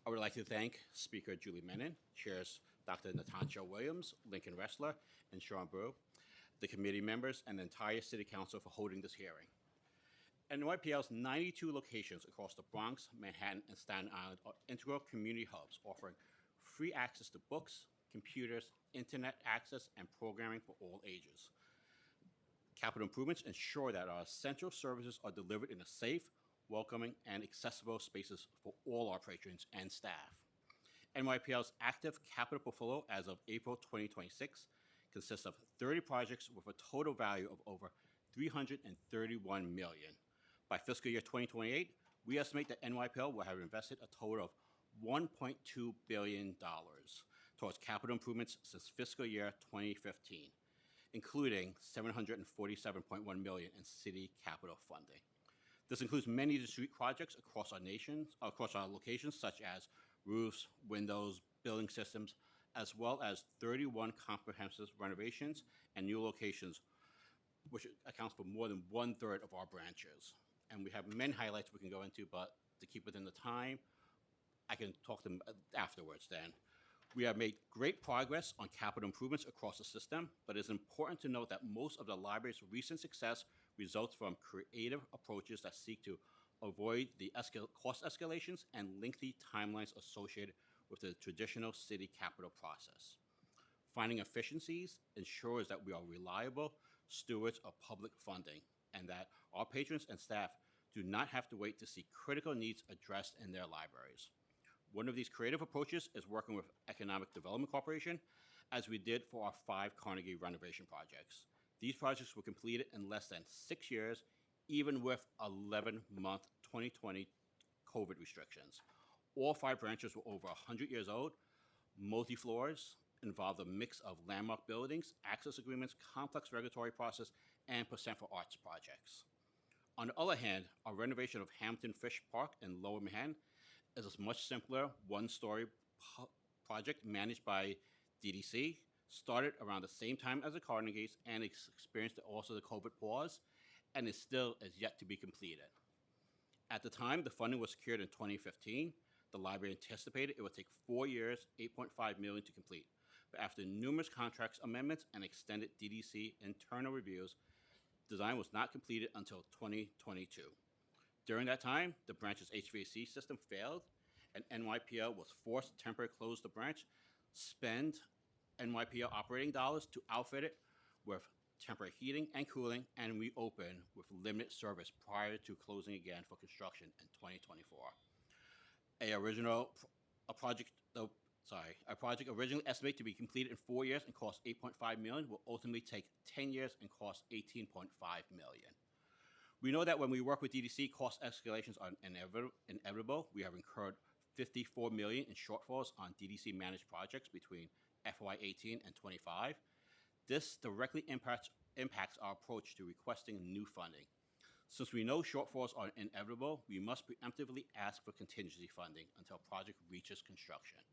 I would like to thank Speaker Julie Menon, Chairs Dr. Natasha Williams, Lincoln Ressler, and Sean Brew, the committee members, and the entire City Council for holding this hearing. NYPL's 92 locations across the Bronx, Manhattan, and Staten Island are integral community hubs offering free access to books, computers, internet access, and programming for all ages. Capital improvements ensure that our essential services are delivered in a safe, welcoming, and accessible spaces for all our patrons and staff. NYPL's active capital portfolio as of April 2026 consists of 30 projects with a total value of over $331 million. By fiscal year 2028, we estimate that NYPL will have invested a total of $1.2 billion towards capital improvements since fiscal year 2015, including $747.1 million in city capital funding. This includes many of the street projects across our locations, such as roofs, windows, building systems, as well as 31 comprehensive renovations and new locations, which accounts for more than 1/3 of our branches. And we have many highlights we can go into, but to keep within the time, I can talk to them afterwards then. We have made great progress on capital improvements across the system, but it's important to note that most of the library's recent success results from creative approaches that seek to avoid the cost escalations and lengthy timelines associated with the traditional city capital process. Finding efficiencies ensures that we are reliable stewards of public funding and that our patrons and staff do not have to wait to see critical needs addressed in their libraries. One of these creative approaches is working with Economic Development Corporation, as we did for our 5 Carnegie renovation projects. These projects were completed in less than 6 years, even with 11-month 2020 COVID restrictions. All 5 branches were over 100 years old, multi-floors, involved a mix of landmark buildings, access agreements, complex regulatory process, and percent for arts projects. On the other hand, our renovation of Hampton Fish Park in Lower Manhattan is a much simpler one-story project managed by DDC, started around the same time as the Carnegies and experienced also the COVID pause, and is still yet to be completed. At the time the funding was secured in 2015, the library anticipated it would take 4 years, $8.5 million to complete. But after numerous contracts amendments and extended DDC internal reviews, design was not completed until 2022. During that time, the branch's HVAC system failed, and NYPL was forced to temporarily close the branch, spend NYPL operating dollars to outfit it with temporary heating and cooling, and reopen with limited service prior to closing again for construction in 2024. A project originally estimated to be completed in 4 years and cost $8.5 million will ultimately take 10 years and cost $18.5 million. We know that when we work with DDC, cost escalations are inevitable. We have incurred $54 million in shortfalls on DDC managed projects between FY18 and 25. This directly impacts our approach to requesting new funding. Since we know shortfalls are inevitable, we must preemptively ask for contingency funding until a project reaches construction.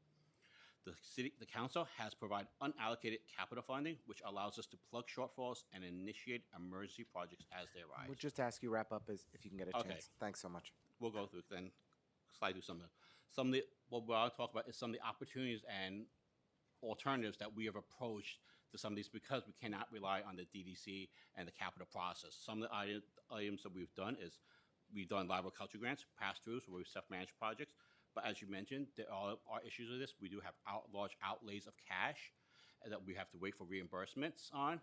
The council has provided unallocated capital funding, which allows us to plug shortfalls and initiate emergency projects as they arise. We'll just ask you wrap up if you can get a Okay. chance. Thanks so much. We'll go through then slide through some of the what I'll talk about is some of the opportunities and alternatives that we have approached to some of these because we cannot rely on the DDC and the capital process. Some of the items that we've done is we've done library culture grants, pass-throughs where we self-manage projects. But as you mentioned, there are issues with this. We do have large outlays of cash that we have to wait for reimbursements on,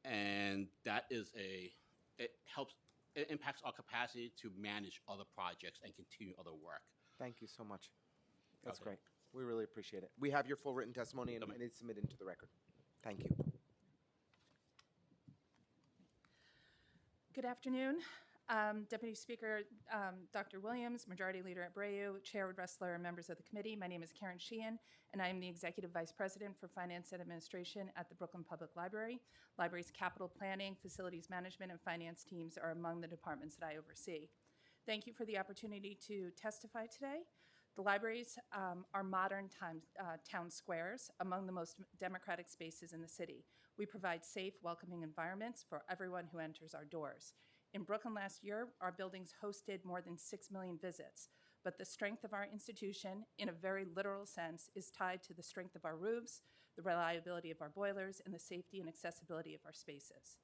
and that is it impacts our capacity to manage other projects and continue other work. Thank you so much. That's Okay. great. We really appreciate it. We have your full written testimony and it's submitted into the record. Thank you. Good afternoon. Deputy Speaker Dr. Williams, Majority Leader Abreu, Chair Ressler, and members of the committee. My name is Karen Sheehan, and I am the Executive Vice President for Finance and Administration at the Brooklyn Public Library. Library's capital planning, facilities management, and finance teams are among the departments that I oversee. Thank you for the opportunity to testify today. The libraries are modern town squares, among the most democratic spaces in the city. We provide safe, welcoming environments for everyone who enters our doors. In Brooklyn last year, our buildings hosted more than 6 million visits, but the strength of our institution, in a very literal sense, is tied to the strength of our roofs, the reliability of our boilers, and the safety and accessibility of our spaces.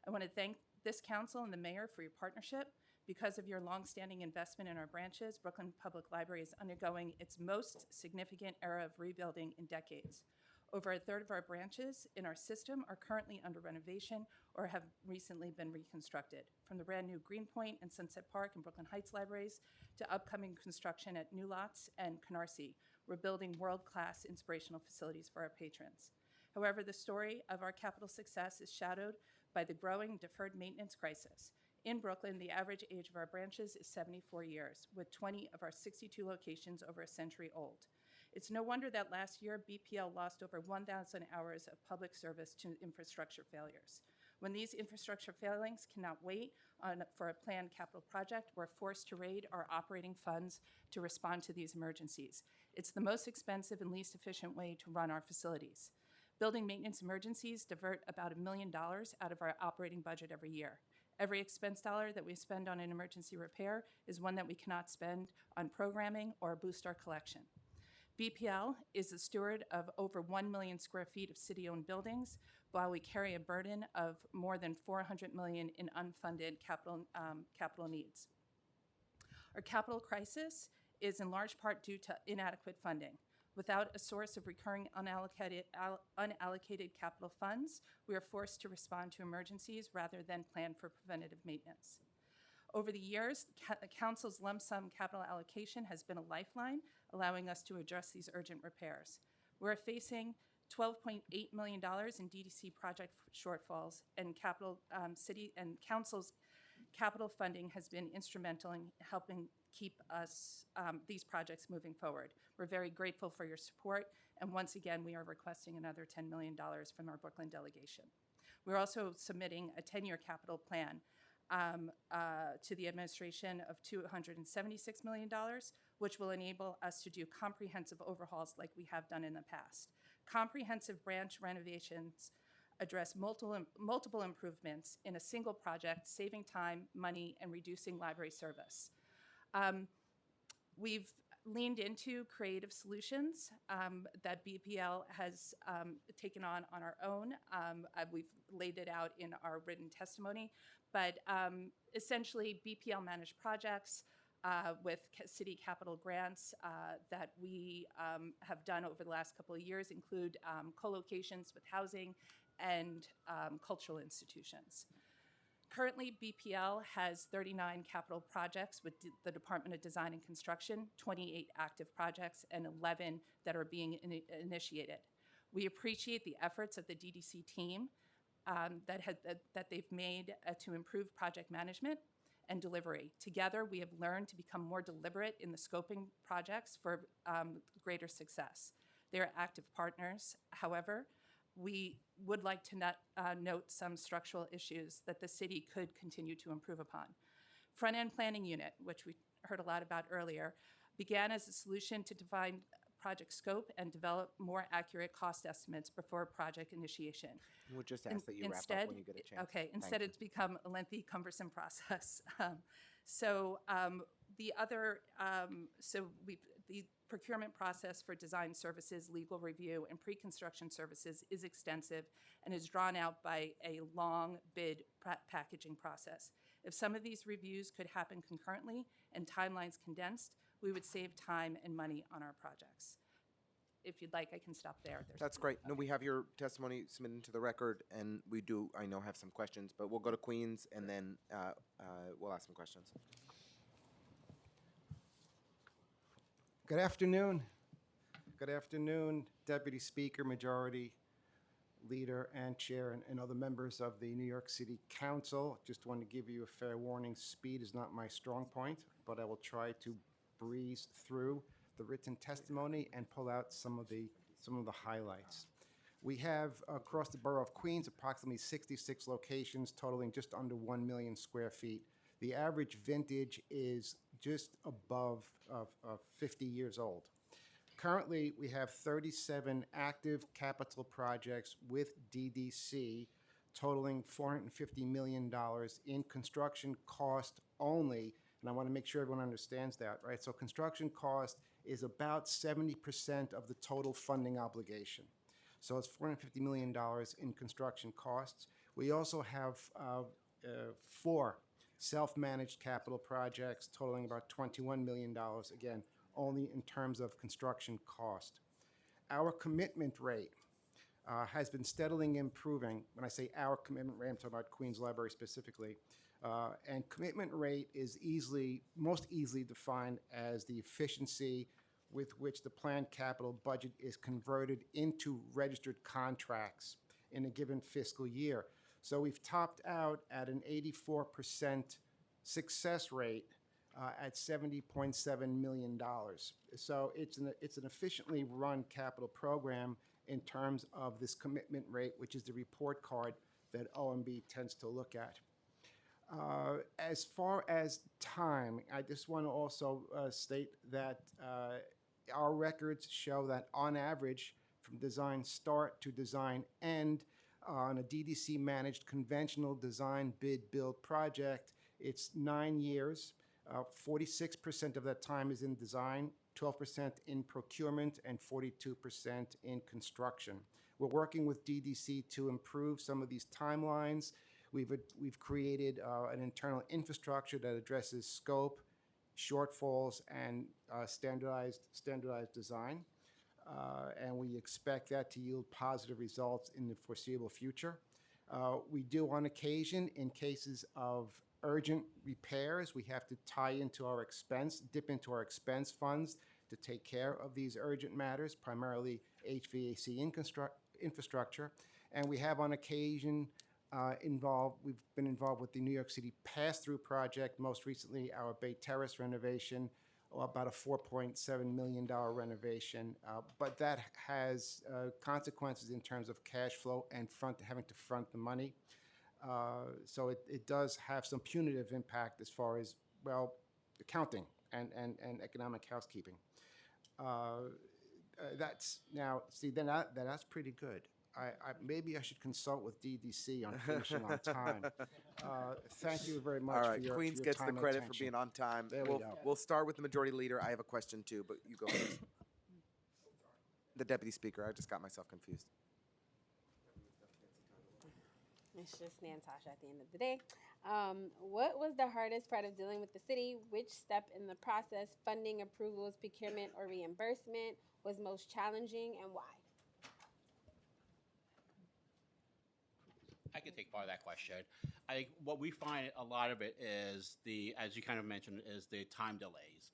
I want to thank this council and the mayor for your partnership. Because of your longstanding investment in our branches, Brooklyn Public Library is undergoing its most significant era of rebuilding in decades. Over a third of our branches in our system are currently under renovation or have recently been reconstructed. From the brand new Greenpoint and Sunset Park and Brooklyn Heights libraries to upcoming construction at New Lots and Canarsie, we're building world-class inspirational facilities for our patrons. However, the story of our capital success is shadowed by the growing deferred maintenance crisis. In Brooklyn, the average age of our branches is 74 years, with 20 of our 62 locations over a century old. It's no wonder that last year, BPL lost over 1,000 hours of public service to infrastructure failures. When these infrastructure failings cannot wait for a planned capital project, we're forced to raid our operating funds to respond to these emergencies. It's the most expensive and least efficient way to run our facilities. Building maintenance emergencies divert about $1 million out of our operating budget every year. Every expense dollar that we spend on an emergency repair is one that we cannot spend on programming or boost our collection. BPL is the steward of over 1 million square feet of city-owned buildings, while we carry a burden of more than $400 million in unfunded capital needs. Our capital crisis is in large part due to inadequate funding. Without a source of recurring unallocated capital funds, we are forced to respond to emergencies rather than plan for preventative maintenance. Over the years, the Council's lump sum capital allocation has been a lifeline, allowing us to address these urgent repairs. We're facing $12.8 million in DDC project shortfalls, and City and Council's capital funding has been instrumental in helping keep us these projects moving forward. We're very grateful for your support, and once again, we are requesting another $10 million from our Brooklyn delegation. We're also submitting a 10-year capital plan to the administration of $276 million, which will enable us to do comprehensive overhauls like we have done in the past. Comprehensive branch renovations address multiple improvements in a single project, saving time, money, and reducing library service. We've leaned into creative solutions that BPL has taken on our own. We've laid it out in our written testimony, but essentially BPL managed projects with city capital grants that we have done over the last couple of years include co-locations with housing and cultural institutions. Currently, BPL has 39 capital projects with the Department of Design and Construction, 28 active projects, and 11 that are being initiated. We appreciate the efforts of the DDC team that they've made to improve project management and delivery. Together, we have learned to become more deliberate in the scoping projects for greater success. They are active partners. However, we would like to note some structural issues that the city could continue to improve upon. Front-end planning unit, which we heard a lot about earlier, began as a solution to define project scope and develop more accurate cost estimates before project initiation. We'll just ask that you wrap up when you get a chance. Okay, instead it's become a lengthy, cumbersome process. The procurement process for design services, legal review, and pre-construction services is extensive and is drawn out by a long bid packaging process. If some of these reviews could happen concurrently and timelines condensed, we would save time and money on our projects. If you'd like, I can stop there. That's great. No, we have your testimony submitted to the record, and we do, I know, have some questions, but we'll go to Queens, and then we'll ask some questions. Good afternoon. Good afternoon, Deputy Speaker, Majority Leader, and Chair, and other members of the New York City Council. Just want to give you a fair warning. Speed is not my strong point, but I will try to breeze through the written testimony and pull out some of the highlights. We have across the borough of Queens approximately 66 locations totaling just under 1 million square feet. The average vintage is just above 50 years old. Currently, we have 37 active capital projects with DDC totaling $450 million in construction cost only. And I want to make sure everyone understands that, right? So construction cost is about 70% of the total funding obligation. So it's $450 million in construction costs. We also have 4 self-managed capital projects totaling about $21 million, again, only in terms of construction cost. Our commitment rate has been steadily improving. When I say our commitment rate, I'm talking about Queens Library specifically. And commitment rate is most easily defined as the efficiency with which the planned capital budget is converted into registered contracts in a given fiscal year. So we've topped out at an 84% success rate at $70.7 million. So it's an efficiently run capital program in terms of this commitment rate, which is the report card that OMB tends to look at. As far as time, I just want to also state that our records show that on average, from design start to design end, on a DDC managed conventional design bid build project, it's 9 years. 46% of that time is in design, 12% in procurement, and 42% in construction. We're working with DDC to improve some of these timelines. We've created an internal infrastructure that addresses scope, shortfalls, and standardized design. And we expect that to yield positive results in the foreseeable future. We do on occasion, in cases of urgent repairs, we have to dip into our expense funds to take care of these urgent matters, primarily HVAC infrastructure. And we have on occasion we've been involved with the New York City Pass-Through Project, most recently our Bay Terrace renovation, about a $4.7 million renovation. But that has consequences in terms of cash flow and having to front the money. So it does have some punitive impact as far as, well, accounting and economic housekeeping. That's pretty good. Maybe I should consult with DDC on finishing on time. Thank you very much. All right, for your, Queens for your gets time the and credit attention. for being on time. There we go. We'll start with the Majority Leader. I have a question too, but you go first. The Deputy Speaker. I just got myself confused. It's just Natasha at the end of the day. What was the hardest part of dealing with the city? Which step in the process, funding, approvals, procurement, or reimbursement, was most challenging, and why? I can take part of that question. I think what we find a lot of it is as you kind of mentioned, is the time delays,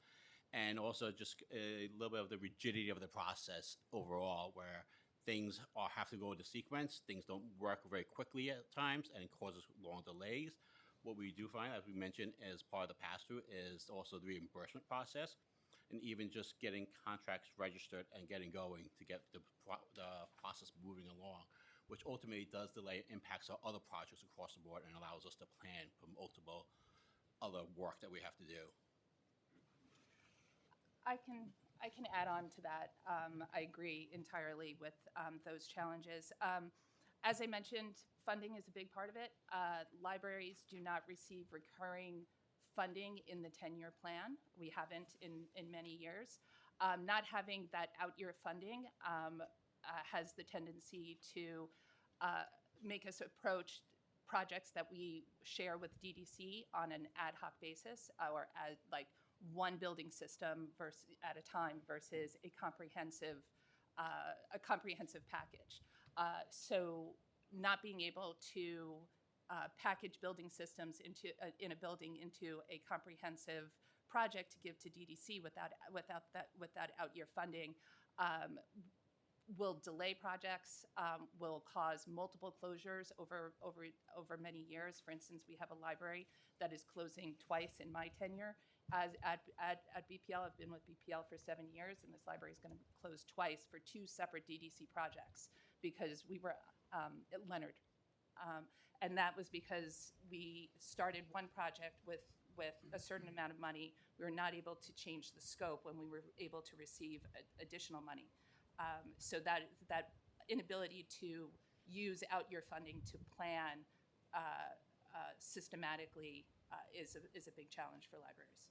and also just a little bit of the rigidity of the process overall, where things have to go into sequence. Things don't work very quickly at times, and it causes long delays. What we do find, as we mentioned, as part of the pass-through, is also the reimbursement process, and even just getting contracts registered and getting going to get the process moving along, which ultimately does delay impacts our other projects across the board and allows us to plan for multiple other work that we have to do. I can add on to that. I agree entirely with those challenges. As I mentioned, funding is a big part of it. Libraries do not receive recurring funding in the 10-year plan. We haven't in many years. Not having that out-year funding has the tendency to make us approach projects that we share with DDC on an ad hoc basis, or as like one building system at a time versus a comprehensive package. So not being able to package building systems in a building into a comprehensive project to give to DDC without that out-year funding will delay projects, will cause multiple closures over many years. For instance, we have a library that is closing twice in my tenure at BPL. I've been with BPL for 7 years, and this library is going to close twice for 2 separate DDC projects because we were at Leonard. And that was because we started one project with a certain amount of money. We were not able to change the scope when we were able to receive additional money. So that inability to use out-year funding to plan systematically is a big challenge for libraries.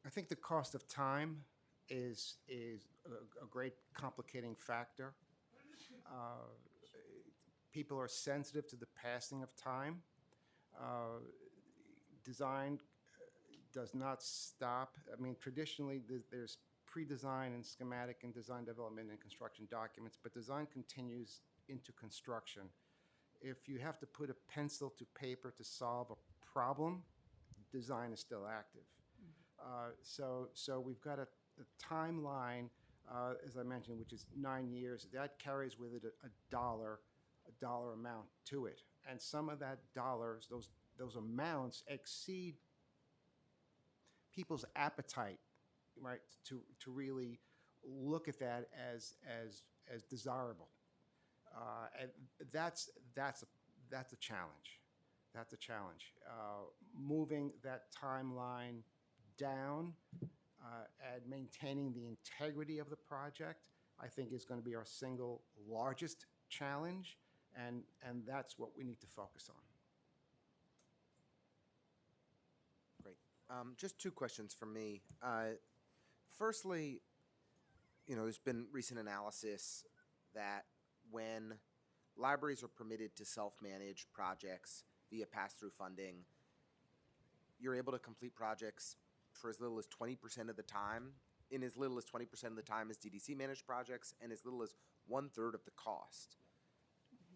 I think the cost of time is a great complicating factor. People are sensitive to the passing of time. Design does not stop. I mean, traditionally, there's pre-design and schematic and design development and construction documents, but design continues into construction. If you have to put a pencil to paper to solve a problem, design is still active. So we've got a timeline, as I mentioned, which is 9 years. That carries with it a dollar amount to it, and some of that dollars, those amounts exceed people's appetite, right, to really look at that as desirable, and that's a challenge. That's a challenge. Moving that timeline down and maintaining the integrity of the project, I think, is going to be our single largest challenge, and that's what we need to focus on. Great. Just 2 questions from me. Firstly, there's been recent analysis that when libraries are permitted to self-manage projects via pass-through funding, you're able to complete projects for as little as 20% of the time, in as little as 20% of the time as DDC managed projects, and as little as 1/3 of the cost.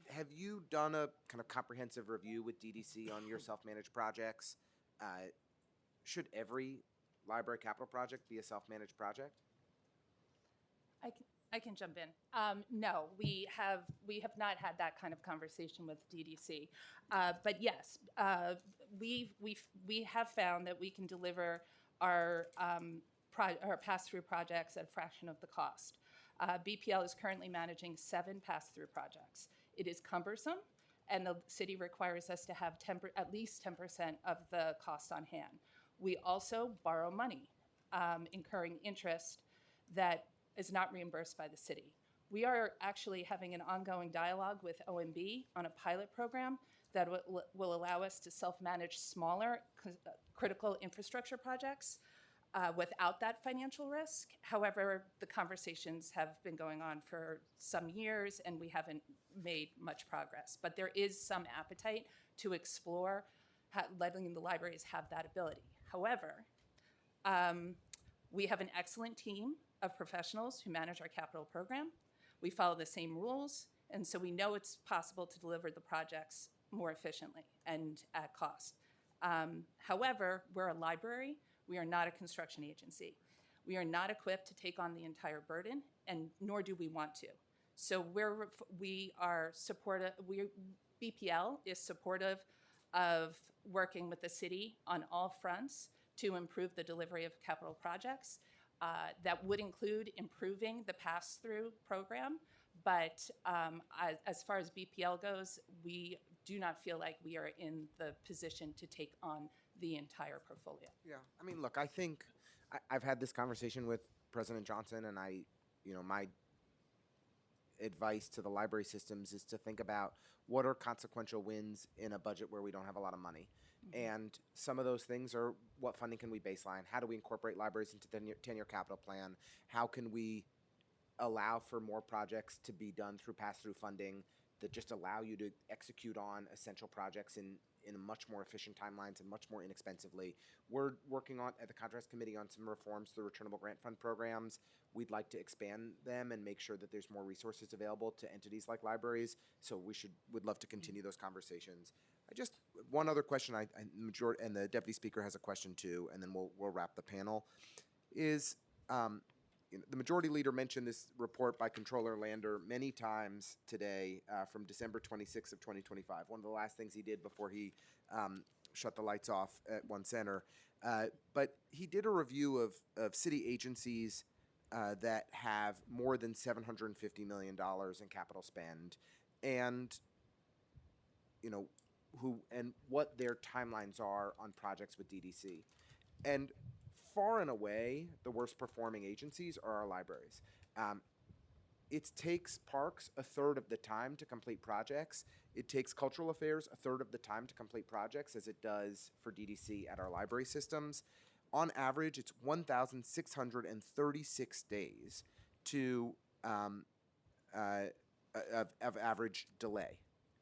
Have you done a kind of comprehensive review with DDC on your self-managed projects? Should every library capital project be a self-managed project? I can jump in. No, we have not had that kind of conversation with DDC, but yes, we have found that we can deliver our pass-through projects at a fraction of the cost. BPL is currently managing 7 pass-through projects. It is cumbersome, and the city requires us to have at least 10% of the cost on hand. We also borrow money, incurring interest that is not reimbursed by the city. We are actually having an ongoing dialogue with OMB on a pilot program that will allow us to self-manage smaller critical infrastructure projects without that financial risk. However, the conversations have been going on for some years, and we haven't made much progress. But there is some appetite to explore letting the libraries have that ability. However, we have an excellent team of professionals who manage our capital program. We follow the same rules, and so we know it's possible to deliver the projects more efficiently and at cost. However, we're a library. We are not a construction agency. We are not equipped to take on the entire burden, and nor do we want to. So we are supportive. BPL is supportive of working with the city on all fronts to improve the delivery of capital projects. That would include improving the pass-through program, but as far as BPL goes, we do not feel like we are in the position to take on the entire portfolio. Yeah, I mean, look, I think I've had this conversation with President Johnson, and my advice to the library systems is to think about what are consequential wins in a budget where we don't have a lot of money. And some of those things are, what funding can we baseline? How do we incorporate libraries into the 10-year capital plan? How can we allow for more projects to be done through pass-through funding that just allow you to execute on essential projects in much more efficient timelines and much more inexpensively? We're working at the Contracts Committee on some reforms to the returnable grant fund programs. We'd like to expand them and make sure that there's more resources available to entities like libraries. So would love to continue those conversations. I just one other question. I majority and the deputy speaker has a question too, and then we'll wrap the panel. Is the majority leader mentioned this report by Controller Lander many times today from December 26th of 2025. One of the last things he did before he shut the lights off at One Center. But he did a review of city agencies that have more than $750 million in capital spend, and who and what their timelines are on projects with DDC. And far and away, the worst performing agencies are our libraries. It takes parks a third of the time to complete projects. It takes cultural affairs a third of the time to complete projects as it does for DDC at our library systems. On average, it's 1,636 days to of average delay.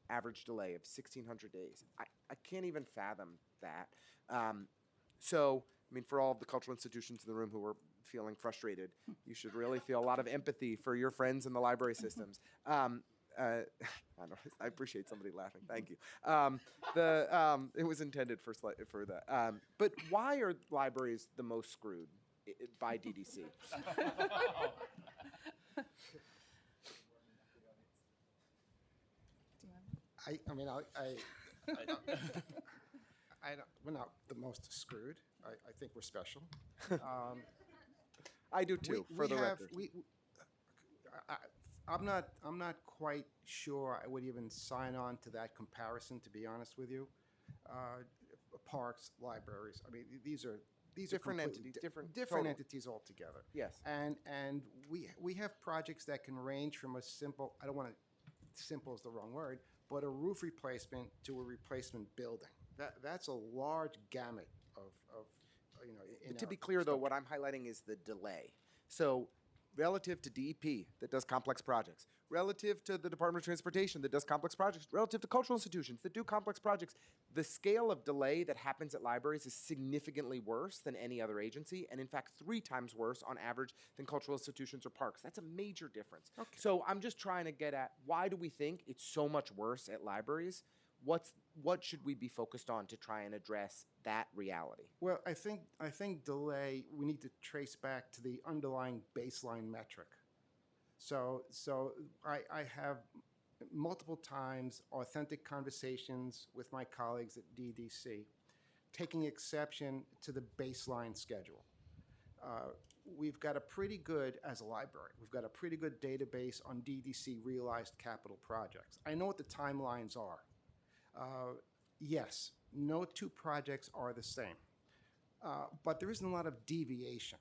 Average delay of 1,600 days. I can't even fathom that. So, I mean, for all of the cultural institutions in the room who are feeling frustrated, you should really feel a lot of empathy for your friends in the library systems. I appreciate somebody laughing. Thank you. It was intended for that. But why are libraries the most screwed by DDC? We're not the most screwed. I think we're special. I do too, for the record. I'm not quite sure I would even sign on to that comparison, to be honest with you. Parks, libraries. I mean, these are different entities, different totally. entities altogether. Yes. And we have projects that can range from a simple, I don't want to, simple is the wrong word, but a roof replacement to a replacement building. That's a large gamut of to be clear, though, what I'm highlighting is the delay. So relative to DEP that does complex projects, relative to the Department of Transportation that does complex projects, relative to cultural institutions that do complex projects, the scale of delay that happens at libraries is significantly worse than any other agency, and in fact 3 times worse on average than cultural institutions or parks. That's a major difference. Okay. So I'm just trying to get at, why do we think it's so much worse at libraries? What should we be focused on to try and address that reality? Well, I think delay, we need to trace back to the underlying baseline metric. So I have multiple times authentic conversations with my colleagues at DDC, taking exception to the baseline schedule. We've got a pretty good, as a library, we've got a pretty good database on DDC realized capital projects. I know what the timelines are. Yes, no 2 projects are the same, but there isn't a lot of deviation.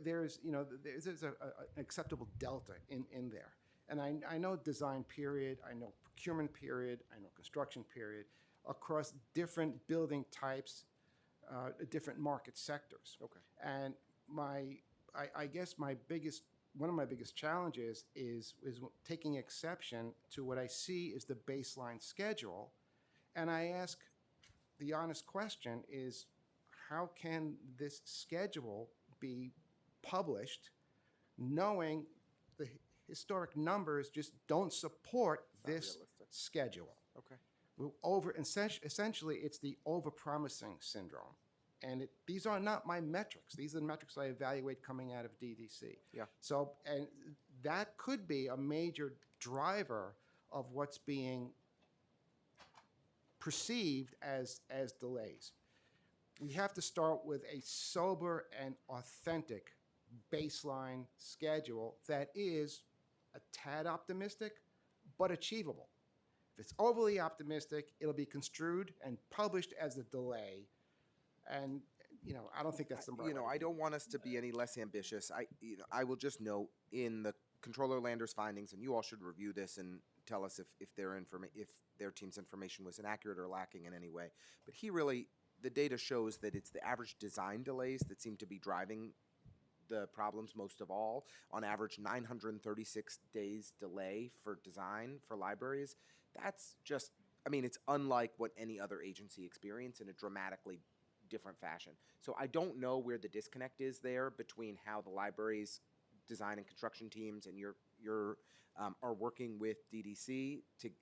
There's an acceptable delta in there. And I know design period, I know procurement period, I know construction period, across different building types, different market sectors. Okay. And I guess one of my biggest challenges is taking exception to what I see as the baseline schedule. And I ask the honest question is, how can this schedule be published knowing the historic numbers just don't support this schedule? Okay. Essentially, it's the overpromising syndrome. And these are not my metrics. These are the metrics I evaluate coming out of DDC. Yeah. So, and that could be a major driver of what's being perceived as delays. We have to start with a sober and authentic baseline schedule that is a tad optimistic, but achievable. If it's overly optimistic, it'll be construed and published as a delay. And, I don't think that's the right way. I don't want us to be any less ambitious. I will just note in the Controller Lander's findings, and you all should review this and tell us if their team's information was inaccurate or lacking in any way. But the data shows that it's the average design delays that seem to be driving the problems most of all. On average, 936 days delay for design for libraries. That's just, it's unlike what any other agency experience in a dramatically different fashion. So I don't know where the disconnect is there between how the libraries design and construction teams and your are working with DDC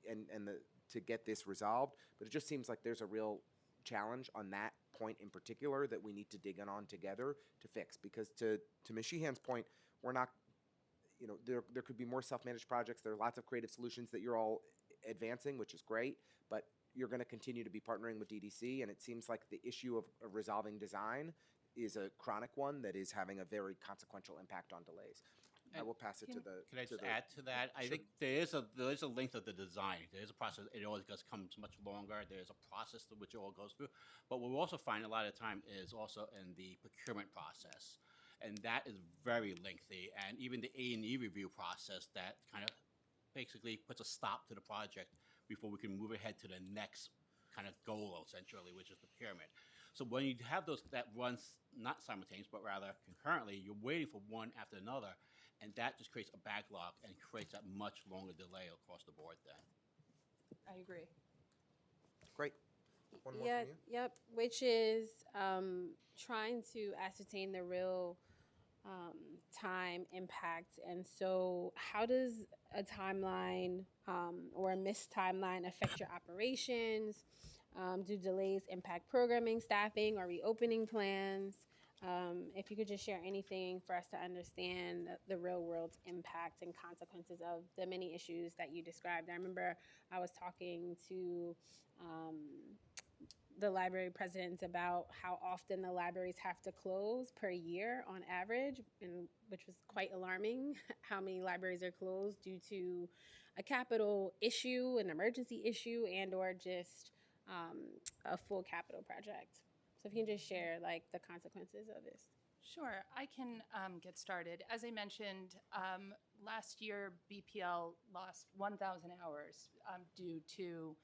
and the to get this resolved, but it just seems like there's a real challenge on that point in particular that we need to dig in on together to fix. Because to Ms. Sheehan's point, we're not, you know, there could be more self-managed projects. There are lots of creative solutions that you're all advancing, which is great, but you're going to continue to be partnering with DDC, and it seems like the issue of resolving design is a chronic one that is having a very consequential impact on delays. I will pass it to the. Can I just the, add to that? I Sure. think there is a length of the design. There is a process. It always comes much longer. There is a process to which it all goes through. But what we also find a lot of time is also in the procurement process, and that is very lengthy. And even the A&E review process that kind of basically puts a stop to the project before we can move ahead to the next kind of goal, essentially, which is the procurement. So when you have those that runs not simultaneous, but rather concurrently, you're waiting for one after another, and that just creates a backlog and creates that much longer delay across the board then. I agree. Great. One more Yeah, from you. yep. Which is trying to ascertain the real time impact. And so, how does a timeline or a missed timeline affect your operations? Do delays impact programming, staffing, or reopening plans? If you could just share anything for us to understand the real world impact and consequences of the many issues that you described. I remember I was talking to the library presidents about how often the libraries have to close per year on average, and which was quite alarming, how many libraries are closed due to a capital issue, an emergency issue, and or just a full capital project. So if you can just share like the consequences of this. Sure, I can get started. As I mentioned, last year BPL lost 1,000 hours due to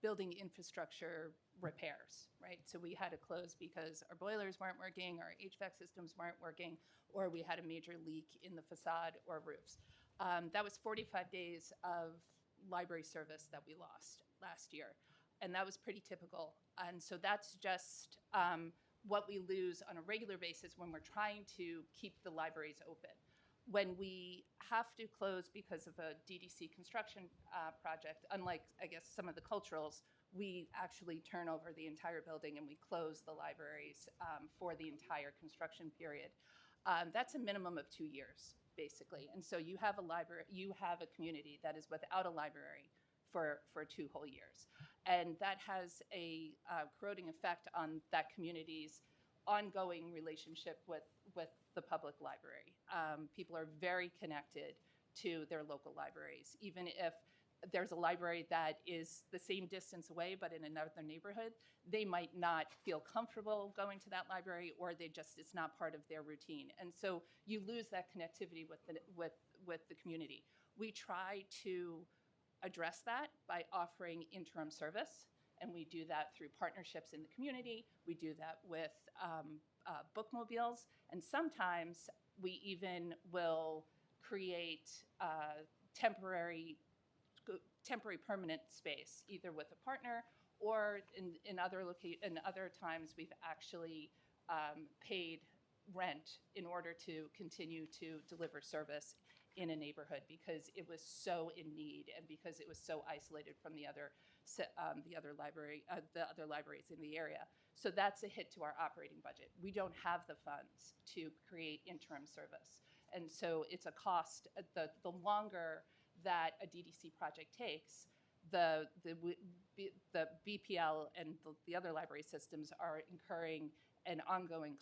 building infrastructure repairs, right? So we had to close because our boilers weren't working, our HVAC systems weren't working, or we had a major leak in the facade or roofs. That was 45 days of library service that we lost last year. And that was pretty typical. And so that's just what we lose on a regular basis when we're trying to keep the libraries open. When we have to close because of a DDC construction project, unlike, I guess, some of the culturals, we actually turn over the entire building and we close the libraries for the entire construction period. That's a minimum of 2 years, basically. And so you have a library, you have a community that is without a library for 2 whole years. And that has a corroding effect on that community's ongoing relationship with the public library. People are very connected to their local libraries, even if there's a library that is the same distance away but in another neighborhood, they might not feel comfortable going to that library, or it's not part of their routine. And so you lose that connectivity with the community. We try to address that by offering interim service, and we do that through partnerships in the community. We do that with bookmobiles, and sometimes we even will create temporary permanent space, either with a partner or in other times we've actually paid rent in order to continue to deliver service in a neighborhood because it was so in need and because it was so isolated from the other libraries in the area. So that's a hit to our operating budget. We don't have the funds to create interim service, and so it's a cost. The longer that a DDC project takes, the BPL and the other library systems are incurring an ongoing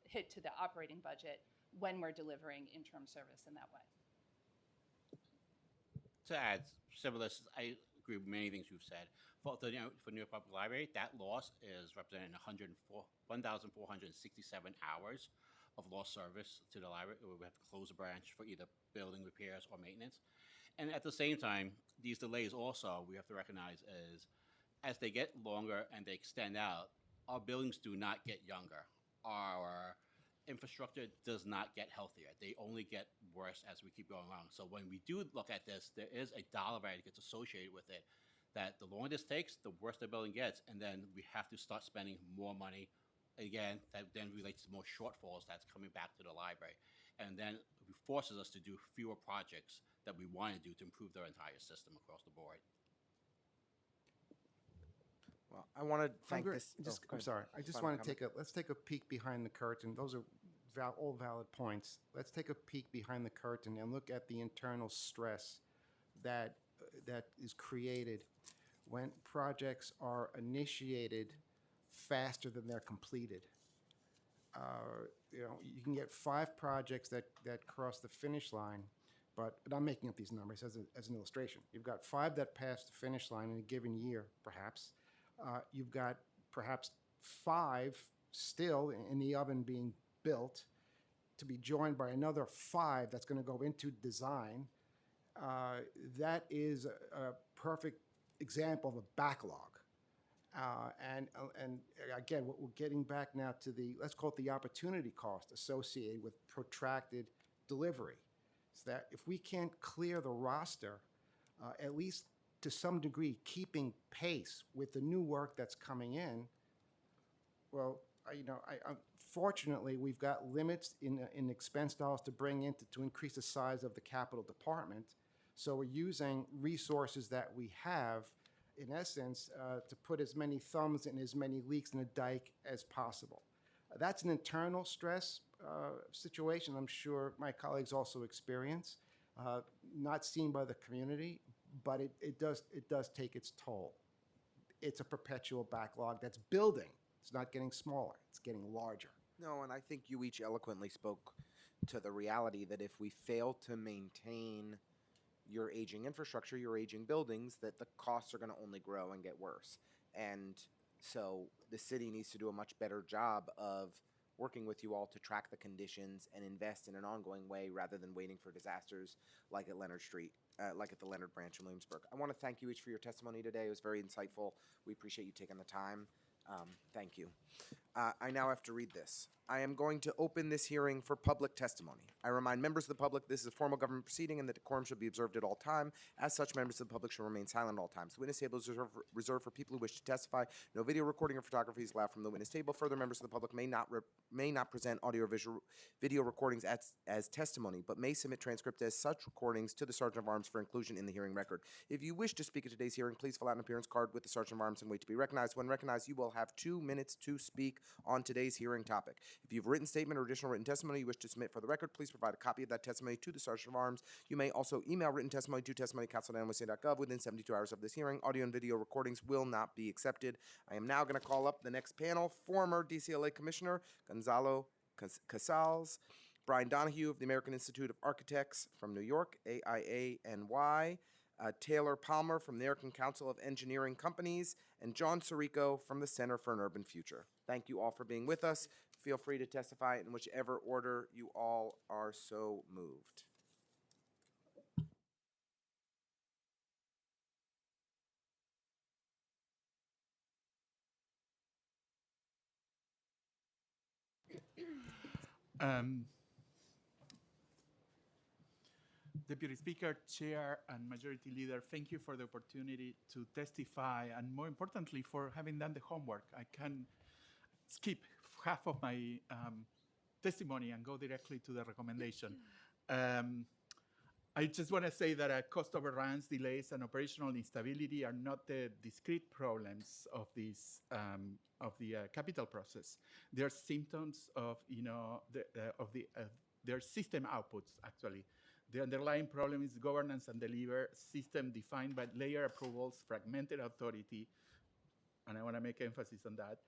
hit to the operating budget when we're delivering interim service in that way. To add similar, I agree with many things you've said. For New York Public Library, that loss is representing 1,467 hours of lost service to the library. We have to close a branch for either building repairs or maintenance. And at the same time, these delays also, we have to recognize as they get longer and they extend out, our buildings do not get younger. Our infrastructure does not get healthier. They only get worse as we keep going along. So when we do look at this, there is a dollar value that gets associated with it, that the longer this takes, the worse the building gets, and then we have to start spending more money. Again, that then relates to more shortfalls that's coming back to the library. And then it forces us to do fewer projects that we want to do to improve their entire system across the board. Well, I want to thank this. I'm sorry. I just want to let's take a peek behind the curtain. Those are all valid points. Let's take a peek behind the curtain and look at the internal stress that is created when projects are initiated faster than they're completed. You can get 5 projects that cross the finish line, but I'm making up these numbers as an illustration. You've got 5 that pass the finish line in a given year, perhaps. You've got perhaps 5 still in the oven being built, to be joined by another 5 that's going to go into design. That is a perfect example of a backlog. And again, we're getting back now to let's call it the opportunity cost associated with protracted delivery. So that if we can't clear the roster, at least to some degree, keeping pace with the new work that's coming in, well, fortunately, we've got limits in expense dollars to bring in to increase the size of the capital department. So we're using resources that we have, in essence, to put as many thumbs and as many leaks in a dike as possible. That's an internal stress situation I'm sure my colleagues also experience, not seen by the community, but it does take its toll. It's a perpetual backlog that's building. It's not getting smaller. It's getting larger. No, and I think you each eloquently spoke to the reality that if we fail to maintain your aging infrastructure, your aging buildings, that the costs are going to only grow and get worse. And so the city needs to do a much better job of working with you all to track the conditions and invest in an ongoing way rather than waiting for disasters like at Leonard Street, like at the Leonard Branch in Williamsburg. I want to thank you each for your testimony today. It was very insightful. We appreciate you taking the time. Thank you. I now have to read this. I am going to open this hearing for public testimony. I remind members of the public this is a formal government proceeding and that decorum should be observed at all time. As such, members of the public should remain silent at all times. The witness table is reserved for people who wish to testify. No video recording or photography is allowed from the witness table. Further, members of the public may not present audio or video recordings as testimony, but may submit transcripts as such recordings to the Sergeant of Arms for inclusion in the hearing record. If you wish to speak at today's hearing, please fill out an appearance card with the Sergeant of Arms and wait to be recognized. When recognized, you will have 2 minutes to speak on today's hearing topic. If you have a written statement or additional written testimony you wish to submit for the record, please provide a copy of that testimony to the Sergeant of Arms. You may also email written testimony to testimony@council@nysc.gov within 72 hours of this hearing. Audio and video recordings will not be accepted. I am now going to call up the next panel. Former DCLA Commissioner Gonzalo Casals, Brian Donahue of the American Institute of Architects from New York, AIANY, Taylor Palmer from the American Council of Engineering Companies, and John Sirico from the Center for an Urban Future. Thank you all for being with us. Feel free to testify in whichever order you all are so moved. Deputy Speaker, Chair, and Majority Leader, thank you for the opportunity to testify, and more importantly, for having done the homework. I can skip half of my testimony and go directly to the recommendation. I just want to say that cost overruns, delays, and operational instability are not the discrete problems of this of the capital process. They are symptoms of their system outputs. Actually, the underlying problem is governance and deliver system defined by layer approvals, fragmented authority, and I want to make emphasis on that.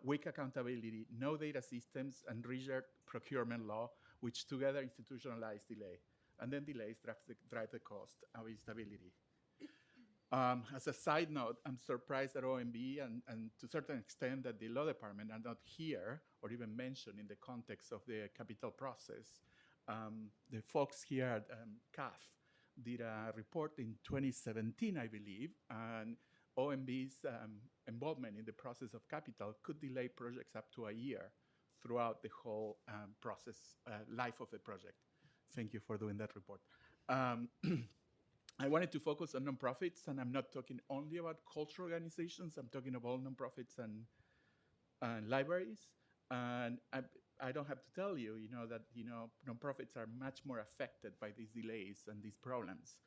Weak accountability, no data systems, and rigid procurement law, which together institutionalize delay. And then delays drive the cost of instability. As a side note, I'm surprised that OMB and to a certain extent that the law department are not here or even mentioned in the context of the capital process. The folks here at CAF did a report in 2017, I believe, and OMB's involvement in the process of capital could delay projects up to a year throughout the whole process, life of the project. Thank you for doing that report. I wanted to focus on nonprofits, and I'm not talking only about cultural organizations. I'm talking about nonprofits and libraries. And I don't have to tell you, that nonprofits are much more affected by these delays and these problems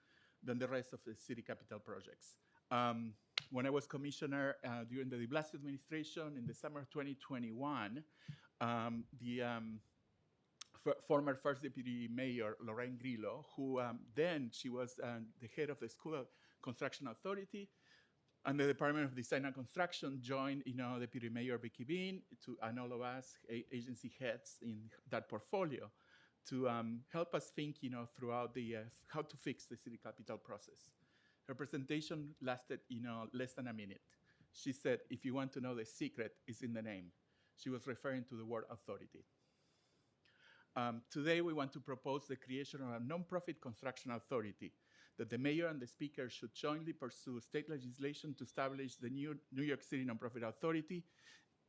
than the rest of the city capital projects. When I was commissioner during the de Blasio administration in the summer of 2021, the former first deputy mayor, Lorraine Grillo, who then she was the head of the School Construction Authority, and the Department of Design and Construction joined, Deputy Mayor Vicky Bean and all of us agency heads in that portfolio to help us think, throughout the how to fix the city capital process. Her presentation lasted, less than a minute. She said, if you want to know the secret, it's in the name. She was referring to the word authority. Today, we want to propose the creation of a nonprofit construction authority that the mayor and the speaker should jointly pursue state legislation to establish the new New York City Nonprofit Authority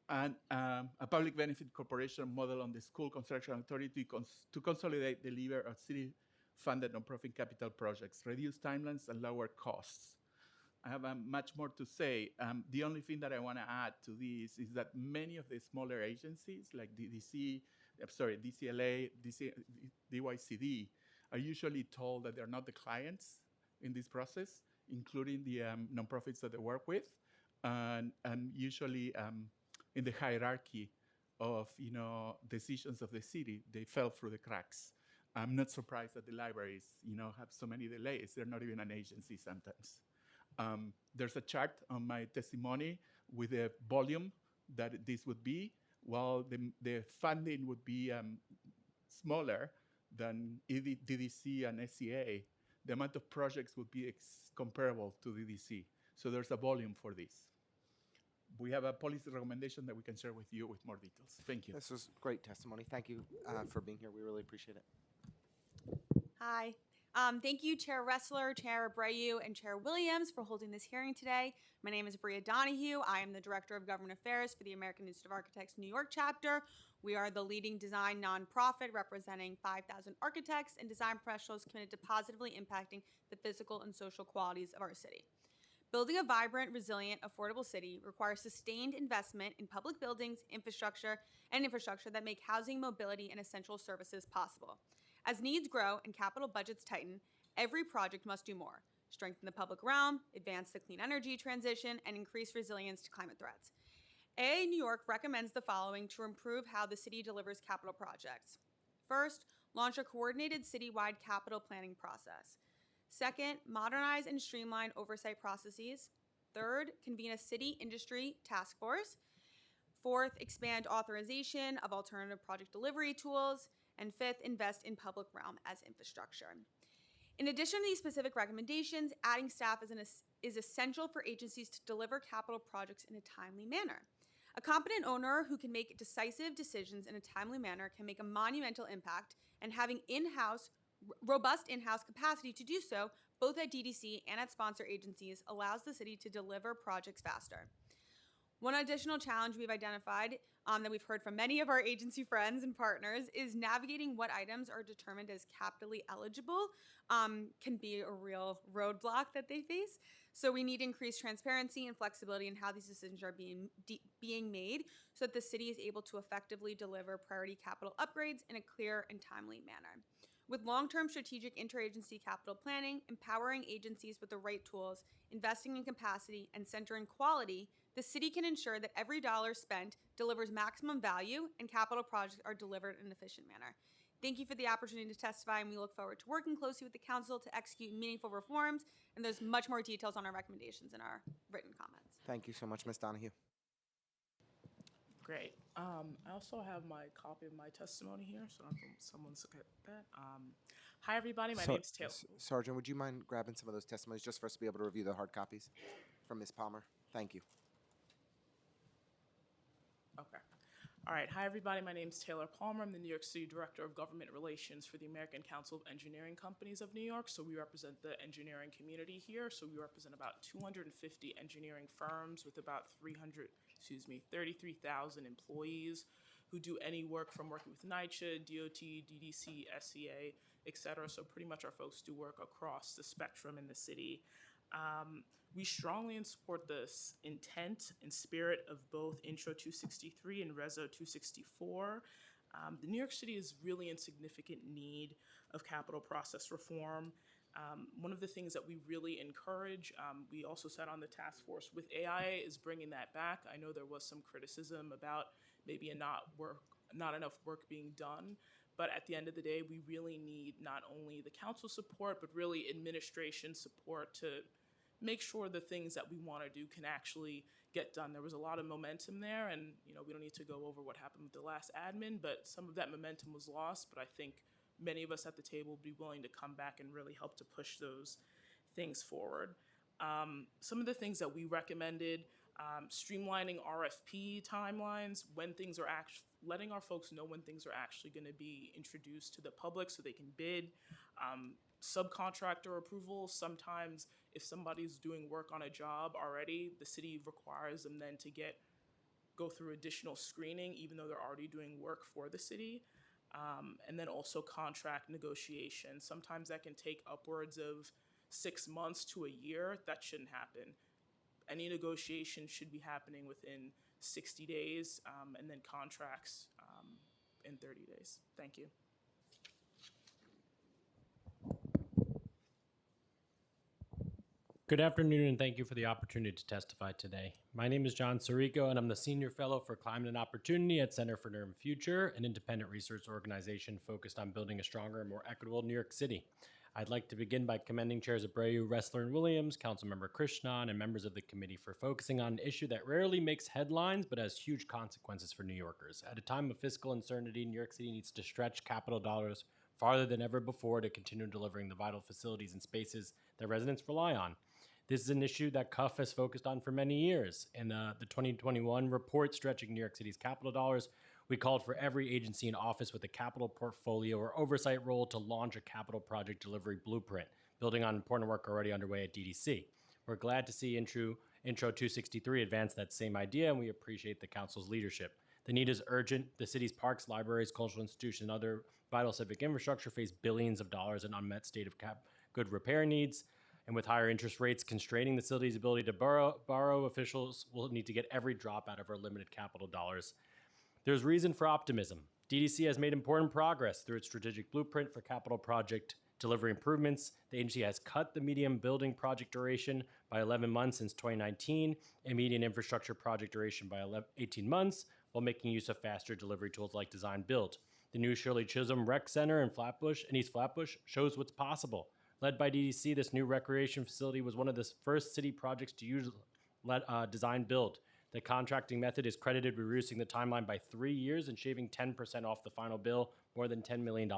and a public benefit corporation model on the school construction authority to consolidate the lever of city-funded nonprofit capital projects, reduce timelines, and lower costs. I have much more to say. The only thing that I want to add to this is that many of the smaller agencies like DCLA, DYCD, are usually told that they're not the clients in this process, including the nonprofits that they work with, and usually in the hierarchy of decisions of the city, they fell through the cracks. I'm not surprised that the libraries have so many delays. They're not even an agency sometimes. There's a chart on my testimony with the volume that this would be, while the funding would be smaller than DDC and SCA. The amount of projects would be comparable to DDC. So there's a volume for this. We have a policy recommendation that we can share with you with more details. Thank you. This was great testimony. Thank you for being here. We really appreciate it. Hi. Thank you, Chair Ressler, Chair Abreu, and Chair Williams for holding this hearing today. My name is Bria Donahue. I am the Director of Government Affairs for the American Institute of Architects New York chapter. We are the leading design nonprofit representing 5,000 architects and design professionals committed to positively impacting the physical and social qualities of our city. Building a vibrant, resilient, affordable city requires sustained investment in public buildings, infrastructure that make housing, mobility, and essential services possible. As needs grow and capital budgets tighten, every project must do more: strengthen the public realm, advance the clean energy transition, and increase resilience to climate threats. AA New York recommends the following to improve how the city delivers capital projects. First, launch a coordinated citywide capital planning process. Second, modernize and streamline oversight processes. Third, convene a city industry task force. Fourth, expand authorization of alternative project delivery tools. And fifth, invest in public realm as infrastructure. In addition to these specific recommendations, adding staff is essential for agencies to deliver capital projects in a timely manner. A competent owner who can make decisive decisions in a timely manner can make a monumental impact, and having robust in-house capacity to do so, both at DDC and at sponsor agencies, allows the city to deliver projects faster. One additional challenge we've identified that we've heard from many of our agency friends and partners is navigating what items are determined as capitally eligible can be a real roadblock that they face. So we need increased transparency and flexibility in how these decisions are being made so that the city is able to effectively deliver priority capital upgrades in a clear and timely manner. With long-term strategic interagency capital planning, empowering agencies with the right tools, investing in capacity, and centering quality, the city can ensure that every dollar spent delivers maximum value and capital projects are delivered in an efficient manner. Thank you for the opportunity to testify, and we look forward to working closely with the council to execute meaningful reforms, and there's much more details on our recommendations in our written comments. Thank you so much, Ms. Donahue. Great. I also have my copy of my testimony here, so if someone's look at that. Hi, everybody. My name's Taylor. Sergeant, would you mind grabbing some of those testimonies just for us to be able to review the hard copies from Ms. Palmer? Thank you. Okay. All right. Hi, everybody. My name is Taylor Palmer. I'm the New York City Director of Government Relations for the American Council of Engineering Companies of New York. So we represent the engineering community here. So we represent about 250 engineering firms with about 33,000 employees who do any work from working with Nycc, DOT, DDC, SCA, et cetera. So pretty much our folks do work across the spectrum in the city. We strongly support the intent and spirit of both Intro 263 and Reso 264. The New York City is really in significant need of capital process reform. One of the things that we really encourage, we also sat on the task force with AI, is bringing that back. I know there was some criticism about maybe not enough work being done, but at the end of the day, we really need not only the council support, but really administration support to make sure the things that we want to do can actually get done. There was a lot of momentum there, and we don't need to go over what happened with the last admin, but some of that momentum was lost. But I think many of us at the table would be willing to come back and really help to push those things forward. Some of the things that we recommended, streamlining RFP timelines, when things are letting our folks know when things are actually going to be introduced to the public so they can bid. Subcontractor approval, sometimes if somebody's doing work on a job already, the city requires them then to go through additional screening, even though they're already doing work for the city. And then also contract negotiation. Sometimes that can take upwards of 6 months to a year. That shouldn't happen. Any negotiation should be happening within 60 days, and then contracts in 30 days. Thank you. Good afternoon, and thank you for the opportunity to testify today. My name is John Sirico, and I'm the Senior Fellow for Climate and Opportunity at Center for Near Future, an independent research organization focused on building a stronger and more equitable New York City. I'd like to begin by commending Chairs Abreu, Ressler, and Williams, Councilmember Krishnan, and members of the committee for focusing on an issue that rarely makes headlines but has huge consequences for New Yorkers. At a time of fiscal uncertainty, New York City needs to stretch capital dollars farther than ever before to continue delivering the vital facilities and spaces that residents rely on. This is an issue that CUF has focused on for many years. In the 2021 report stretching New York City's capital dollars, we called for every agency and office with a capital portfolio or oversight role to launch a capital project delivery blueprint, building on important work already underway at DDC. We're glad to see Intro 263 advance that same idea, and we appreciate the council's leadership. The need is urgent. The city's parks, libraries, cultural institutions, and other vital civic infrastructure face billions of dollars in unmet state of good repair needs. And with higher interest rates constraining the city's ability to borrow, officials will need to get every drop out of our limited capital dollars. There's reason for optimism. DDC has made important progress through its strategic blueprint for capital project delivery improvements. The agency has cut the median building project duration by 11 months since 2019 and median infrastructure project duration by 18 months while making use of faster delivery tools like design build. The new Shirley Chisholm Rec Center in East Flatbush shows what's possible. Led by DDC, this new recreation facility was one of the first city projects to use design build. The contracting method is credited with reducing the timeline by 3 years and shaving 10% off the final bill, more than $10 million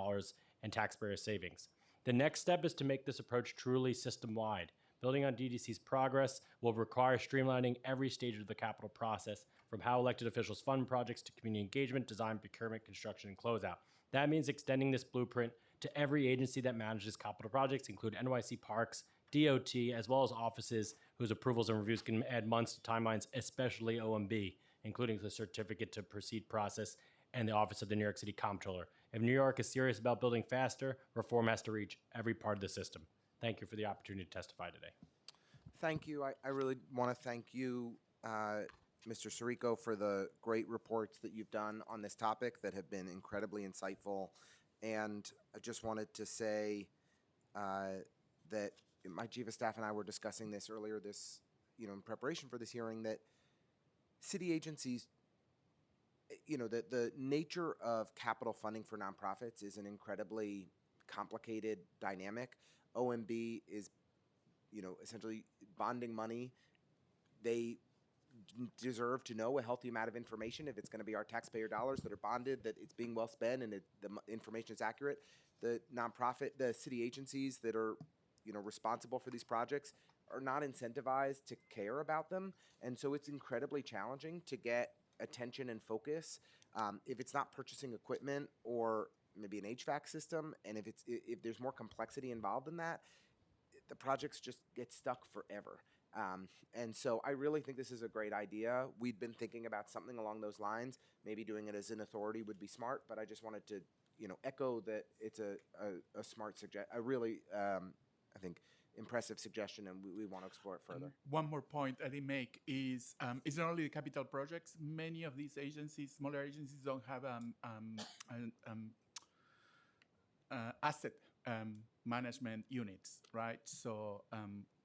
in taxpayer savings. The next step is to make this approach truly system-wide. Building on DDC's progress will require streamlining every stage of the capital process, from how elected officials fund projects to community engagement, design, procurement, construction, and closeout. That means extending this blueprint to every agency that manages capital projects, include NYC Parks, DOT, as well as offices whose approvals and reviews can add months to timelines, especially OMB, including the Certificate to Proceed process and the Office of the New York City Comptroller. If New York is serious about building faster, reform has to reach every part of the system. Thank you for the opportunity to testify today. Thank you. I really want to thank you, Mr. Sirico, for the great reports that you've done on this topic that have been incredibly insightful. And I just wanted to say that my chief of staff and I were discussing this earlier in preparation for this hearing, that city agencies, the nature of capital funding for nonprofits is an incredibly complicated dynamic. OMB is, essentially bonding money. They deserve to know a healthy amount of information if it's going to be our taxpayer dollars that are bonded, that it's being well spent and the information is accurate. The city agencies that are, responsible for these projects are not incentivized to care about them. And so it's incredibly challenging to get attention and focus if it's not purchasing equipment or maybe an HVAC system. And if there's more complexity involved in that, the projects just get stuck forever. And so I really think this is a great idea. We'd been thinking about something along those lines. Maybe doing it as an authority would be smart, but I just wanted to, echo that it's a smart suggestion. I really, I think impressive suggestion, and we want to explore it further. One more point I did make is it's not only the capital projects. Many of these agencies, smaller agencies, don't have asset management units, right? So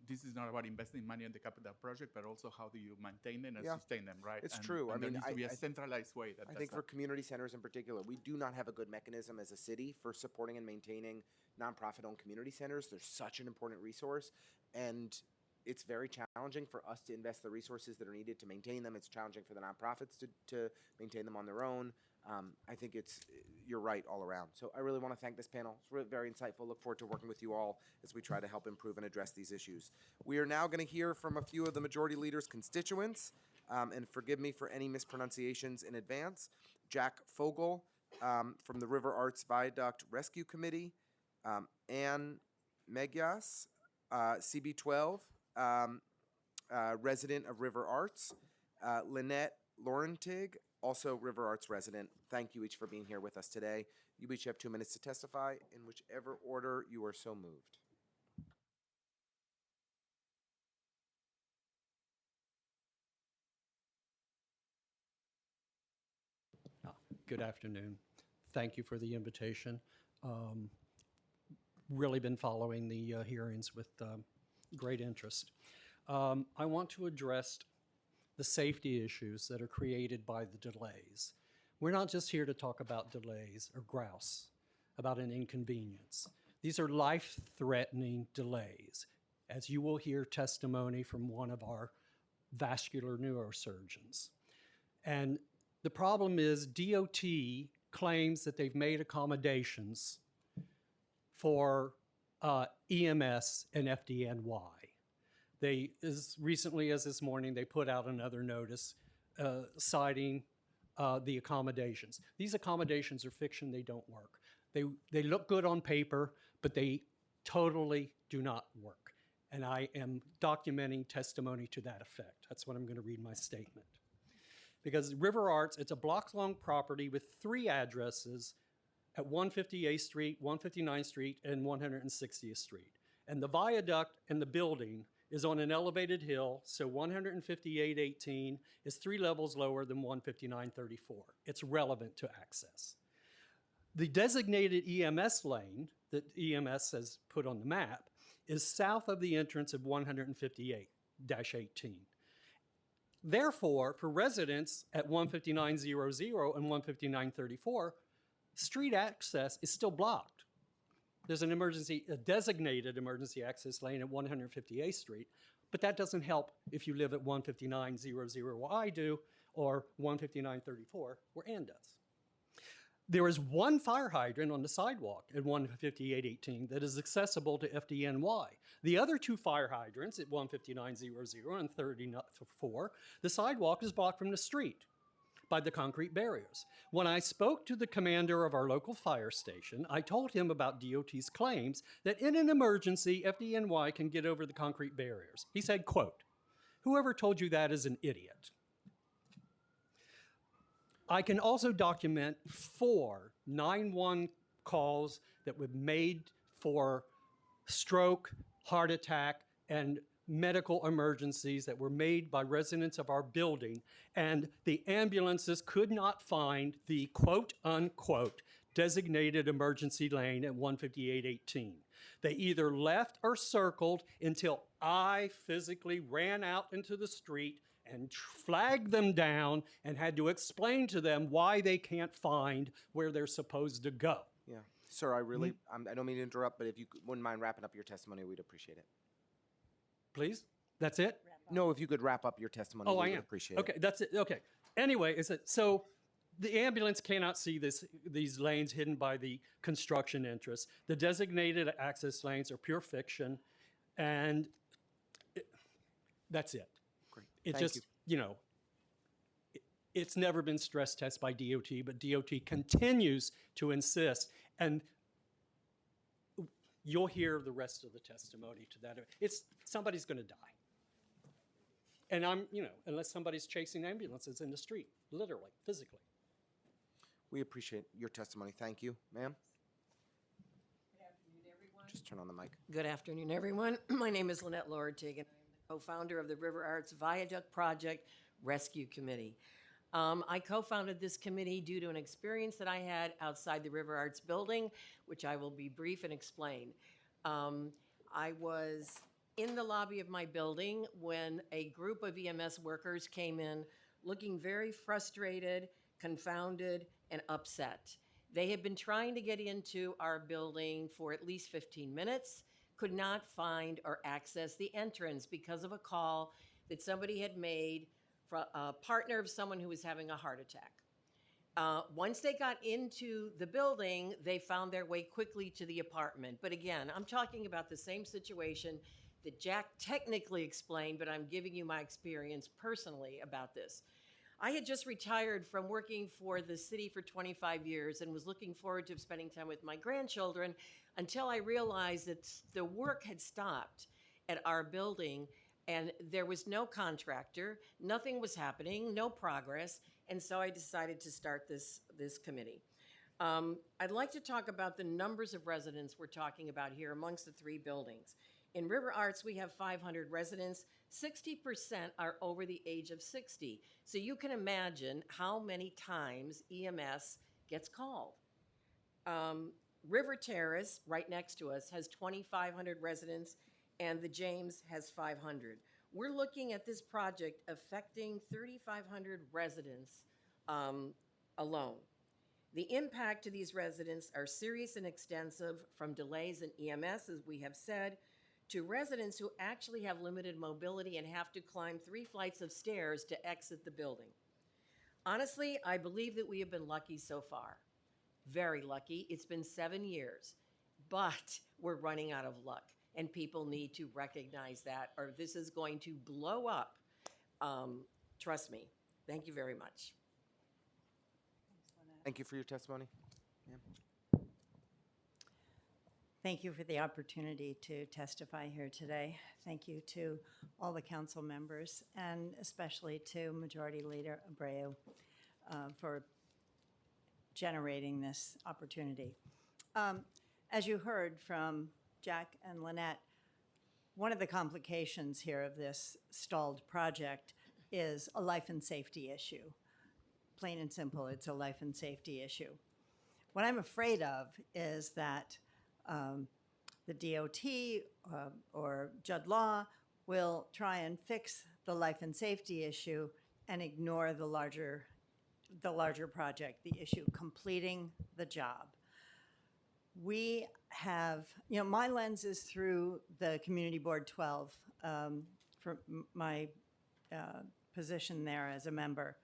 this is not about investing money in the capital project, but also how do you maintain them and sustain them, right? It's and, true. And I mean, there needs to be a centralized way that I does think that. for community centers in particular, we do not have a good mechanism as a city for supporting and maintaining nonprofit-owned community centers. They're such an important resource, and it's very challenging for us to invest the resources that are needed to maintain them. It's challenging for the nonprofits to maintain them on their own. I think you're right all around. So I really want to thank this panel. It's really very insightful. Look forward to working with you all as we try to help improve and address these issues. We are now going to hear from a few of the majority leader's constituents, and forgive me for any mispronunciations in advance. Jack Fogel from the River Arts Viaduct Rescue Committee, Ann Megias, CB12, resident of River Arts, Lynette Laurentig, also River Arts resident. Thank you each for being here with us today. You each have 2 minutes to testify in whichever order you are so moved. Good afternoon. Thank you for the invitation. Really been following the hearings with great interest. I want to address the safety issues that are created by the delays. We're not just here to talk about delays or grouse, about an inconvenience. These are life-threatening delays, as you will hear testimony from one of our vascular neurosurgeons. And the problem is DOT claims that they've made accommodations for EMS and FDNY. They, as recently as this morning, they put out another notice citing the accommodations. These accommodations are fiction, they don't work. They look good on paper, but they totally do not work. And I am documenting testimony to that effect. That's what I'm going to read my statement. Because River Arts, it's a block-long property with 3 addresses at 158th Street, 159th Street, and 160th Street. And the viaduct and the building is on an elevated hill, so 158.18 is 3 levels lower than 159.34. It's relevant to access. The designated EMS lane that EMS has put on the map is south of the entrance of 158-18. Therefore, for residents at 159.00 and 159.34, street access is still blocked. There's a designated emergency access lane at 158th Street, but that doesn't help if you live at 159.00 where I do, or 159.34 where Ann does. There is 1 fire hydrant on the sidewalk at 158.18 that is accessible to FDNY. The other 2 fire hydrants at 159.00 and 34, the sidewalk is blocked from the street by the concrete barriers. When I spoke to the commander of our local fire station, I told him about DOT's claims that in an emergency, FDNY can get over the concrete barriers. He said, quote, "Whoever told you that is an idiot." I can also document 4 911 calls that were made for stroke, heart attack, and medical emergencies that were made by residents of our building, and the ambulances could not find the quote-unquote designated emergency lane at 158.18. They either left or circled until I physically ran out into the street and flagged them down and had to explain to them why they can't find where they're supposed to go. Yeah. Sir, I really, I don't mean to interrupt, but if you wouldn't mind wrapping up your testimony, we'd appreciate it. Please? That's it? No, if you could wrap up your testimony, we would appreciate it. Okay, that's it. Okay. Anyway, so the ambulance cannot see these lanes hidden by the construction interests. The designated access lanes are pure fiction, and that's it. Great. It Thank just, you know, it's never been stress tested by DOT, but DOT continues to insist, and you'll hear the rest of the testimony to that. Somebody's going to die. And unless somebody's chasing ambulances in the street, literally, physically. We appreciate your testimony. Thank you, ma'am. Good afternoon, everyone. Just turn on the mic. Good afternoon, everyone. My name is Lynette Lortig, and I'm the co-founder of the River Arts Viaduct Project Rescue Committee. I co-founded this committee due to an experience that I had outside the River Arts building, which I will be brief and explain. I was in the lobby of my building when a group of EMS workers came in looking very frustrated, confounded, and upset. They had been trying to get into our building for at least 15 minutes, could not find or access the entrance because of a call that somebody had made from a partner of someone who was having a heart attack. Once they got into the building, they found their way quickly to the apartment. But again, I'm talking about the same situation that Jack technically explained, but I'm giving you my experience personally about this. I had just retired from working for the city for 25 years and was looking forward to spending time with my grandchildren until I realized that the work had stopped at our building and there was no contractor, nothing was happening, no progress, and so I decided to start this committee. I'd like to talk about the numbers of residents we're talking about here amongst the three buildings. In River Arts, we have 500 residents. 60% are over the age of 60. So you can imagine how many times EMS gets called. River Terrace, right next to us, has 2,500 residents, and the James has 500. We're looking at this project affecting 3,500 residents alone. The impact to these residents are serious and extensive, from delays in EMS, as we have said, to residents who actually have limited mobility and have to climb 3 flights of stairs to exit the building. Honestly, I believe that we have been lucky so far. Very lucky. It's been 7 years, but we're running out of luck, and people need to recognize that, or this is going to blow up. Trust me. Thank you very much. Thank you for your testimony. Yeah. Thank you for the opportunity to testify here today. Thank you to all the council members, and especially to Majority Leader Abreu for generating this opportunity. As you heard from Jack and Lynette, one of the complications here of this stalled project is a life and safety issue. Plain and simple, it's a life and safety issue. What I'm afraid of is that the DOT or Judd Law will try and fix the life and safety issue and ignore the larger project, the issue completing the job. We have, my lens is through the Community Board 12 for my position there as a member.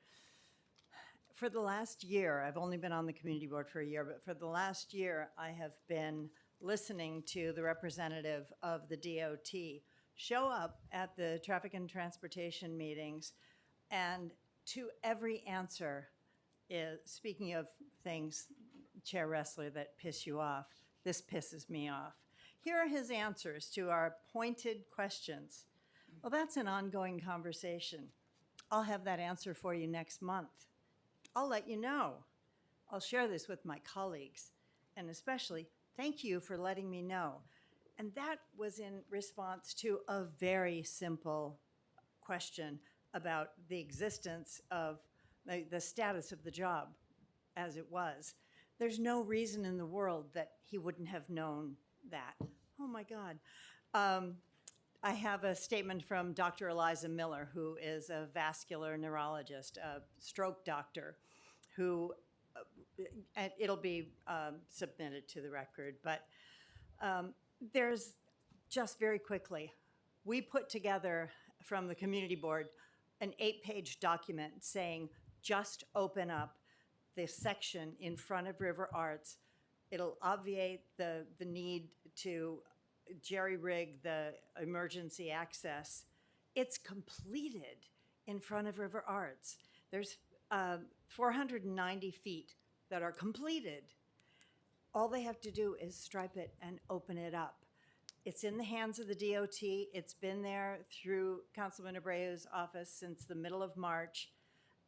For the last year, I've only been on the Community Board for a year, but for the last year, I have been listening to the representative of the DOT show up at the traffic and transportation meetings, and to every answer is, speaking of things, Chair Ressler, that piss you off, this pisses me off. Here are his answers to our pointed questions. Well, that's an ongoing conversation. I'll have that answer for you next month. I'll let you know. I'll share this with my colleagues, and especially, thank you for letting me know. And that was in response to a very simple question about the existence of the status of the job as it was. There's no reason in the world that he wouldn't have known that. Oh my God. I have a statement from Dr. Eliza Miller, who is a vascular neurologist, a stroke doctor, who, and it'll be submitted to the record, but there's just very quickly, we put together from the community board an 8-page document saying, just open up this section in front of River Arts. It'll obviate the need to jerry-rig the emergency access. It's completed in front of River Arts. There's 490 feet that are completed. All they have to do is stripe it and open it up. It's in the hands of the DOT. It's been there through Councilman Abreu's office since the middle of March,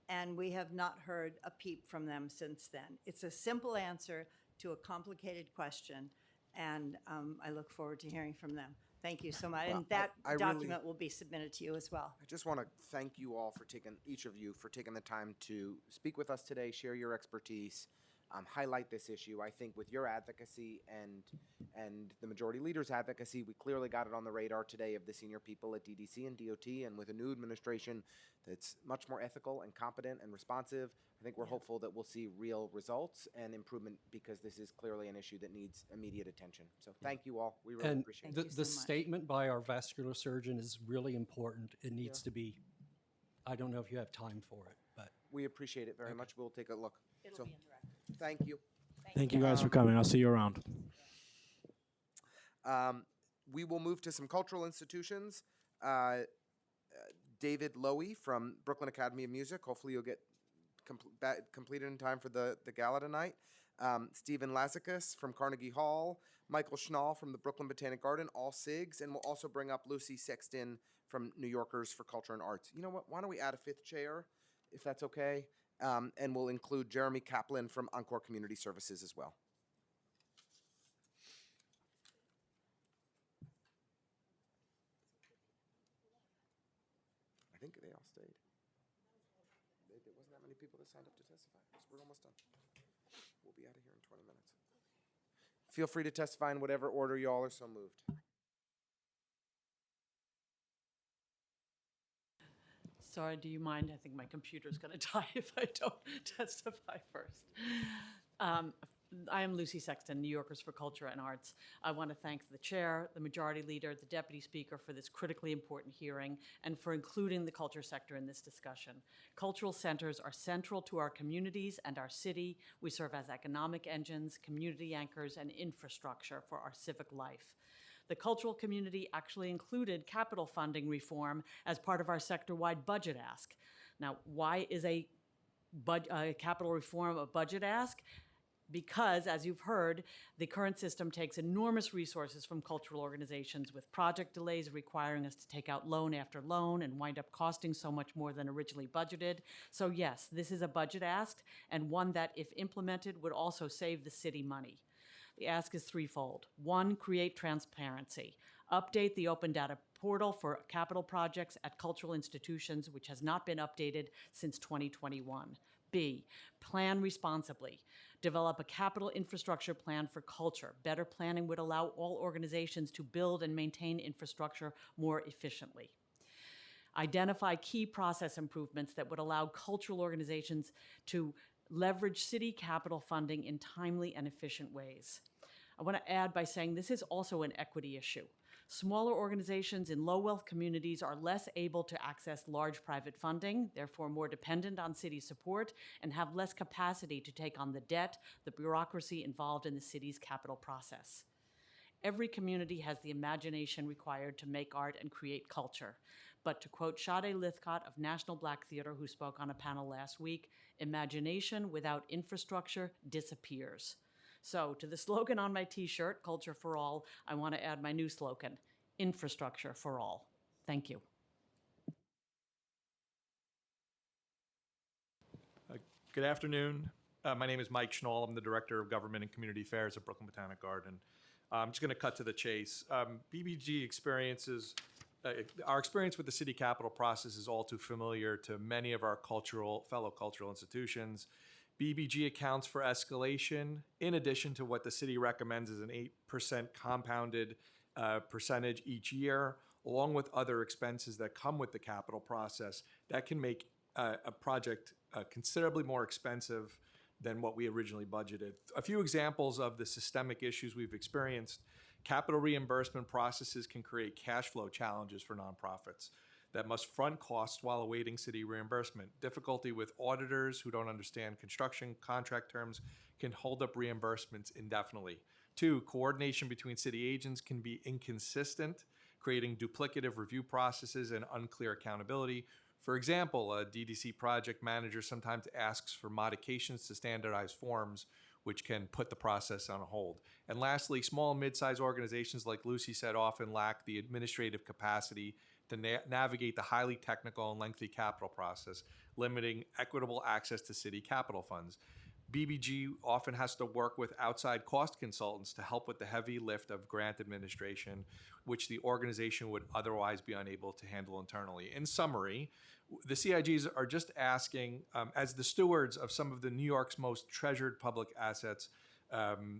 and we have not heard a peep from them since then. It's a simple answer to a complicated question, and I look forward to hearing from them. Thank you so much. Well, And that I really- document will be submitted to you as well. I just want to thank you all for each of you for taking the time to speak with us today, share your expertise, highlight this issue. I think with your advocacy and the majority leader's advocacy, we clearly got it on the radar today of the senior people at DDC and DOT, and with a new administration that's much more ethical and competent and responsive, I think we're hopeful that we'll see real results and improvement, because this is clearly an issue that needs immediate attention. So thank you all. We really And appreciate the, it. the statement by our vascular surgeon is really important. It needs to be, I don't know if you have time for it, but. We appreciate it very much. We'll take a look. It'll be in the record. Thank you. Thank you guys for coming. I'll see you around. We will move to some cultural institutions. David Lowy from Brooklyn Academy of Music. Hopefully you'll get completed in time for the gala tonight. Stephen Lazakas from Carnegie Hall. Michael Schnall from the Brooklyn Botanic Garden, all SIGs. And we'll also bring up Lucy Sexton from New Yorkers for Culture and Arts. You know what? Why don't we add a fifth chair, if that's okay? And we'll include Jeremy Kaplan from Encore Community Services as well. I think they all stayed. There wasn't that many people that signed up to testify. So we're almost done. We'll be out of here in 20 minutes. Feel free to testify in whatever order you all are so moved. Sorry, do you mind? I think my computer's going to die if I don't testify first. I am Lucy Sexton, New Yorkers for Culture and Arts. I want to thank the chair, the majority leader, the deputy speaker for this critically important hearing and for including the culture sector in this discussion. Cultural centers are central to our communities and our city. We serve as economic engines, community anchors, and infrastructure for our civic life. The cultural community actually included capital funding reform as part of our sector-wide budget ask. Now, why is a capital reform a budget ask? Because, as you've heard, the current system takes enormous resources from cultural organizations, with project delays requiring us to take out loan after loan and wind up costing so much more than originally budgeted. So yes, this is a budget ask, and one that, if implemented, would also save the city money. The ask is threefold. One, create transparency. Update the open data portal for capital projects at cultural institutions, which has not been updated since 2021. B, plan responsibly. Develop a capital infrastructure plan for culture. Better planning would allow all organizations to build and maintain infrastructure more efficiently. Identify key process improvements that would allow cultural organizations to leverage city capital funding in timely and efficient ways. I want to add by saying this is also an equity issue. Smaller organizations in low-wealth communities are less able to access large private funding, therefore more dependent on city support, and have less capacity to take on the debt, the bureaucracy involved in the city's capital process. Every community has the imagination required to make art and create culture. But to quote Sade Lithcott of National Black Theater, who spoke on a panel last week, imagination without infrastructure disappears. So to the slogan on my t-shirt, Culture for All, I want to add my new slogan, Infrastructure for All. Thank you. Good afternoon. My name is Mike Schnall. I'm the Director of Government and Community Affairs at Brooklyn Botanic Garden. I'm just going to cut to the chase. BBG experiences, our experience with the city capital process is all too familiar to many of our fellow cultural institutions. BBG accounts for escalation in addition to what the city recommends as an 8% compounded percentage each year, along with other expenses that come with the capital process that can make a project considerably more expensive than what we originally budgeted. A few examples of the systemic issues we've experienced: capital reimbursement processes can create cash flow challenges for nonprofits that must front costs while awaiting city reimbursement. Difficulty with auditors who don't understand construction contract terms can hold up reimbursements indefinitely. 2, coordination between city agents can be inconsistent, creating duplicative review processes and unclear accountability. For example, a DDC project manager sometimes asks for modifications to standardized forms, which can put the process on hold. And lastly, small and mid-sized organizations, like Lucy said, often lack the administrative capacity to navigate the highly technical and lengthy capital process, limiting equitable access to city capital funds. BBG often has to work with outside cost consultants to help with the heavy lift of grant administration, which the organization would otherwise be unable to handle internally. In summary, the CIGs are just asking, as the stewards of some of the New York's most treasured public assets,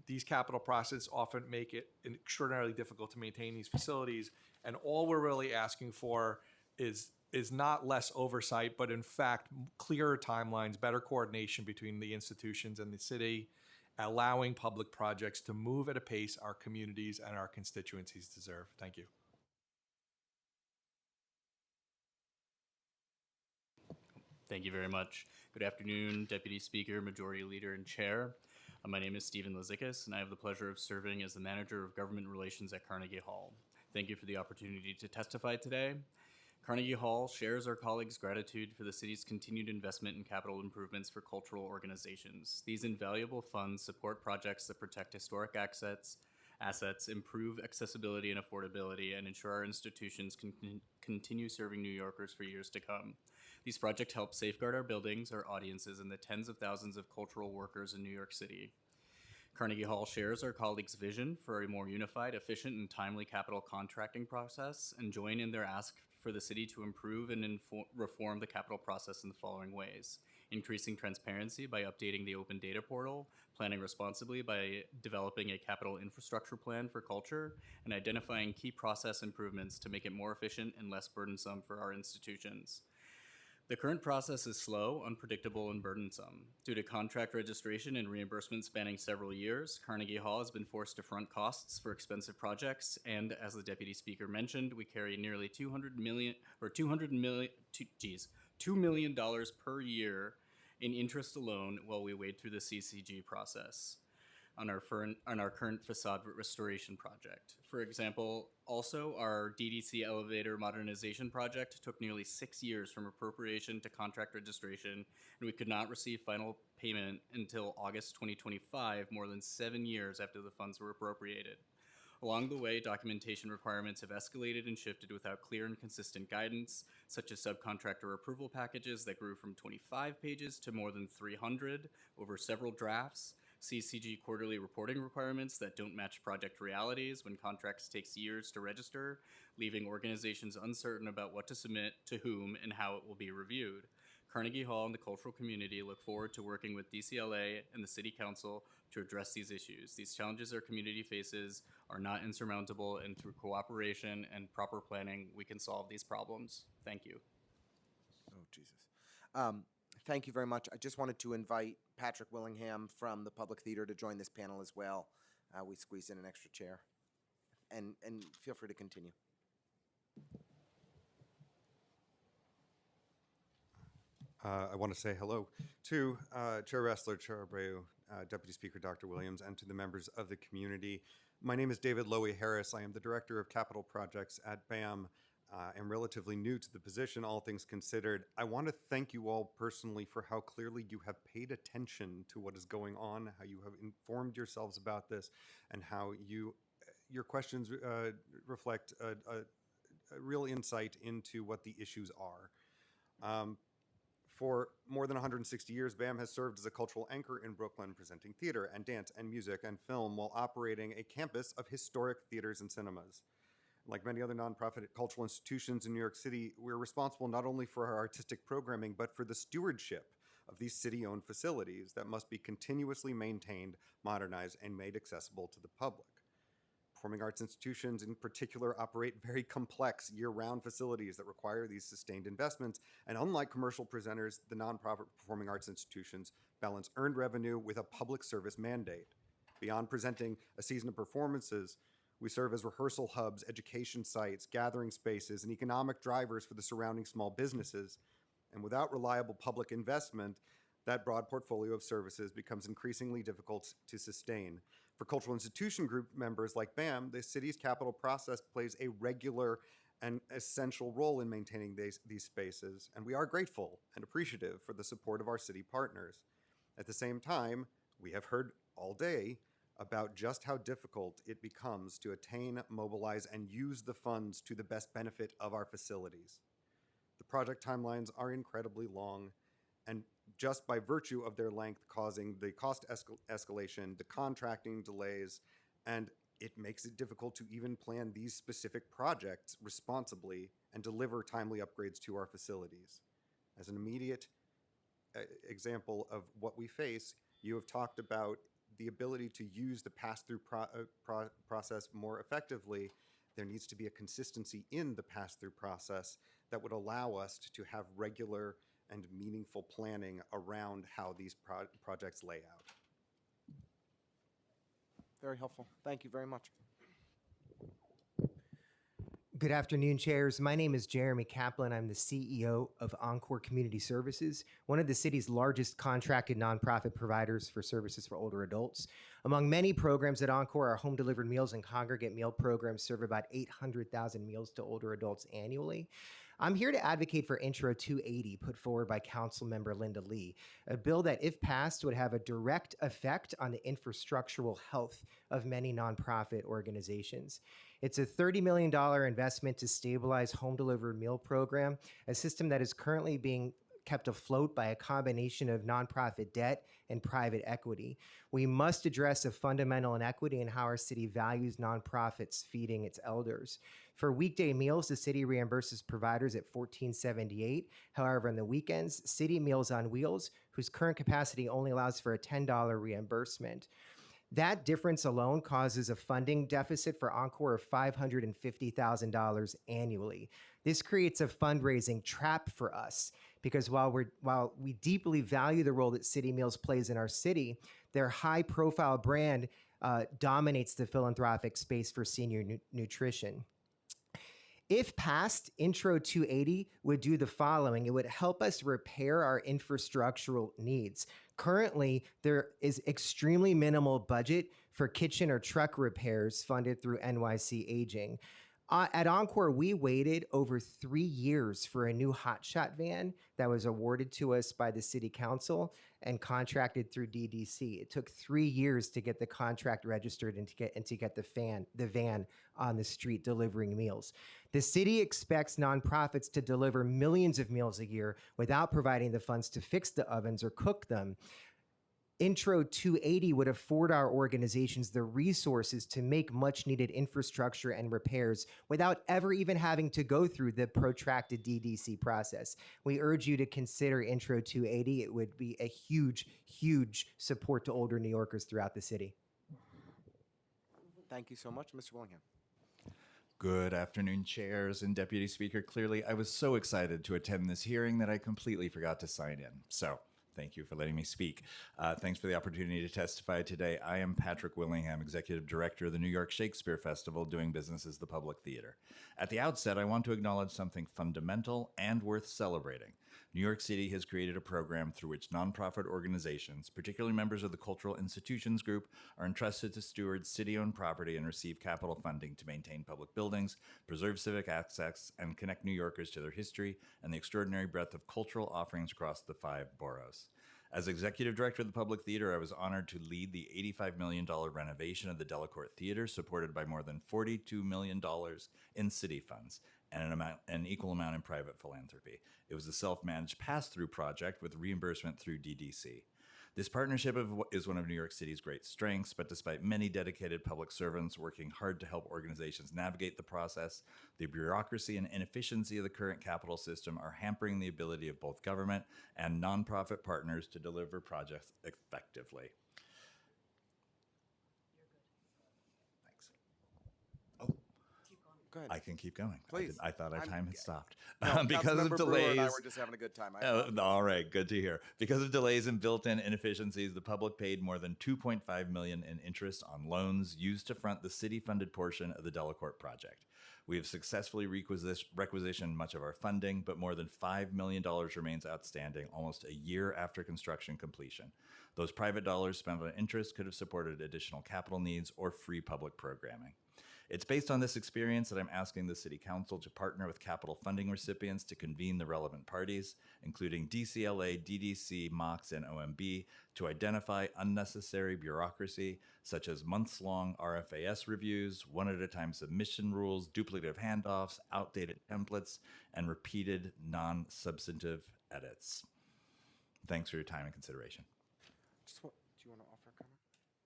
these capital processes often make it extraordinarily difficult to maintain these facilities. And all we're really asking for is not less oversight, but in fact, clearer timelines, better coordination between the institutions and the city, allowing public projects to move at a pace our communities and our constituencies deserve. Thank you. Thank you very much. Good afternoon, Deputy Speaker, Majority Leader, and Chair. My name is Stephen Nycc, and I have the pleasure of serving as the Manager of Government Relations at Carnegie Hall. Thank you for the opportunity to testify today. Carnegie Hall shares our colleagues' gratitude for the city's continued investment in capital improvements for cultural organizations. These invaluable funds support projects that protect historic assets, improve accessibility and affordability, and ensure our institutions can continue serving New Yorkers for years to come. These projects help safeguard our buildings, our audiences, and the tens of thousands of cultural workers in New York City. Carnegie Hall shares our colleagues' vision for a more unified, efficient, and timely capital contracting process and join in their ask for the city to improve and reform the capital process in the following ways: increasing transparency by updating the open data portal, planning responsibly by developing a capital infrastructure plan for culture, and identifying key process improvements to make it more efficient and less burdensome for our institutions. The current process is slow, unpredictable, and burdensome. Due to contract registration and reimbursement spanning several years, Carnegie Hall has been forced to front costs for expensive projects, and as the Deputy Speaker mentioned, we carry nearly $2 million per year in interest alone while we wade through the CCG process on our current facade restoration project. For example, also our DDC elevator modernization project took nearly 6 years from appropriation to contract registration, and we could not receive final payment until August 2025, more than 7 years after the funds were appropriated. Along the way, documentation requirements have escalated and shifted without clear and consistent guidance, such as subcontractor approval packages that grew from 25 pages to more than 300 over several drafts, CCG quarterly reporting requirements that don't match project realities when contracts takes years to register, leaving organizations uncertain about what to submit, to whom, and how it will be reviewed. Carnegie Hall and the cultural community look forward to working with DCLA and the City Council to address these issues. These challenges our community faces are not insurmountable, and through cooperation and proper planning, we can solve these problems. Thank you. Oh, Jesus. Thank you very much. I just wanted to invite Patrick Willingham from the Public Theater to join this panel as well. We squeezed in an extra chair. And feel free to continue. I want to say hello to Chair Ressler, Chair Abreu, Deputy Speaker Dr. Williams, and to the members of the community. My name is David Lowy Harris. I am the Director of Capital Projects at BAM. I'm relatively new to the position, all things considered. I want to thank you all personally for how clearly you have paid attention to what is going on, how you have informed yourselves about this, and how your questions reflect a real insight into what the issues are. For more than 160 years, BAM has served as a cultural anchor in Brooklyn, presenting theater and dance and music and film while operating a campus of historic theaters and cinemas. Like many other nonprofit cultural institutions in New York City, we're responsible not only for our artistic programming, but for the stewardship of these city-owned facilities that must be continuously maintained, modernized, and made accessible to the public. Performing arts institutions in particular operate very complex year-round facilities that require these sustained investments, and unlike commercial presenters, the nonprofit performing arts institutions balance earned revenue with a public service mandate. Beyond presenting a season of performances, we serve as rehearsal hubs, education sites, gathering spaces, and economic drivers for the surrounding small businesses. And without reliable public investment, that broad portfolio of services becomes increasingly difficult to sustain. For cultural institution group members like BAM, the city's capital process plays a regular and essential role in maintaining these spaces, and we are grateful and appreciative for the support of our city partners. At the same time, we have heard all day about just how difficult it becomes to attain, mobilize, and use the funds to the best benefit of our facilities. The project timelines are incredibly long, and just by virtue of their length, causing the cost escalation, the contracting delays, and it makes it difficult to even plan these specific projects responsibly and deliver timely upgrades to our facilities. As an immediate example of what we face, you have talked about the ability to use the pass-through process more effectively. There needs to be a consistency in the pass-through process that would allow us to have regular and meaningful planning around how these projects lay out. Very helpful. Thank you very much. Good afternoon, chairs. My name is Jeremy Kaplan. I'm the CEO of Encore Community Services, one of the city's largest contracted nonprofit providers for services for older adults. Among many programs at Encore, our home delivered meals and congregate meal programs serve about 800,000 meals to older adults annually. I'm here to advocate for Intro 280 put forward by Councilmember Linda Lee, a bill that, if passed, would have a direct effect on the infrastructural health of many nonprofit organizations. It's a $30 million investment to stabilize home delivered meal program, a system that is currently being kept afloat by a combination of nonprofit debt and private equity. We must address a fundamental inequity in how our city values nonprofits feeding its elders. For weekday meals, the city reimburses providers at $14.78. However, on the weekends, City Meals on Wheels, whose current capacity only allows for a $10 reimbursement. That difference alone causes a funding deficit for Encore of $550,000 annually. This creates a fundraising trap for us because while we deeply value the role that City Meals plays in our city, their high-profile brand dominates the philanthropic space for senior nutrition. If passed, Intro 280 would do the following. It would help us repair our infrastructural needs. Currently, there is extremely minimal budget for kitchen or truck repairs funded through NYC Aging. At Encore, we waited over 3 years for a new hotshot van that was awarded to us by the City Council and contracted through DDC. It took 3 years to get the contract registered and to get the van on the street delivering meals. The city expects nonprofits to deliver millions of meals a year without providing the funds to fix the ovens or cook them. Intro 280 would afford our organizations the resources to make much needed infrastructure and repairs without ever even having to go through the protracted DDC process. We urge you to consider Intro 280. It would be a huge, huge support to older New Yorkers throughout the city. Thank you so much, Mr. Willingham. Good afternoon, chairs and Deputy Speaker. Clearly, I was so excited to attend this hearing that I completely forgot to sign in. So, thank you for letting me speak. Thanks for the opportunity to testify today. I am Patrick Willingham, Executive Director of the New York Shakespeare Festival, doing business as the Public Theater. At the outset, I want to acknowledge something fundamental and worth celebrating. New York City has created a program through which nonprofit organizations, particularly members of the Cultural Institutions Group, are entrusted to steward city-owned property and receive capital funding to maintain public buildings, preserve civic access, and connect New Yorkers to their history and the extraordinary breadth of cultural offerings across the 5 boroughs. As Executive Director of the Public Theater, I was honored to lead the $85 million renovation of the Delacorte Theater, supported by more than $42 million in city funds and an equal amount in private philanthropy. It was a self-managed pass-through project with reimbursement through DDC. This partnership is one of New York City's great strengths, but despite many dedicated public servants working hard to help organizations navigate the process, the bureaucracy and inefficiency of the current capital system are hampering the ability of both government and nonprofit partners to deliver projects effectively. Go ahead. I can keep going. Please. I thought our time had stopped. No, because of Councilmember delays. Brewer and I were just having a good time. All right, good to hear. Because of delays and built-in inefficiencies, the public paid more than $2.5 million in interest on loans used to front the city-funded portion of the Delacorte project. We have successfully requisitioned much of our funding, but more than $5 million remains outstanding almost a year after construction completion. Those private dollars spent on interest could have supported additional capital needs or free public programming. It's based on this experience that I'm asking the City Council to partner with capital funding recipients to convene the relevant parties, including DCLA, DDC, MOX, and OMB, to identify unnecessary bureaucracy, such as months-long RFAS reviews, one-at-a-time submission rules, duplicative handoffs, outdated templates, and repeated non-substantive edits. Thanks for your time and consideration. Do you want to offer a comment?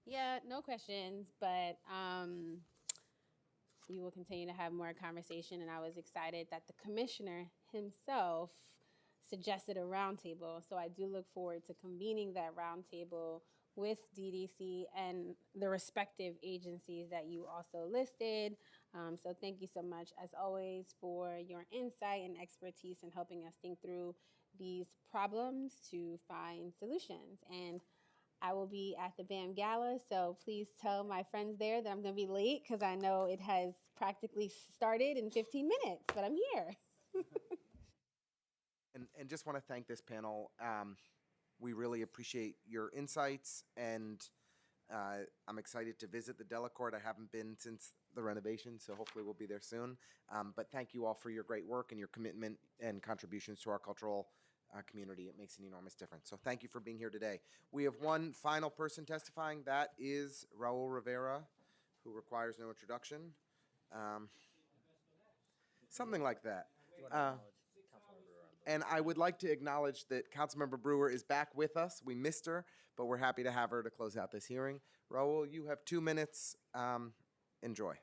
Yeah, no questions, but we will continue to have more conversation. And I was excited that the commissioner himself suggested a roundtable. So I do look forward to convening that roundtable with DDC and the respective agencies that you also listed. So thank you so much, as always, for your insight and expertise in helping us think through these problems to find solutions. And I will be at the BAM Gala, so please tell my friends there that I'm going to be late because I know it has practically started in 15 minutes, but I'm here. And just want to thank this panel. We really appreciate your insights, and I'm excited to visit the Delacorte. I haven't been since the renovation, so hopefully we'll be there soon. But thank you all for your great work and your commitment and contributions to our cultural community. It makes an enormous difference. So thank you for being here today. We have one final person testifying. That is Raul Rivera, who requires no introduction. Something like that. And I would like to acknowledge that Councilmember Brewer is back with us. We missed her, but we're happy to have her to close out this hearing. Raul, you have 2 minutes. Enjoy.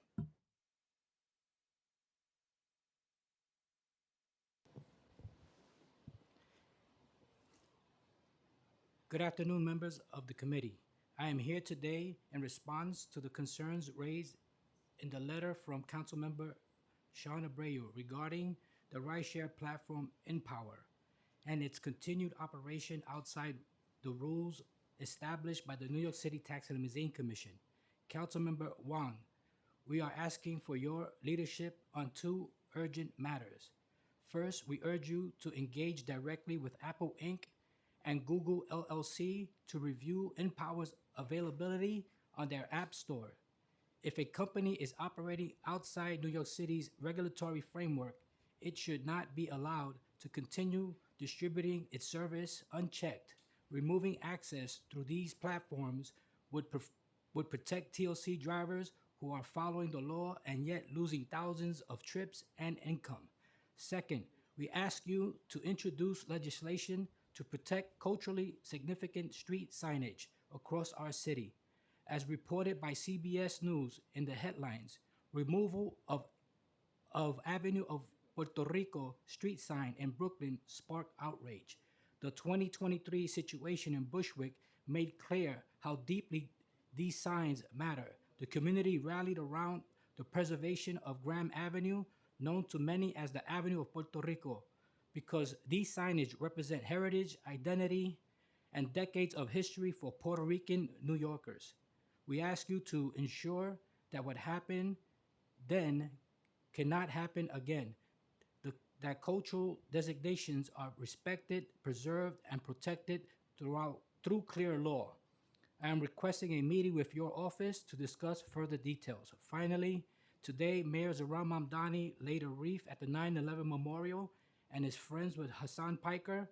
Good afternoon, members of the committee. I am here today in response to the concerns raised in the letter from Councilmember Sean Abreu regarding the rideshare platform InPower and its continued operation outside the rules established by the New York City Tax and Museum Commission. Councilmember Wang, we are asking for your leadership on 2 urgent matters. First, we urge you to engage directly with Apple Inc. and Google LLC to review InPower's availability on their App Store. If a company is operating outside New York City's regulatory framework, it should not be allowed to continue distributing its service unchecked. Removing access through these platforms would protect TLC drivers who are following the law and yet losing thousands of trips and income. Second, we ask you to introduce legislation to protect culturally significant street signage across our city. As reported by CBS News in the headlines, removal of Avenue of Puerto Rico street sign in Brooklyn sparked outrage. The 2023 situation in Bushwick made clear how deeply these signs matter. The community rallied around the preservation of Graham Avenue, known to many as the Avenue of Puerto Rico, because these signage represent heritage, identity, and decades of history for Puerto Rican New Yorkers. We ask you to ensure that what happened then cannot happen again, that cultural designations are respected, preserved, and protected through clear law. I am requesting a meeting with your office to discuss further details. Finally, today, Mayor Zohran Mamdani laid a wreath at the 9/11 Memorial and is friends with Hassan Piker,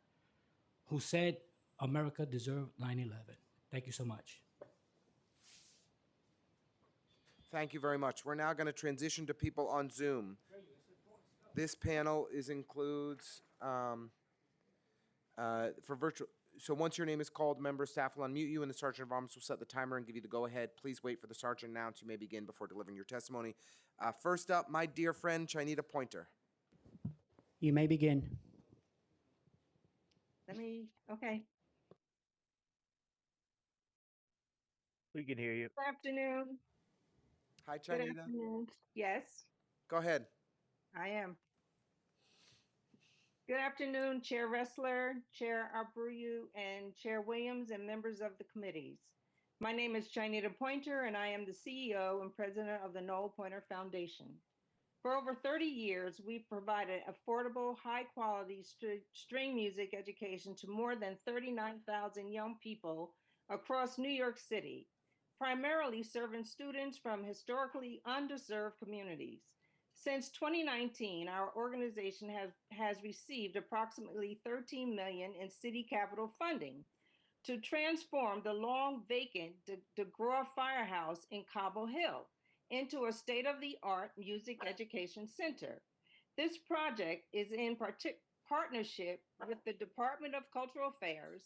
who said America deserved 9/11. Thank you so much. Thank you very much. We're now going to transition to people on Zoom. This panel includes for virtual. So once your name is called, member staff will unmute you, and the Sergeant of Arms will set the timer and give you the go-ahead. Please wait for the sergeant to announce you may begin before delivering your testimony. First up, my dear friend, Chinita Pointer. You may begin. Okay. We can hear you. Good afternoon. Hi, Good Chinita. afternoon. Yes, Go ahead. I am. Good afternoon, Chair Ressler, Chair Abreu, and Chair Williams, and members of the committees. My name is Chinita Pointer, and I am the CEO and president of the Noel Pointer Foundation. For over 30 years, we've provided affordable, high-quality string music education to more than 39,000 young people across New York City, primarily serving students from historically underserved communities. Since 2019, our organization has received approximately $13 million in city capital funding to transform the long vacant DeGraw Firehouse in Cobble Hill into a state-of-the-art music education center. This project is in partnership with the Department of Cultural Affairs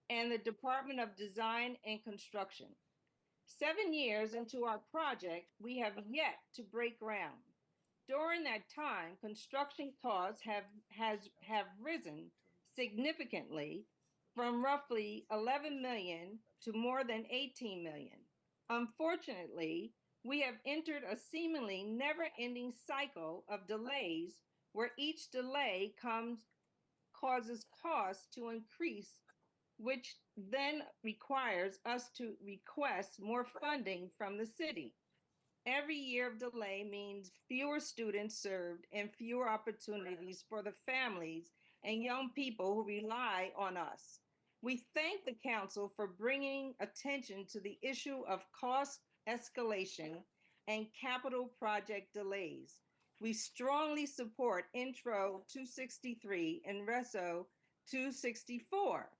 and the Department of Design and Construction. 7 years into our project, we have yet to break ground. During that time, construction costs have risen significantly from roughly 11 million to more than 18 million. Unfortunately, we have entered a seemingly never-ending cycle of delays where each delay causes costs to increase, which then requires us to request more funding from the city. Every year of delay means fewer students served and fewer opportunities for the families and young people who rely on us. We thank the council for bringing attention to the issue of cost escalation and capital project delays. We strongly support Intro 263 and Reso 264.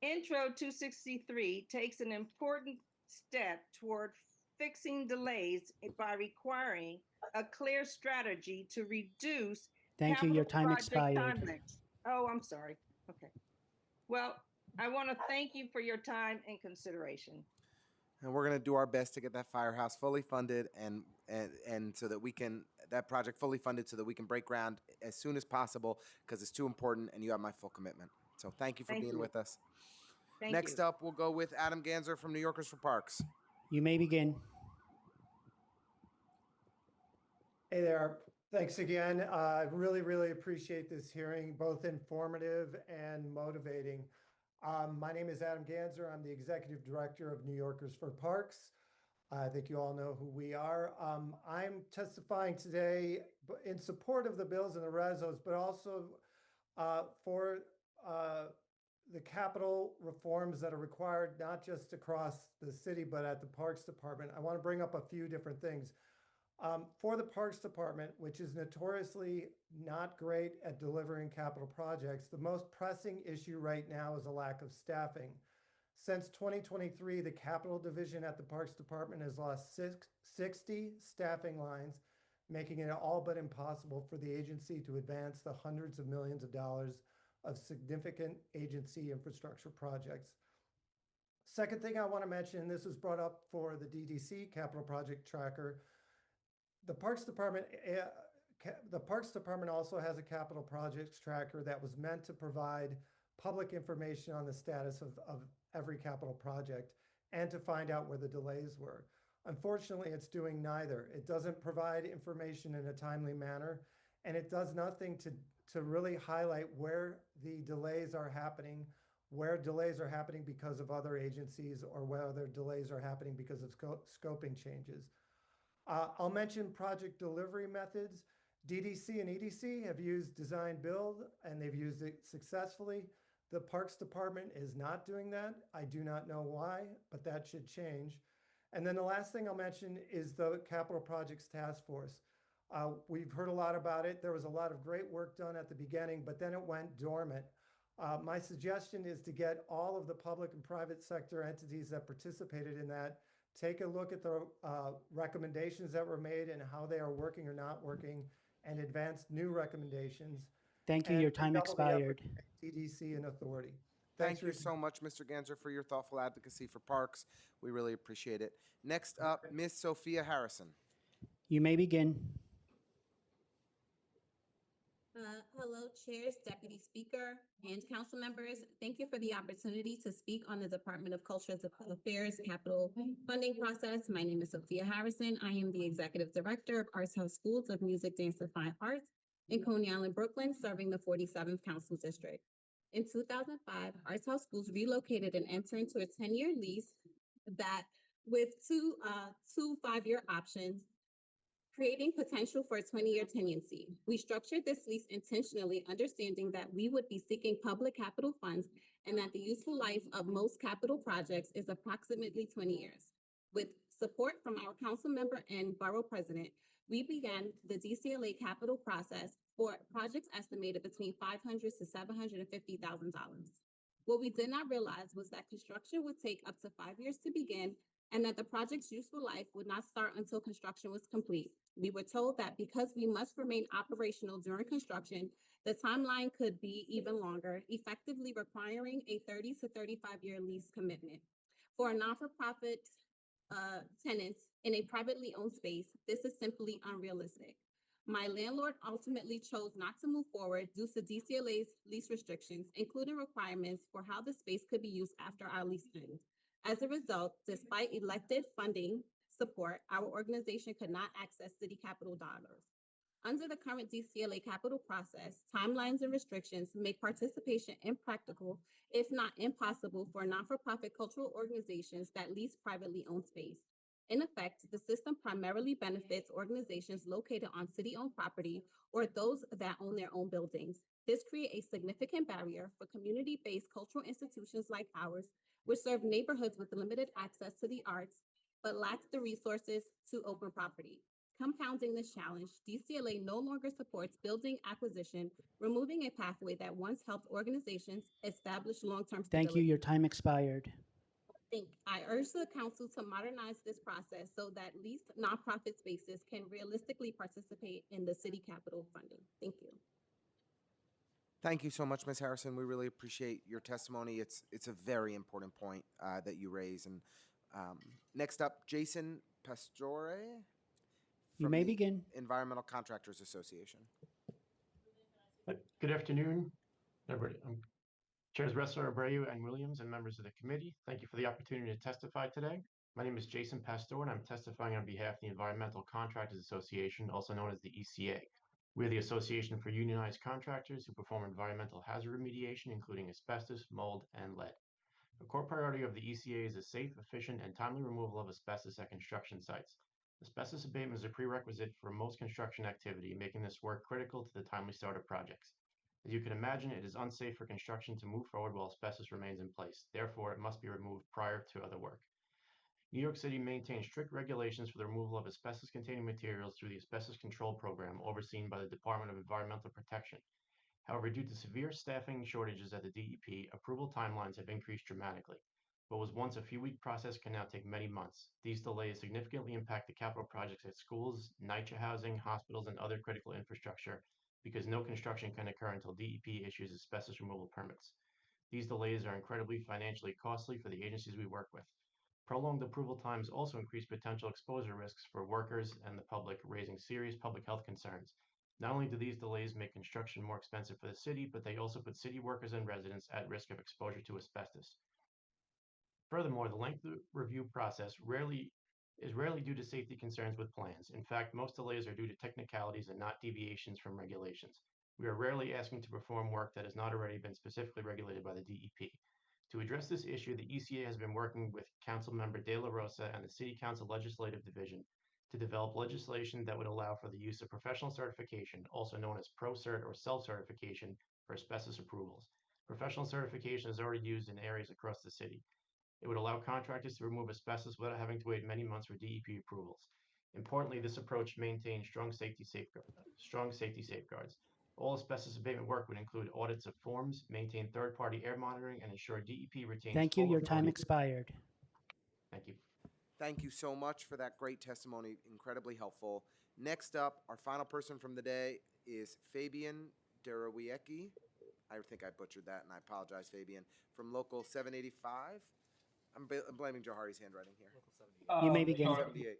Intro 263 takes an important step toward fixing delays by requiring a clear strategy to reduce Thank you. Your capital time project expired. timelines. Oh, I'm sorry. Okay. Well, I want to thank you for your time and consideration. And we're going to do our best to get that firehouse fully funded and so that we can, that project fully funded so that we can break ground as soon as possible because it's too important and you have my full commitment. So thank you for being with us. Next up, we'll go with Adam Ganzer from New Yorkers for Parks. You may begin. Hey there. Thanks again. I really appreciate this hearing, both informative and motivating. My name is Adam Ganzer. I'm the Executive Director of New Yorkers for Parks. I think you all know who we are. I'm testifying today in support of the bills and the resos, but also for the capital reforms that are required, not just across the city, but at the Parks Department. I want to bring up a few different things. For the Parks Department, which is notoriously not great at delivering capital projects, the most pressing issue right now is a lack of staffing. Since 2023, the Capital Division at the Parks Department has lost 60 staffing lines, making it all but impossible for the agency to advance the hundreds of millions of dollars of significant agency infrastructure projects. Second thing I want to mention, and this was brought up for the DDC Capital Project Tracker, the Parks Department also has a capital projects tracker that was meant to provide public information on the status of every capital project and to find out where the delays were. Unfortunately, it's doing neither. It doesn't provide information in a timely manner, and it does nothing to really highlight where the delays are happening, where delays are happening because of other agencies or whether delays are happening because of scoping changes. I'll mention project delivery methods. DDC and EDC have used design build and they've used it successfully. The Parks Department is not doing that. I do not know why, but that should change. And then the last thing I'll mention is the Capital Projects Task Force. We've heard a lot about it. There was a lot of great work done at the beginning, but then it went dormant. My suggestion is to get all of the public and private sector entities that participated in that, take a look at the recommendations that were made and how they are working or not working, and advance new recommendations. Thank you. Your time expired. DDC and authority. Thank you so much, Mr. Ganzer, for your thoughtful advocacy for parks. We really appreciate it. Next up, Ms. Sophia Harrison. You may begin. Hello, chairs, deputy speaker, and council members. Thank you for the opportunity to speak on the Department of Cultural Affairs capital funding process. My name is Sophia Harrison. I am the executive director of Arts House Schools of Music, Dance, and Fine Arts in Coney Island, Brooklyn, serving the 47th Council District. In 2005, Arts House Schools relocated and entered into a 10-year lease that with two 5-year options, creating potential for a 20-year tenancy. We structured this lease intentionally, understanding that we would be seeking public capital funds and that the useful life of most capital projects is approximately 20 years. With support from our council member and borough president, we began the DCLA capital process for projects estimated between $500,000 to $750,000. What we did not realize was that construction would take up to 5 years to begin and that the project's useful life would not start until construction was complete. We were told that because we must remain operational during construction, The timeline could be even longer, effectively requiring a 30 to 35-year lease commitment. For a non-for-profit tenants in a privately owned space, this is simply unrealistic. My landlord ultimately chose not to move forward due to DCLA's lease restrictions, including requirements for how the space could be used after our lease ends. As a result, despite elected funding support, our organization could not access city capital dollars. Under the current DCLA capital process, timelines and restrictions make participation impractical, if not impossible, for non-for-profit cultural organizations that lease privately owned space. In effect, the system primarily benefits organizations located on city-owned property or those that own their own buildings. This creates a significant barrier for community-based cultural institutions like ours, which serve neighborhoods with limited access to the arts, but lack the resources to open property. Compounding this challenge, DCLA no longer supports building acquisition, removing a pathway that once helped organizations establish long-term stability. Thank you. Your time expired. I urge the council to modernize this process so that leased nonprofit spaces can realistically participate in the city capital funding. Thank you. Thank you so much, Ms. Harrison. We really appreciate your testimony. It's a very important point that you raise. And next up, Jason Pastore. You from may the begin. Environmental Contractors Association. Good afternoon, everybody. Chairs Ressler, Abreu, and Williams, and members of the committee. Thank you for the opportunity to testify today. My name is Jason Pastore, and I'm testifying on behalf of the Environmental Contractors Association, also known as the ECA. We're the association for unionized contractors who perform environmental hazard remediation, including asbestos, mold, and lead. A core priority of the ECA is the safe, efficient, and timely removal of asbestos at construction sites. Asbestos abatement is a prerequisite for most construction activity, making this work critical to the timely start of projects. As you can imagine, it is unsafe for construction to move forward while asbestos remains in place. Therefore, it must be removed prior to other work. New York City maintains strict regulations for the removal of asbestos-containing materials through the Asbestos Control Program, overseen by the Department of Environmental Protection. However, due to severe staffing shortages at the DEP, approval timelines have increased dramatically. What was once a few-week process can now take many months. These delays significantly impact the capital projects at schools, NYCC housing, hospitals, and other critical infrastructure, because no construction can occur until DEP issues asbestos removal permits. These delays are incredibly financially costly for the agencies we work with. Prolonged approval times also increase potential exposure risks for workers and the public, raising serious public health concerns. Not only do these delays make construction more expensive for the city, but they also put city workers and residents at risk of exposure to asbestos. Furthermore, the lengthy review process is rarely due to safety concerns with plans. In fact, most delays are due to technicalities and not deviations from regulations. We are rarely asking to perform work that has not already been specifically regulated by the DEP. To address this issue, the ECA has been working with Councilmember De La Rosa and the City Council Legislative Division to develop legislation that would allow for the use of professional certification, also known as ProCert or self-certification, for asbestos approvals. Professional certification is already used in areas across the city. It would allow contractors to remove asbestos without having to wait many months for DEP approvals. Importantly, this approach maintains strong safety safeguards. All asbestos abatement work would include audits of forms, maintain third-party air monitoring, and ensure DEP retains Thank you. full Your time authority. expired. Thank you. Thank you so much for that great testimony. Incredibly helpful. Next up, our final person from the day is Fabian Derawiecki. I think I butchered that, and I apologize, Fabian. From Local 785. I'm blaming Johari's handwriting here. You may begin. 78.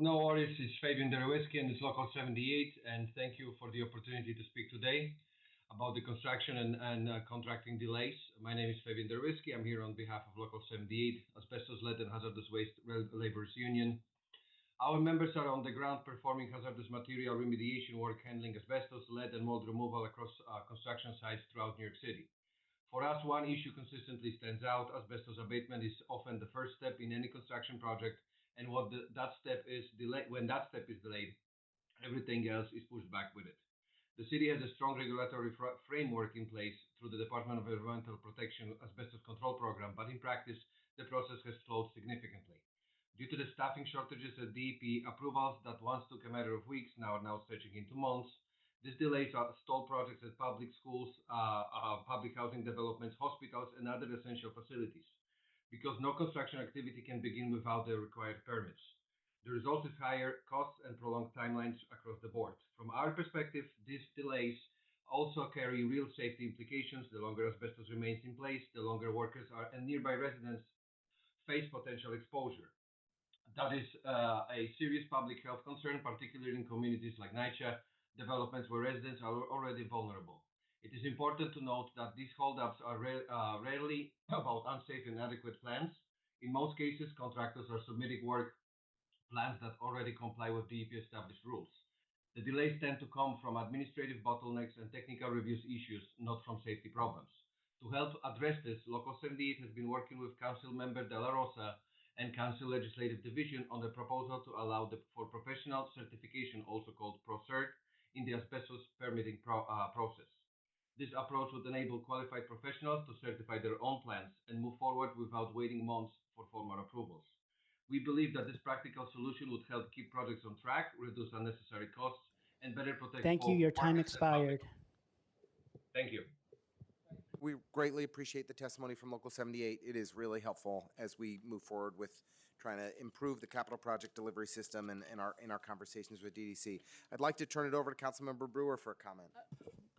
No worries. It's Fabian Derawiecki and it's Local 78. And thank you for the opportunity to speak today about the construction and contracting delays. My name is Fabian Derawiecki. I'm here on behalf of Local 78, Asbestos, Lead, and Hazardous Waste Laborers Union. Our members are on the ground performing hazardous material remediation work, handling asbestos, lead, and mold removal across construction sites throughout New York City. For us, one issue consistently stands out. Asbestos abatement is often the first step in any construction project, and when that step is delayed, everything else is pushed back with it. The city has a strong regulatory framework in place through the Department of Environmental Protection Asbestos Control Program, but in practice, the process has slowed significantly. Due to the staffing shortages at DEP, approvals that once took a matter of weeks now are now stretching into months. This delays stall projects at public schools, public housing developments, hospitals, and other essential facilities, because no construction activity can begin without the required permits. The result is higher costs and prolonged timelines across the board. From our perspective, these delays also carry real safety implications. The longer asbestos remains in place, the longer workers and nearby residents face potential exposure. That is a serious public health concern, particularly in communities like Nycc, developments where residents are already vulnerable. It is important to note that these holdups are rarely about unsafe and inadequate plans. In most cases, contractors are submitting work plans that already comply with DEP established rules. The delays tend to come from administrative bottlenecks and technical reviews issues, not from safety problems. To help address this, Local 78 has been working with Council Member De La Rosa and Council Legislative Division on the proposal to allow for professional certification, also called ProCert, in the asbestos permitting process. This approach would enable qualified professionals to certify their own plans and move forward without waiting months for formal approvals. We believe that this practical solution would help keep projects on track, reduce unnecessary costs, and better protect Thank you. both Your time workers and public. expired. Thank you. We greatly appreciate the testimony from Local 78. It is really helpful as we move forward with trying to improve the capital project delivery system and in our conversations with DDC. I'd like to turn it over to Councilmember Brewer for a comment.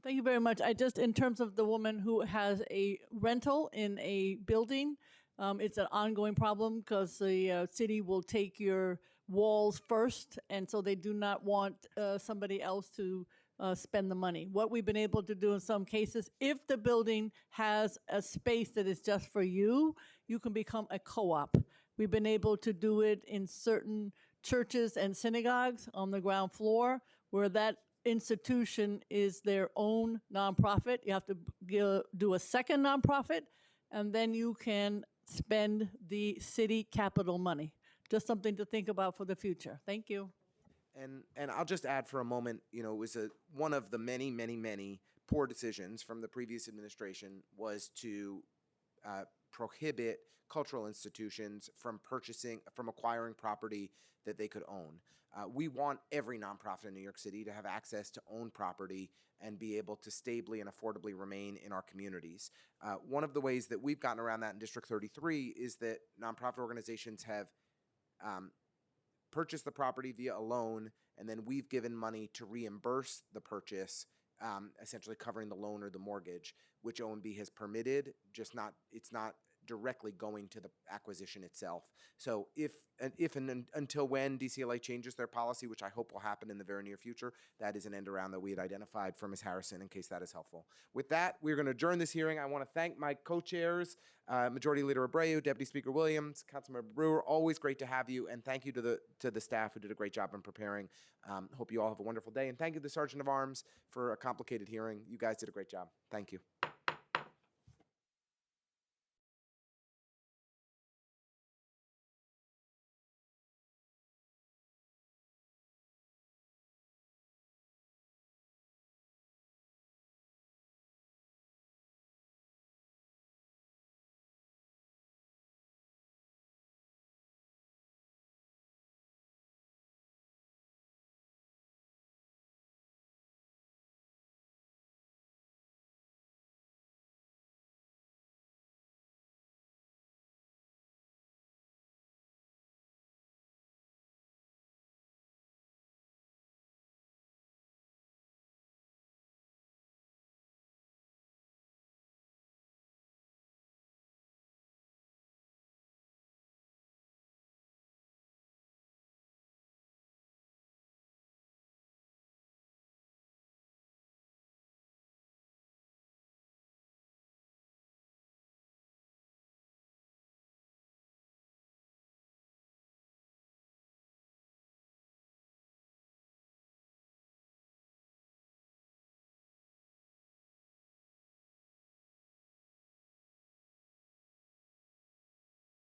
Thank you very much. I just, in terms of the woman who has a rental in a building, it's an ongoing problem because the city will take your walls first, and so they do not want somebody else to spend the money. What we've been able to do in some cases, if the building has a space that is just for you, you can become a co-op. We've been able to do it in certain churches and synagogues on the ground floor where that institution is their own nonprofit. You have to do a second nonprofit, and then you can spend the city capital money. Just something to think about for the future. Thank you. And I'll just add for a moment, you know, it was one of the many, many, many poor decisions from the previous administration was to prohibit cultural institutions from acquiring property that they could own. We want every nonprofit in New York City to have access to own property and be able to stably and affordably remain in our communities. One of the ways that we've gotten around that in District 33 is that nonprofit organizations have purchased the property via a loan, and then we've given money to reimburse the purchase, essentially covering the loan or the mortgage, which OMB has permitted, it's not directly going to the acquisition itself. So if and until when DCLA changes their policy, which I hope will happen in the very near future, that is an end around that we had identified for Ms. Harrison, in case that is helpful. With that, we're going to adjourn this hearing. I want to thank my co-chairs, Majority Leader Abreu, Deputy Speaker Williams, Councilmember Brewer. Always great to have you, and thank you to the staff who did a great job in preparing. Hope you all have a wonderful day, and thank you to the Sergeant of Arms for a complicated hearing. You guys did a great job. Thank you.